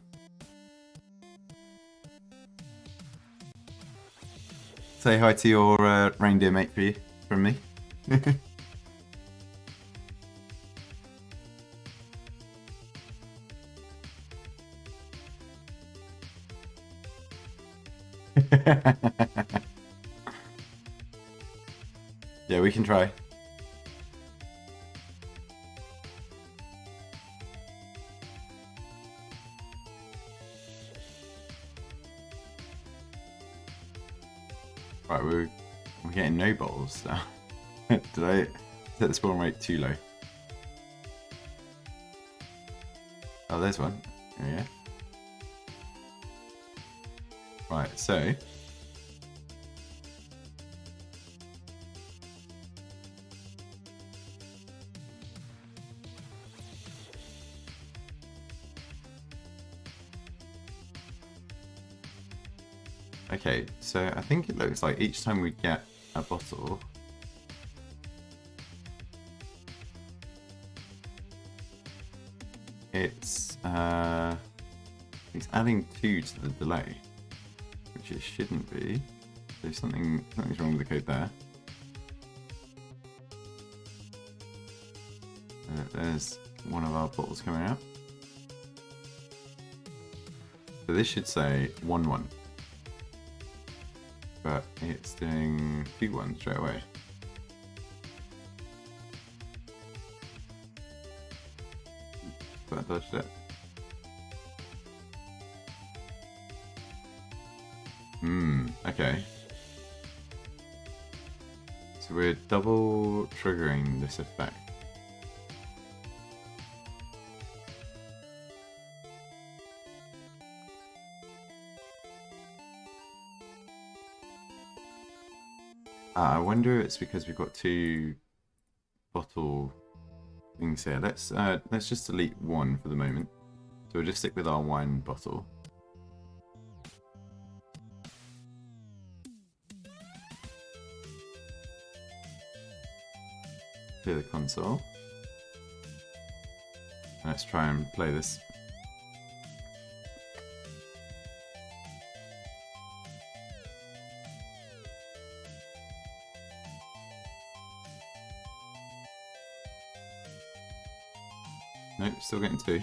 Say hi to your reindeer mate for you, from me. Yeah, we can try. Right, we're getting no bottles now. Did I set the spawn rate too low? Oh, there's one. There we go. Right, so okay, so I think it looks like each time we get a bottle, it's adding 2 to the delay, which it shouldn't be. There's something's wrong with the code there. There's one of our bottles coming out. So this should say 1-1. But it's doing 2-1 straight away. But I dodged it. Okay. So So we're double triggering this effect. I wonder if it's because we've got two bottle things here. Let's just delete one for the moment. So we'll just stick with our wine bottle. Clear the console. Let's try and play this. Nope, still getting two.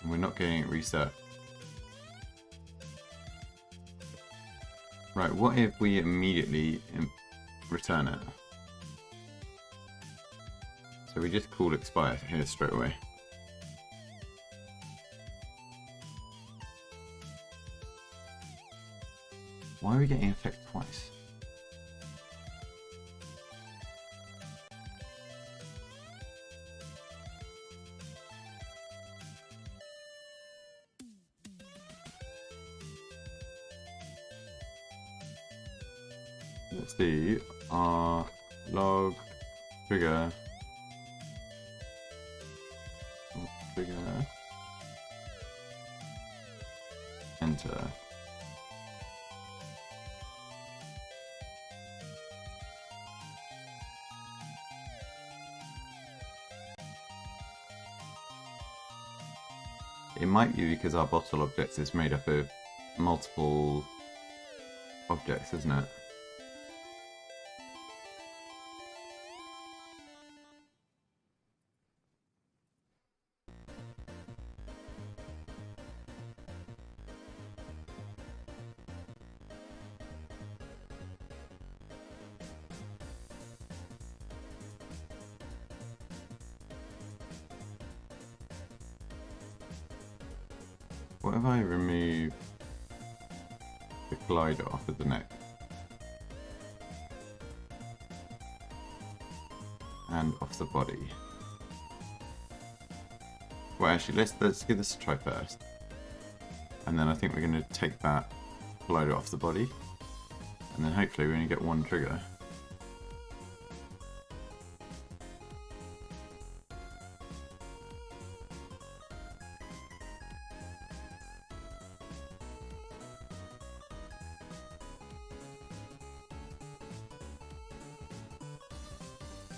And we're not getting it reset. Right, what if we immediately return it? So we just call expire here straight away. Why are we getting effect twice? Let's do our log trigger. Enter. It might be because our bottle object is made up of multiple objects, isn't it? What if I remove the glider off of the neck? And off the body. Well, actually, let's give this a try first. And then I think we're going to take that glider off the body. And then hopefully we only get one trigger.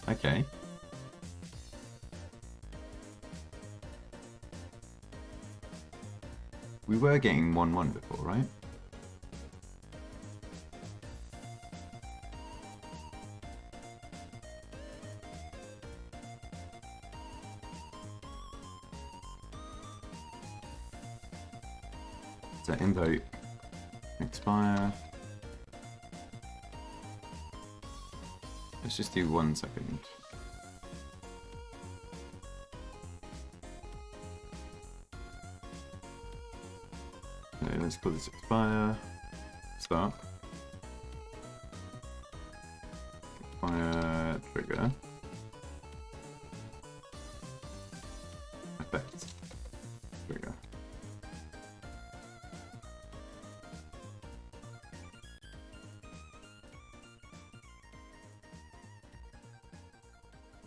Okay. We were getting 1-1 before, right? So invoke, expire. Let's just do 1 second. Okay, let's call this expire. Start. Expire trigger. Effect. Trigger.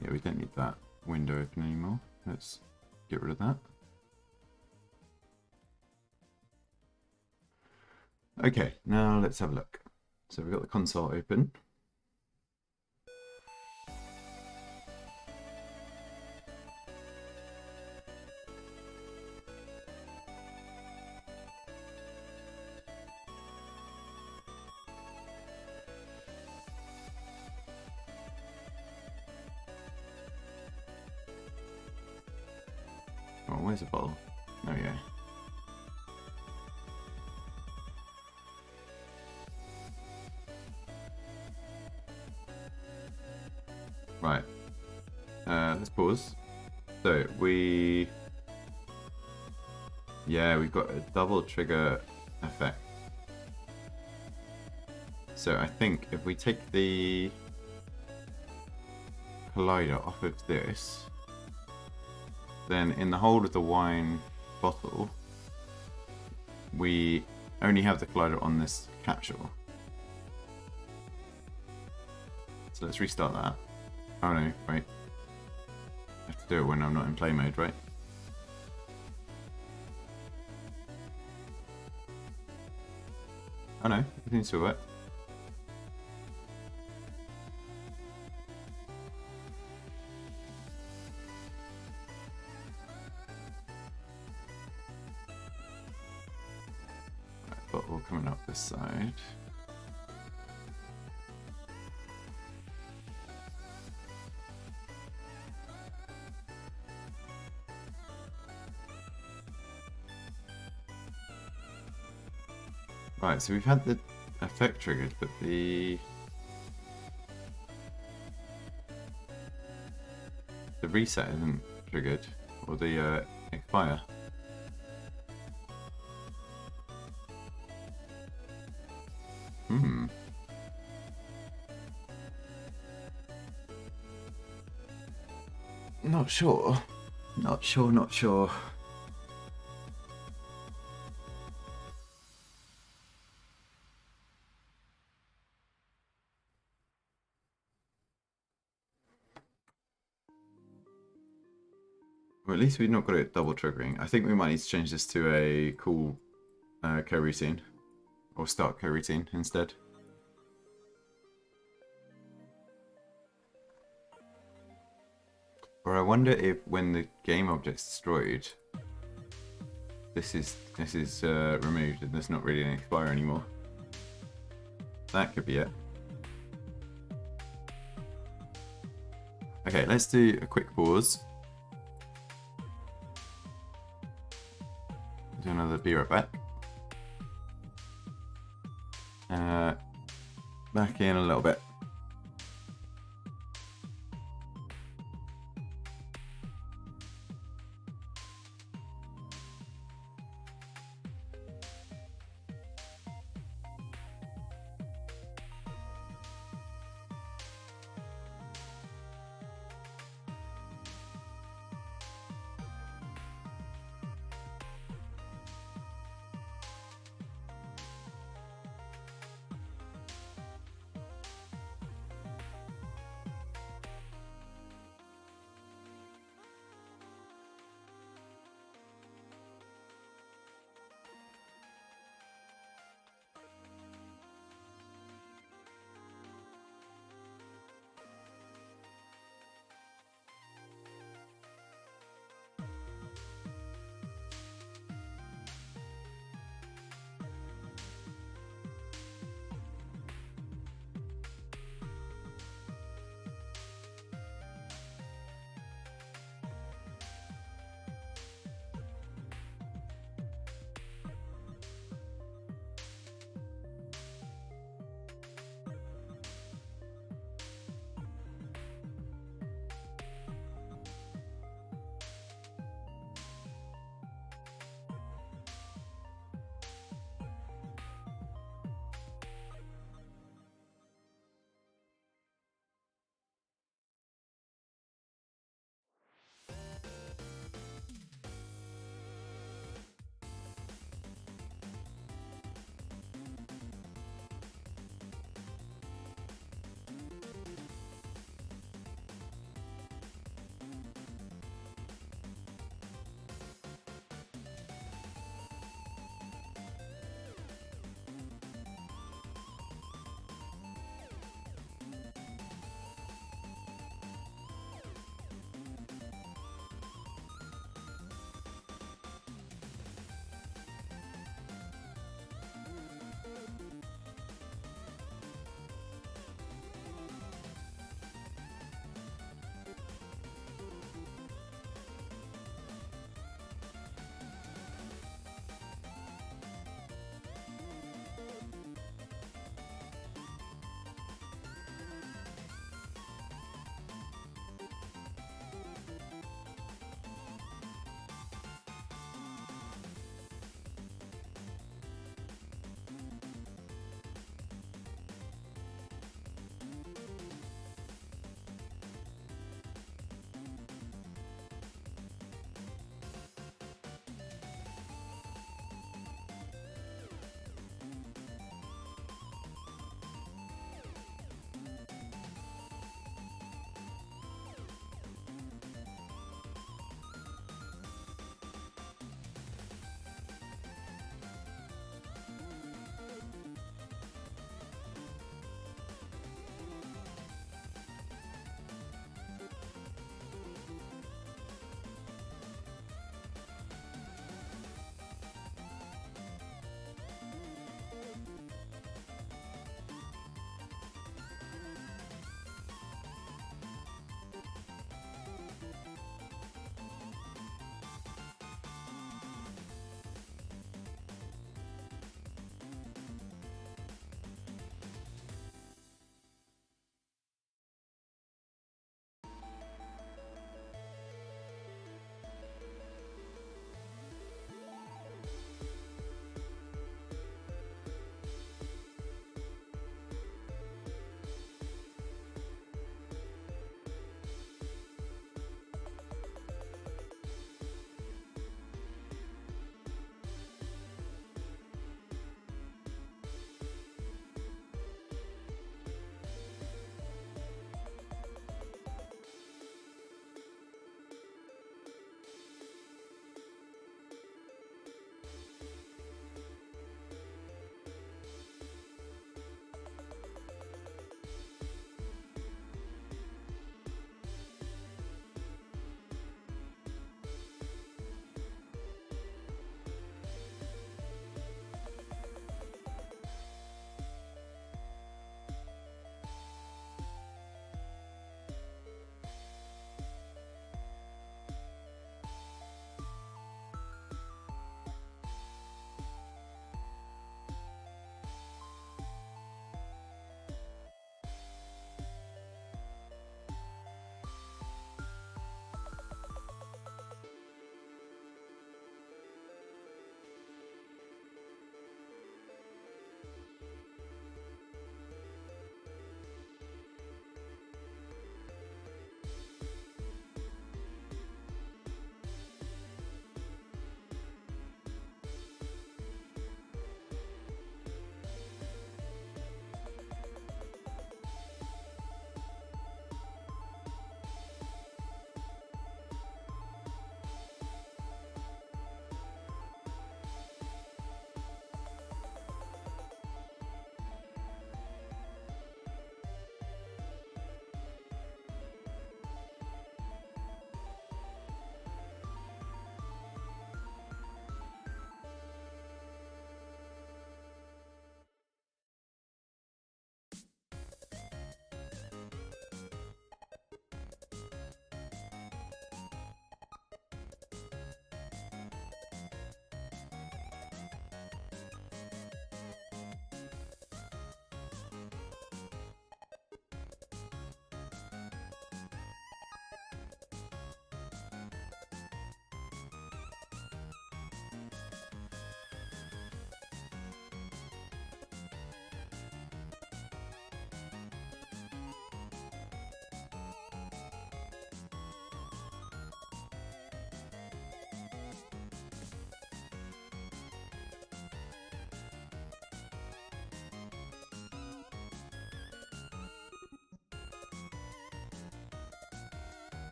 Yeah, we don't need that window open anymore. Let's get rid of that. Okay, now let's have a look. So we've got the console open. Oh, where's the bottle? Oh yeah. Right. Let's pause. So we Yeah, we've got a double trigger effect. So I think if we take the collider off of this, then in the hold of the wine bottle, we only have the collider on this capsule. So let's restart that. Oh no, wait. I have to do it when I'm not in play mode, right? Oh no, everything's still work. Right, bottle coming up this side. Right, so we've had the effect triggered, but the reset isn't triggered, or the expire. Not sure. Not sure. Well, at least we've not got it double triggering. I think we might need to change this to a cool coroutine. Or start coroutine instead. Or I wonder if when the game object's destroyed, this is removed and there's not really an expire anymore. That could be it. Okay, let's do a quick pause. Do another be right back. Back in a little bit.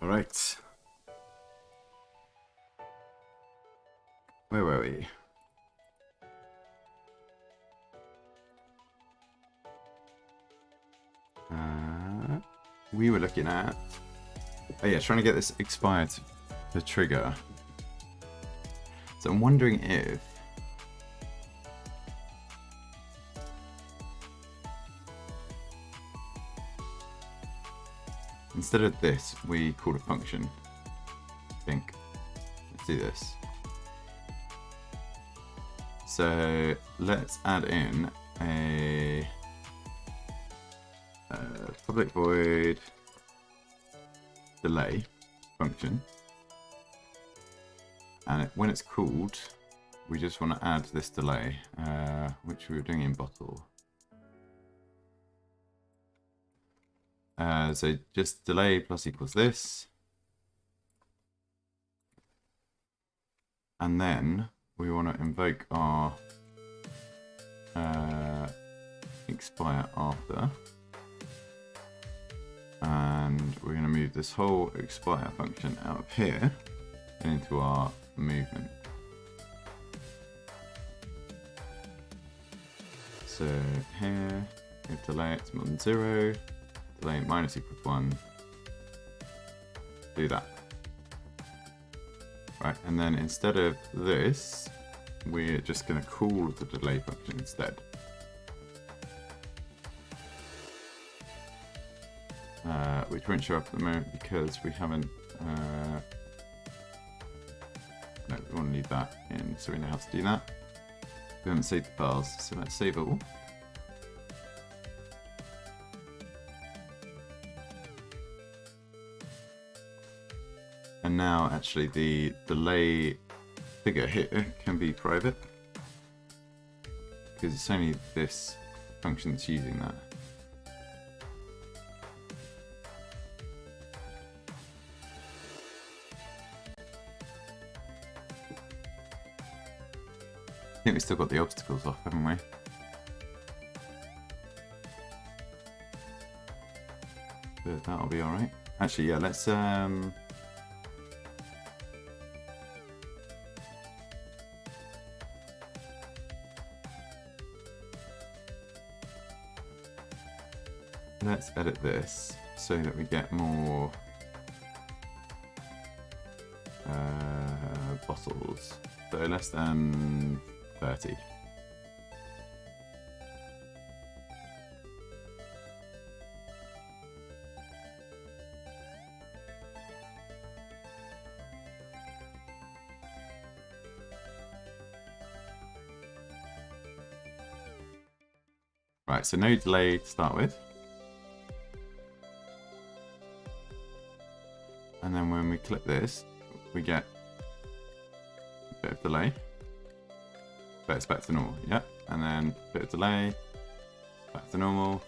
All right. Where were we? We were looking at... Oh yeah, trying to get this expired to trigger. So I'm wondering if... instead of this, we call a function. I think. Let's do this. So let's add in a public void delay function, and when it's called, we just want to add this delay, which we were doing in bottle. So just delay plus equals this, and then we want to invoke our expire after, and we're going to move this whole expire function out of here and into our movement. So here, if delay it's more than 0, delay minus equals 1, do that. Right, and then instead of this, we're just going to call the delay function instead. Which won't show up at the moment because we haven't... no, we want to leave that in so we know how to do that. We haven't saved the files, so let's save all. And now actually the delay figure here can be private because it's only this function that's using that. I think we still got the obstacles off, haven't we? But that'll be alright. Actually, yeah, let's let's edit this so that we get more bottles. So less than 30. Right, so no delay to start with. And then when we click this, we get a bit of delay. But it's back to normal, yeah. And then a bit of delay, back to normal.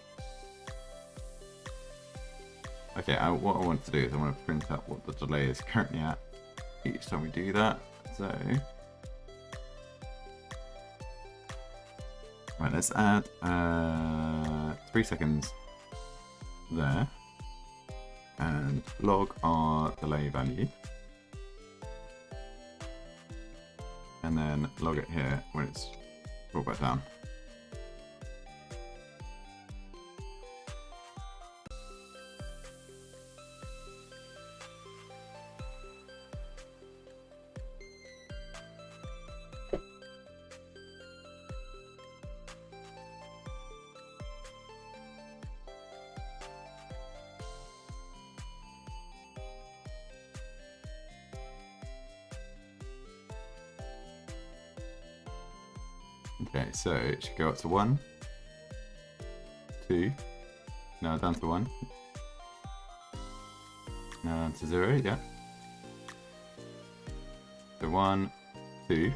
Okay, what I want to do is I want to print out what the delay is currently at each time we do that. So, right, let's add 3 seconds there and log our delay value. And then log it here when it's brought back down. Okay, so it should go up to 1, 2, now down to 1, now down to 0, yeah. So 1, 2,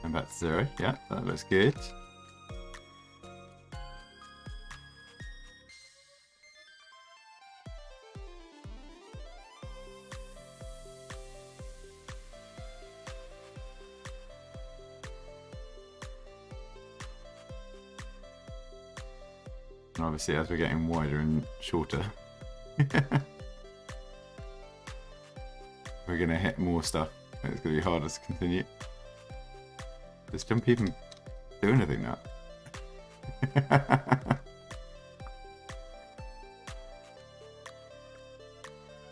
and back to 0, yeah, that looks good. And obviously as we're getting wider and shorter, we're going to hit more stuff. And it's going to be harder to continue. Does jump even do anything now?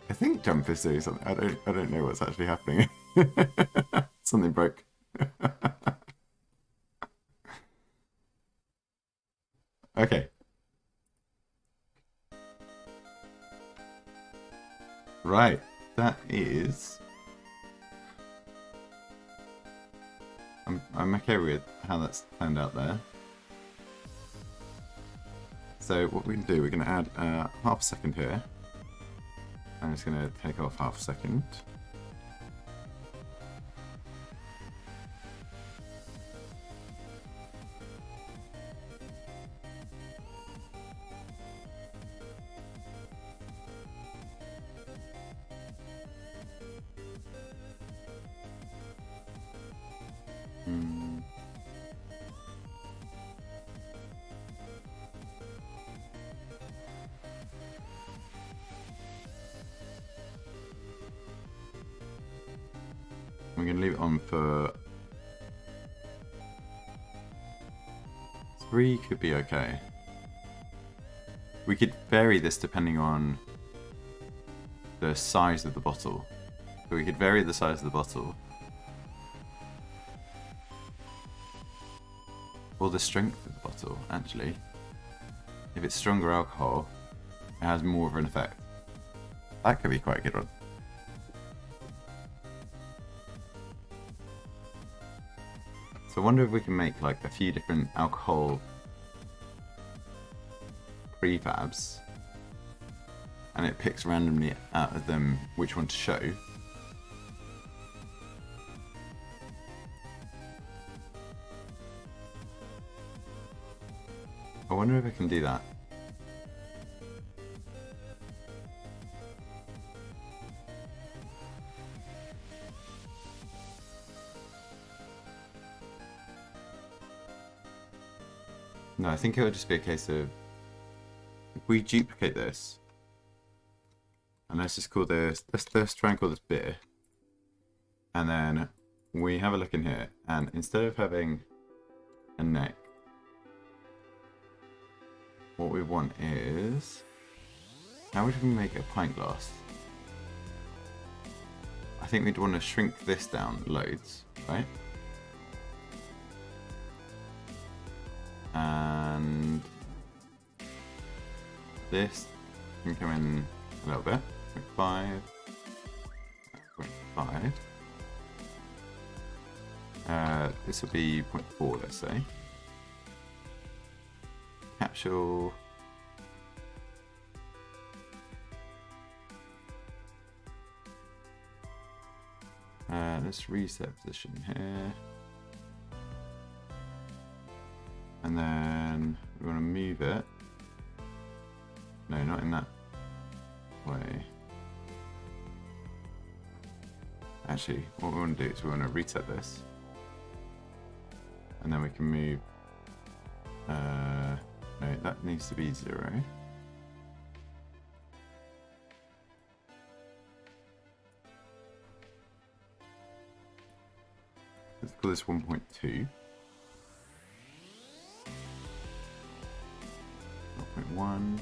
I think jump is doing something. I don't know what's actually happening. Something broke. Okay. Right. That is. I'm okay with how that's turned out there. So what we can do, we're going to add half a second here. I'm just going to take off half a second. We're going to leave it on for 3 could be okay. We could vary this depending on the size of the bottle. So we could vary the size of the bottle. Or the strength of the bottle, actually. If it's stronger alcohol, it has more of an effect. That could be quite a good one. So I wonder if we can make like a few different alcohol prefabs, and it picks randomly out of them which one to show. I wonder if I can do that. No, I think it would just be a case of if we duplicate this, and let's just call this, let's try and call this beer, and then we have a look in here, and instead of having a neck, what we want is, how would we make a pint glass? I think we'd want to shrink this down loads, right? And this can come in a little bit, 0.5, 0.5. This will be 0.4, let's say. Capsule. Let's reset position here. And then we want to move it. No, not in that way. Actually, what we want to do is we want to reset this. And then we can move. No, that needs to be 0. Let's call this 1.2. 0.1.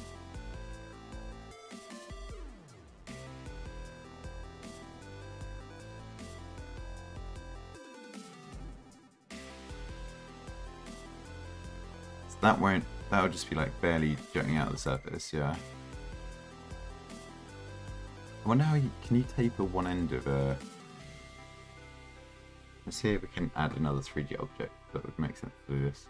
So that'll just be like barely jutting out of the surface, yeah. I wonder how can you taper one end of a... Let's see if we can add another 3D object that would make sense to do this.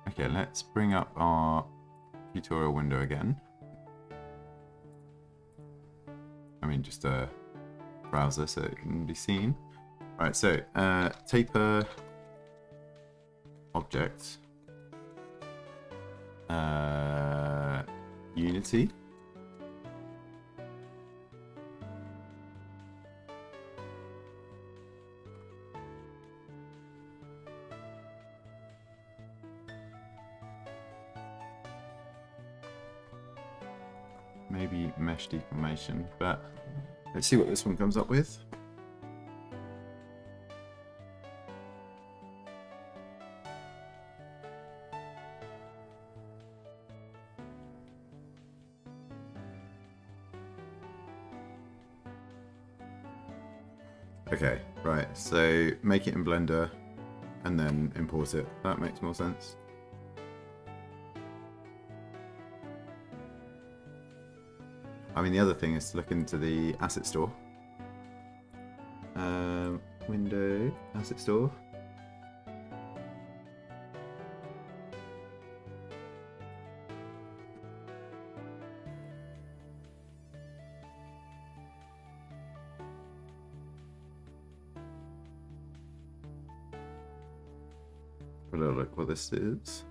Okay, let's bring up our tutorial window again. I mean, just a browser so it can be seen. Right, so taper object. Unity. Maybe mesh deformation, but let's see what this one comes up with. Okay, right, so make it in Blender and then import it. That makes more sense. I mean, the other thing is to look into the asset store. Window, asset store. Have a little look what this is.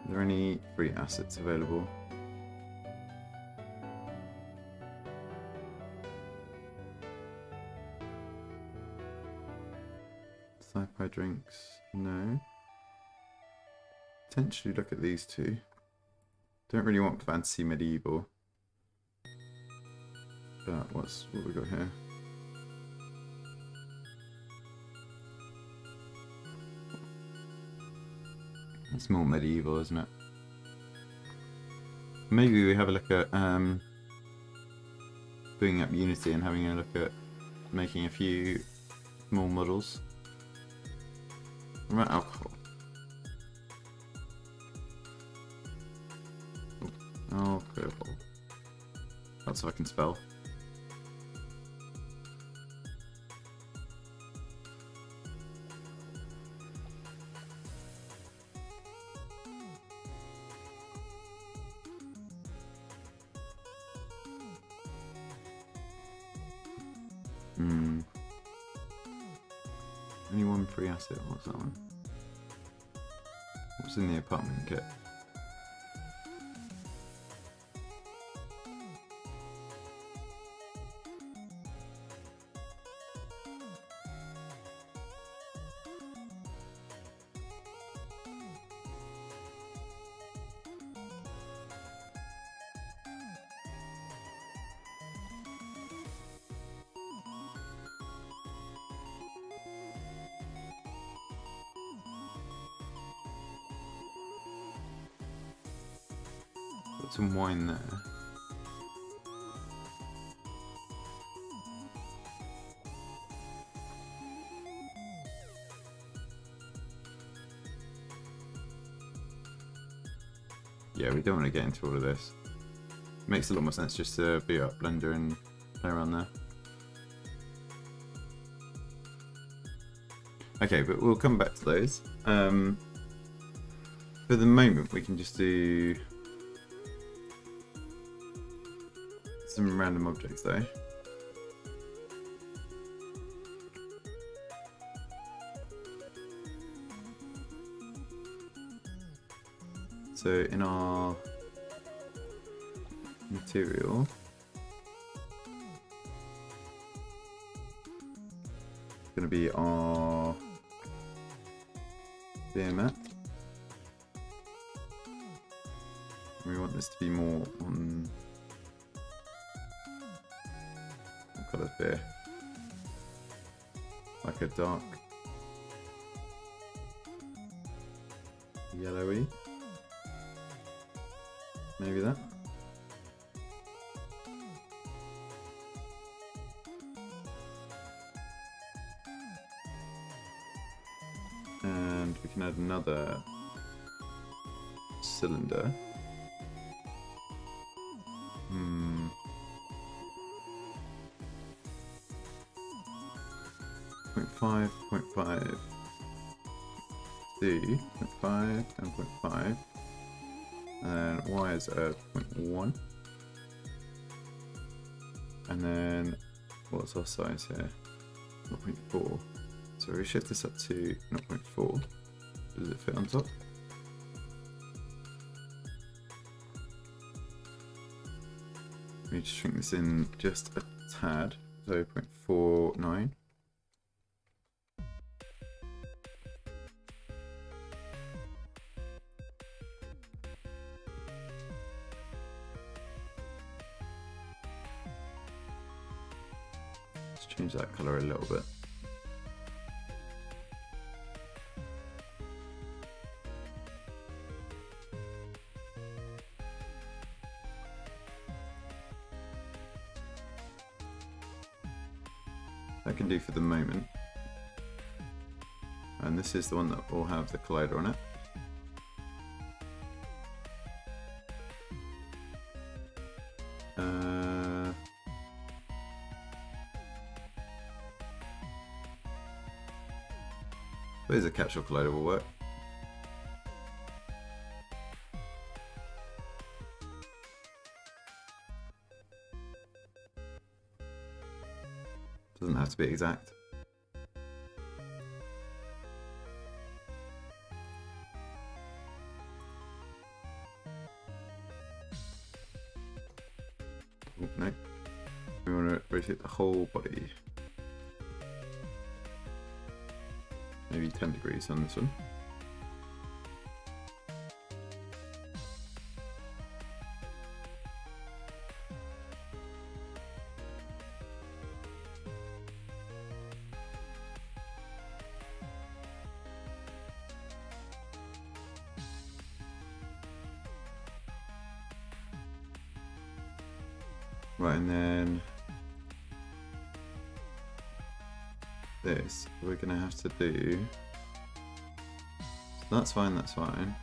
Are there any free assets available? Sci-fi drinks, no. Potentially look at these two. Don't really want fantasy medieval. But what we got here? It's more medieval, isn't it? Maybe we have a look at bringing up Unity and having a look at making a few small models. What about alcohol? Alcohol. That's what I can spell. Only one free asset. What's that one? What's in the apartment kit? Got some wine there. Yeah, we don't want to get into all of this. Makes a lot more sense just to boot up Blender and play around there. Okay, but we'll come back to those. For the moment, we can just do some random objects though. So in our material, it's going to be our beer mat. We want this to be more on... What colour's beer? Like a dark yellowy. Maybe that. And we can add another cylinder. 0.5, 0.5, C, 0.5, and 0.5. And then Y is at 0.1. And then what's our size here? 0.4. So we shift this up to 0.4. Does it fit on top? We just shrink this in just a tad, so 0.49. Let's change that colour a little bit. That can do for the moment. And this is the one that will have the collider on it. Suppose a capsule collider will work. Doesn't have to be exact. Oh, no. We want to rotate the whole body. Maybe 10 degrees on this one. Right, and then this we're gonna have to do. That's fine, that's fine.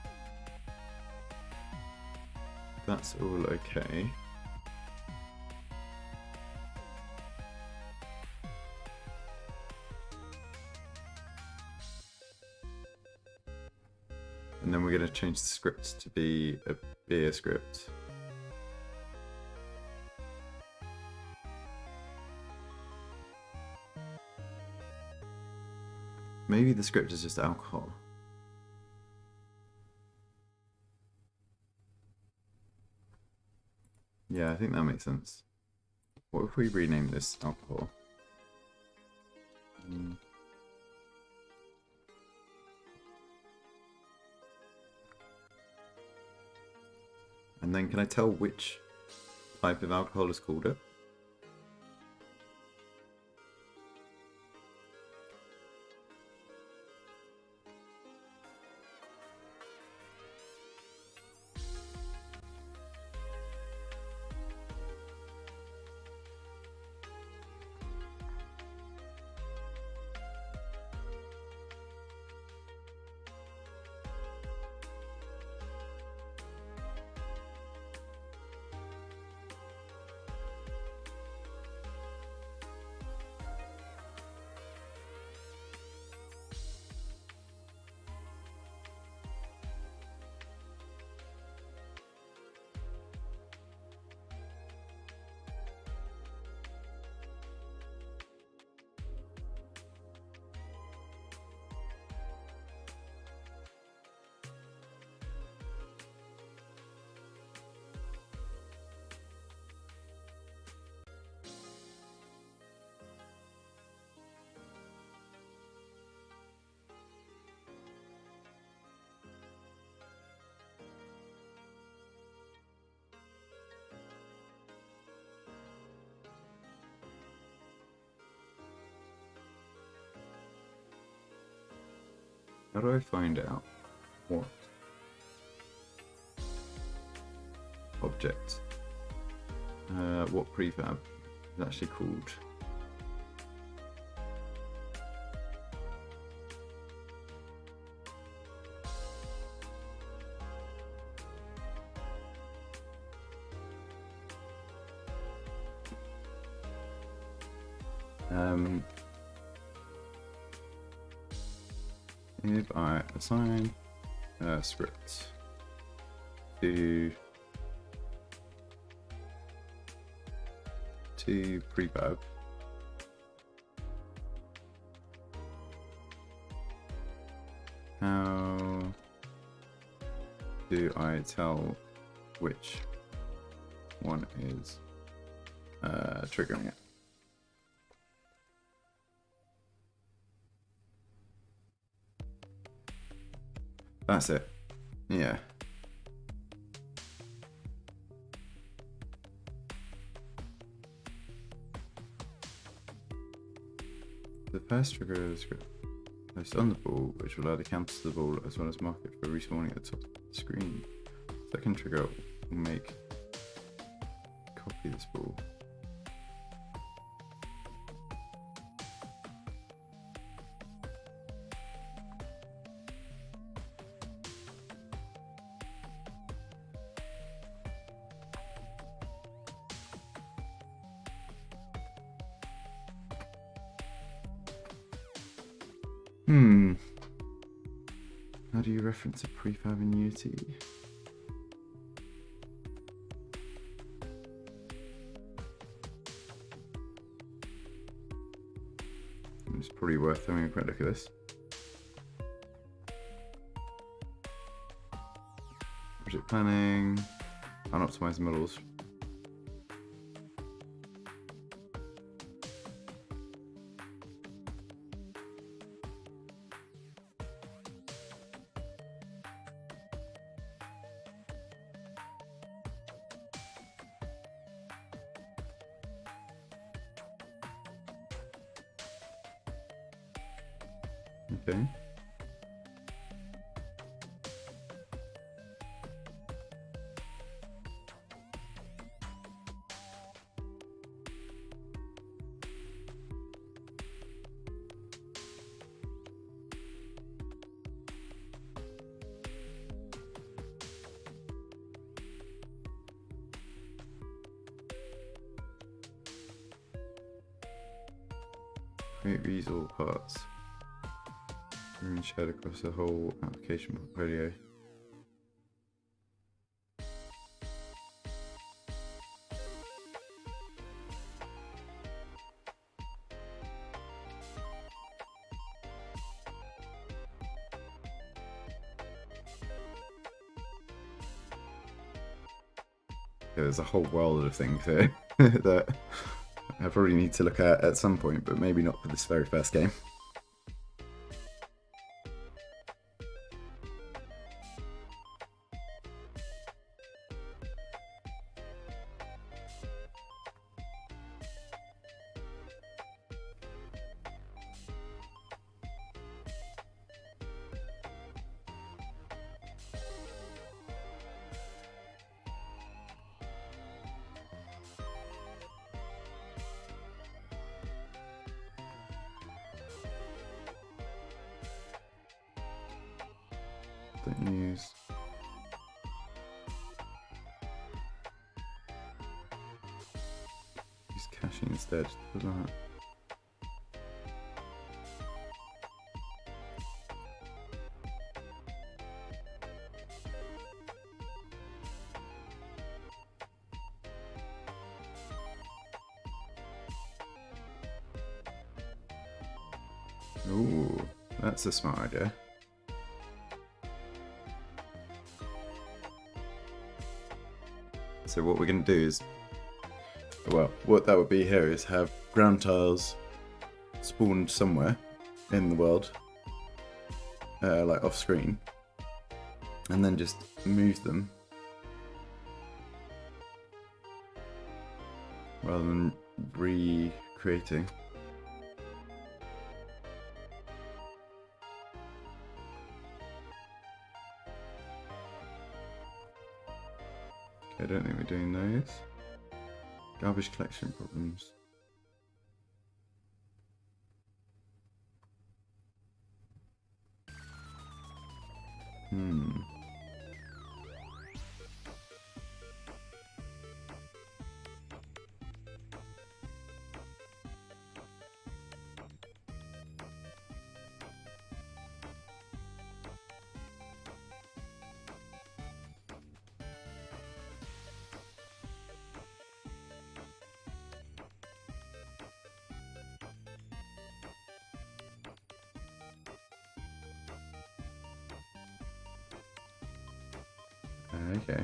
That's all okay. And then we're gonna change the script to be a beer script. Maybe the script is just alcohol. Yeah, I think that makes sense. What if we rename this alcohol? And then can I tell which type of alcohol is called it? How do I find out what object, what prefab is actually called? If I assign a script to prefab, how do I tell which one is triggering it? That's it. Yeah. The first trigger is script placed on the ball, which will add a counter to the ball as well as mark it for respawning at the top of the screen. Second trigger will make copy this ball. How do you reference a prefab in Unity? It's probably worth having a quick look at this. Project planning, unoptimized models. Okay. Create these all parts. And shared across the whole application portfolio. There's a whole world of things here that I probably need to look at some point, but maybe not for this very first game. Don't use caching instead for that. Ooh, that's a smart idea. So what we're going to do is, well, what that would be here is have ground tiles spawned somewhere in the world, like off screen, and then just move them rather than recreating. I don't think we're doing those. Garbage collection problems. Okay.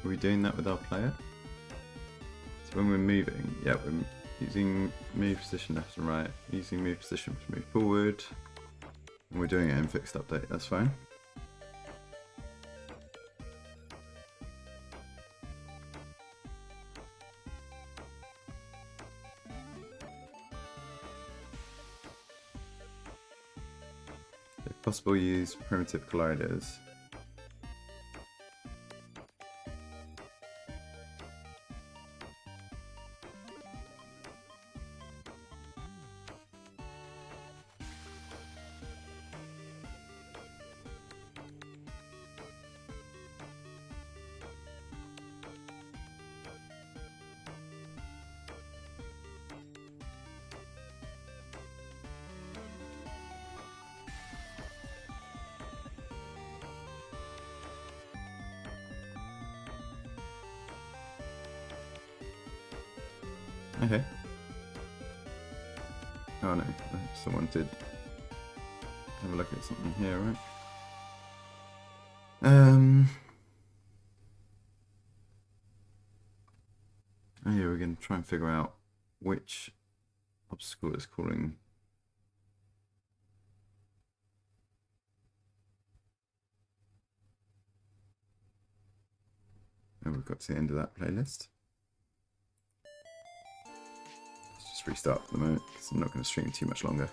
Are we doing that with our player? So when we're moving, yeah, we're using move position left and right, using move position to move forward, and we're doing it in fixed update, that's fine. If possible, use primitive colliders. Okay. Oh no, someone did have a look at something here, right? Oh yeah, we're gonna try and figure out which obstacle is calling. And we've got to the end of that playlist. Let's just restart for the moment because I'm not going to stream too much longer.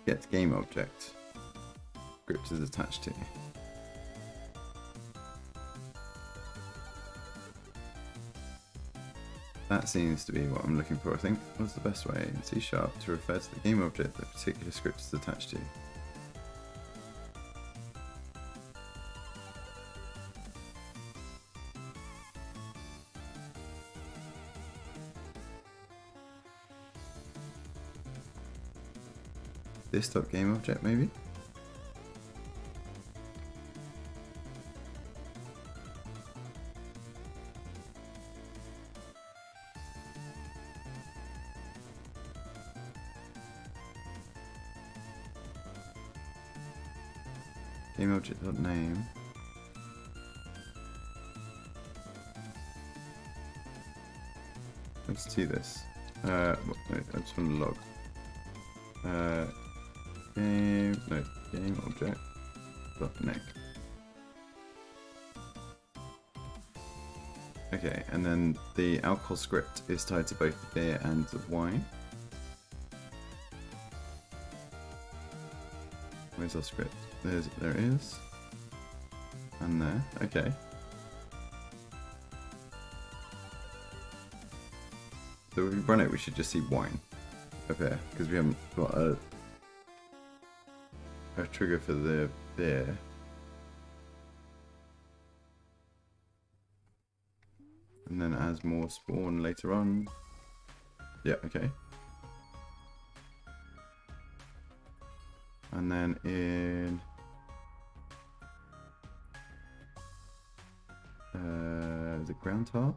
Get game object. Script is attached to. That seems to be what I'm looking for, I think. What's the best way in C# to refer to the game object that a particular script is attached to? This game object, maybe? Game object.name. Let's do this. Wait, I just want to log. Game object dot name. Okay, and then the alcohol script is tied to both the beer and the wine. Where's our script? There it is. And there. Okay. So if we run it, we should just see wine up here because we haven't got a trigger for the beer. And then as more spawn later on. Yeah, okay. And then in the ground tile.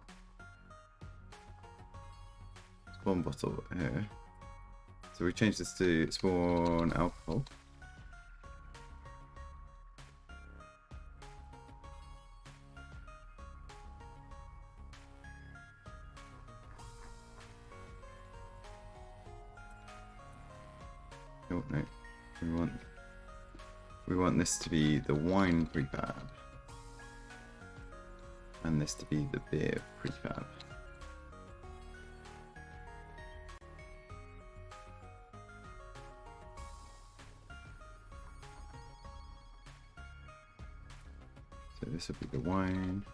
Spawn bottle here. So we change this to spawn alcohol. Oh no, we want this to be the wine prefab, and this to be the beer prefab. So this will be the wine,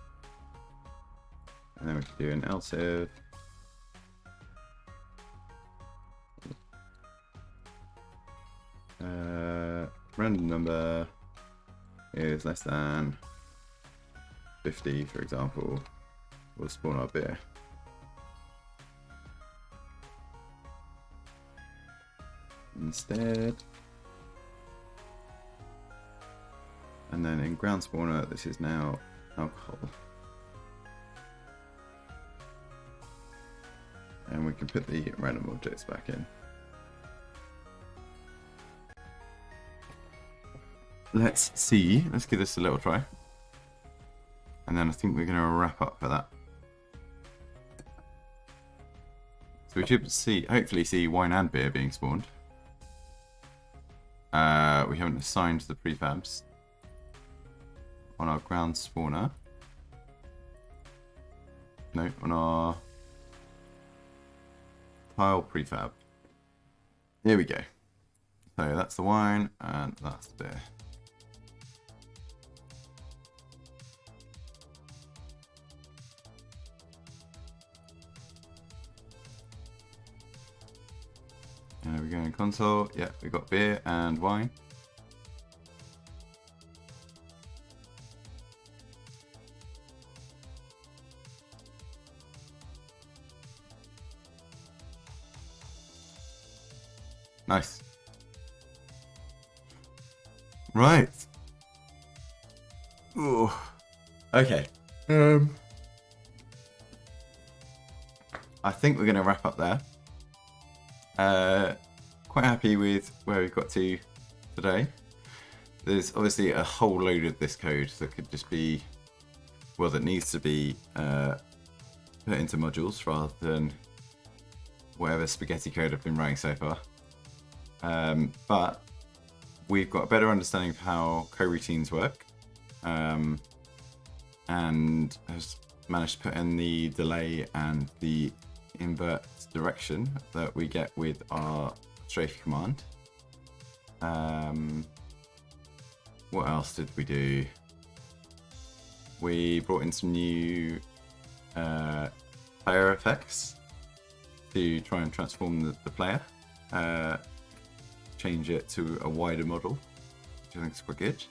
and then we can do an else if. Random number is less than 50, for example. We'll spawn our beer. Instead. And then in ground spawner, this is now alcohol. And we can put the random objects back in. Let's see. Let's give this a little try. And then I think we're going to wrap up for that. So we should see, hopefully see wine and beer being spawned. We haven't assigned the prefabs on our ground spawner. No, on our tile prefab. Here we go. So that's the wine and that's the beer. We go in console. Yeah, we got beer and wine. Nice. Right. Ooh. Okay. I think we're going to wrap up there. Quite happy with where we've got to today. There's obviously a whole load of this code that could just be, well, that needs to be put into modules rather than whatever spaghetti code I've been writing so far. But we've got a better understanding of how coroutines work, and has managed to put in the delay and the invert direction that we get with our strafe command. What else did we do? We brought in some new player effects to try and transform the player, change it to a wider model, which I think is quite good.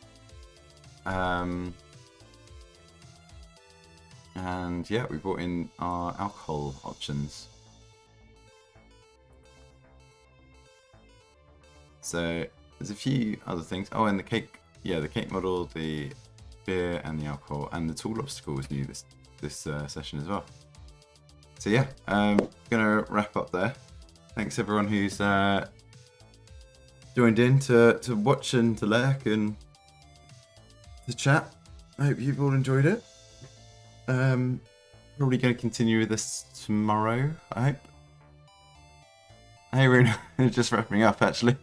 And yeah, we brought in our alcohol options. So there's a few other things. Oh, and the cake, yeah, the cake model, the beer and the alcohol, and the tool obstacle was new this session as well. So yeah, gonna wrap up there. Thanks everyone who's joined in to watch and to lurk and to chat. I hope you've all enjoyed it. Probably going to continue with this tomorrow, I hope. Hey Rune, just wrapping up actually.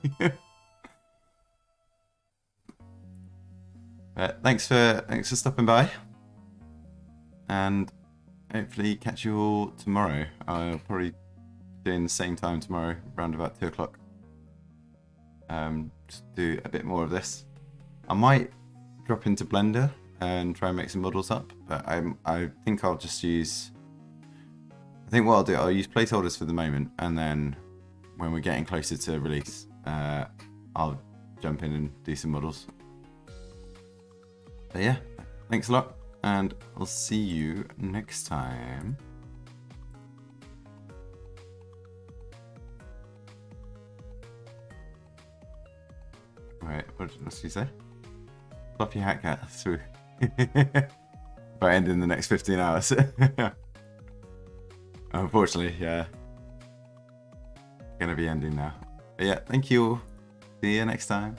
Thanks for stopping by, and hopefully catch you all tomorrow. I'll probably be doing the same time tomorrow, around about 2 o'clock. Just do a bit more of this. I might drop into Blender and try and make some models up, but I think I'll just use. I think what I'll use placeholders for the moment, and then when we're getting closer to release, I'll jump in and do some models. But yeah, thanks a lot, and I'll see you next time. Right, what did you say? Floppy hat cat through. Bye. or end in the next 15 hours. Unfortunately, yeah. Gonna be ending now. But yeah, thank you. See you next time.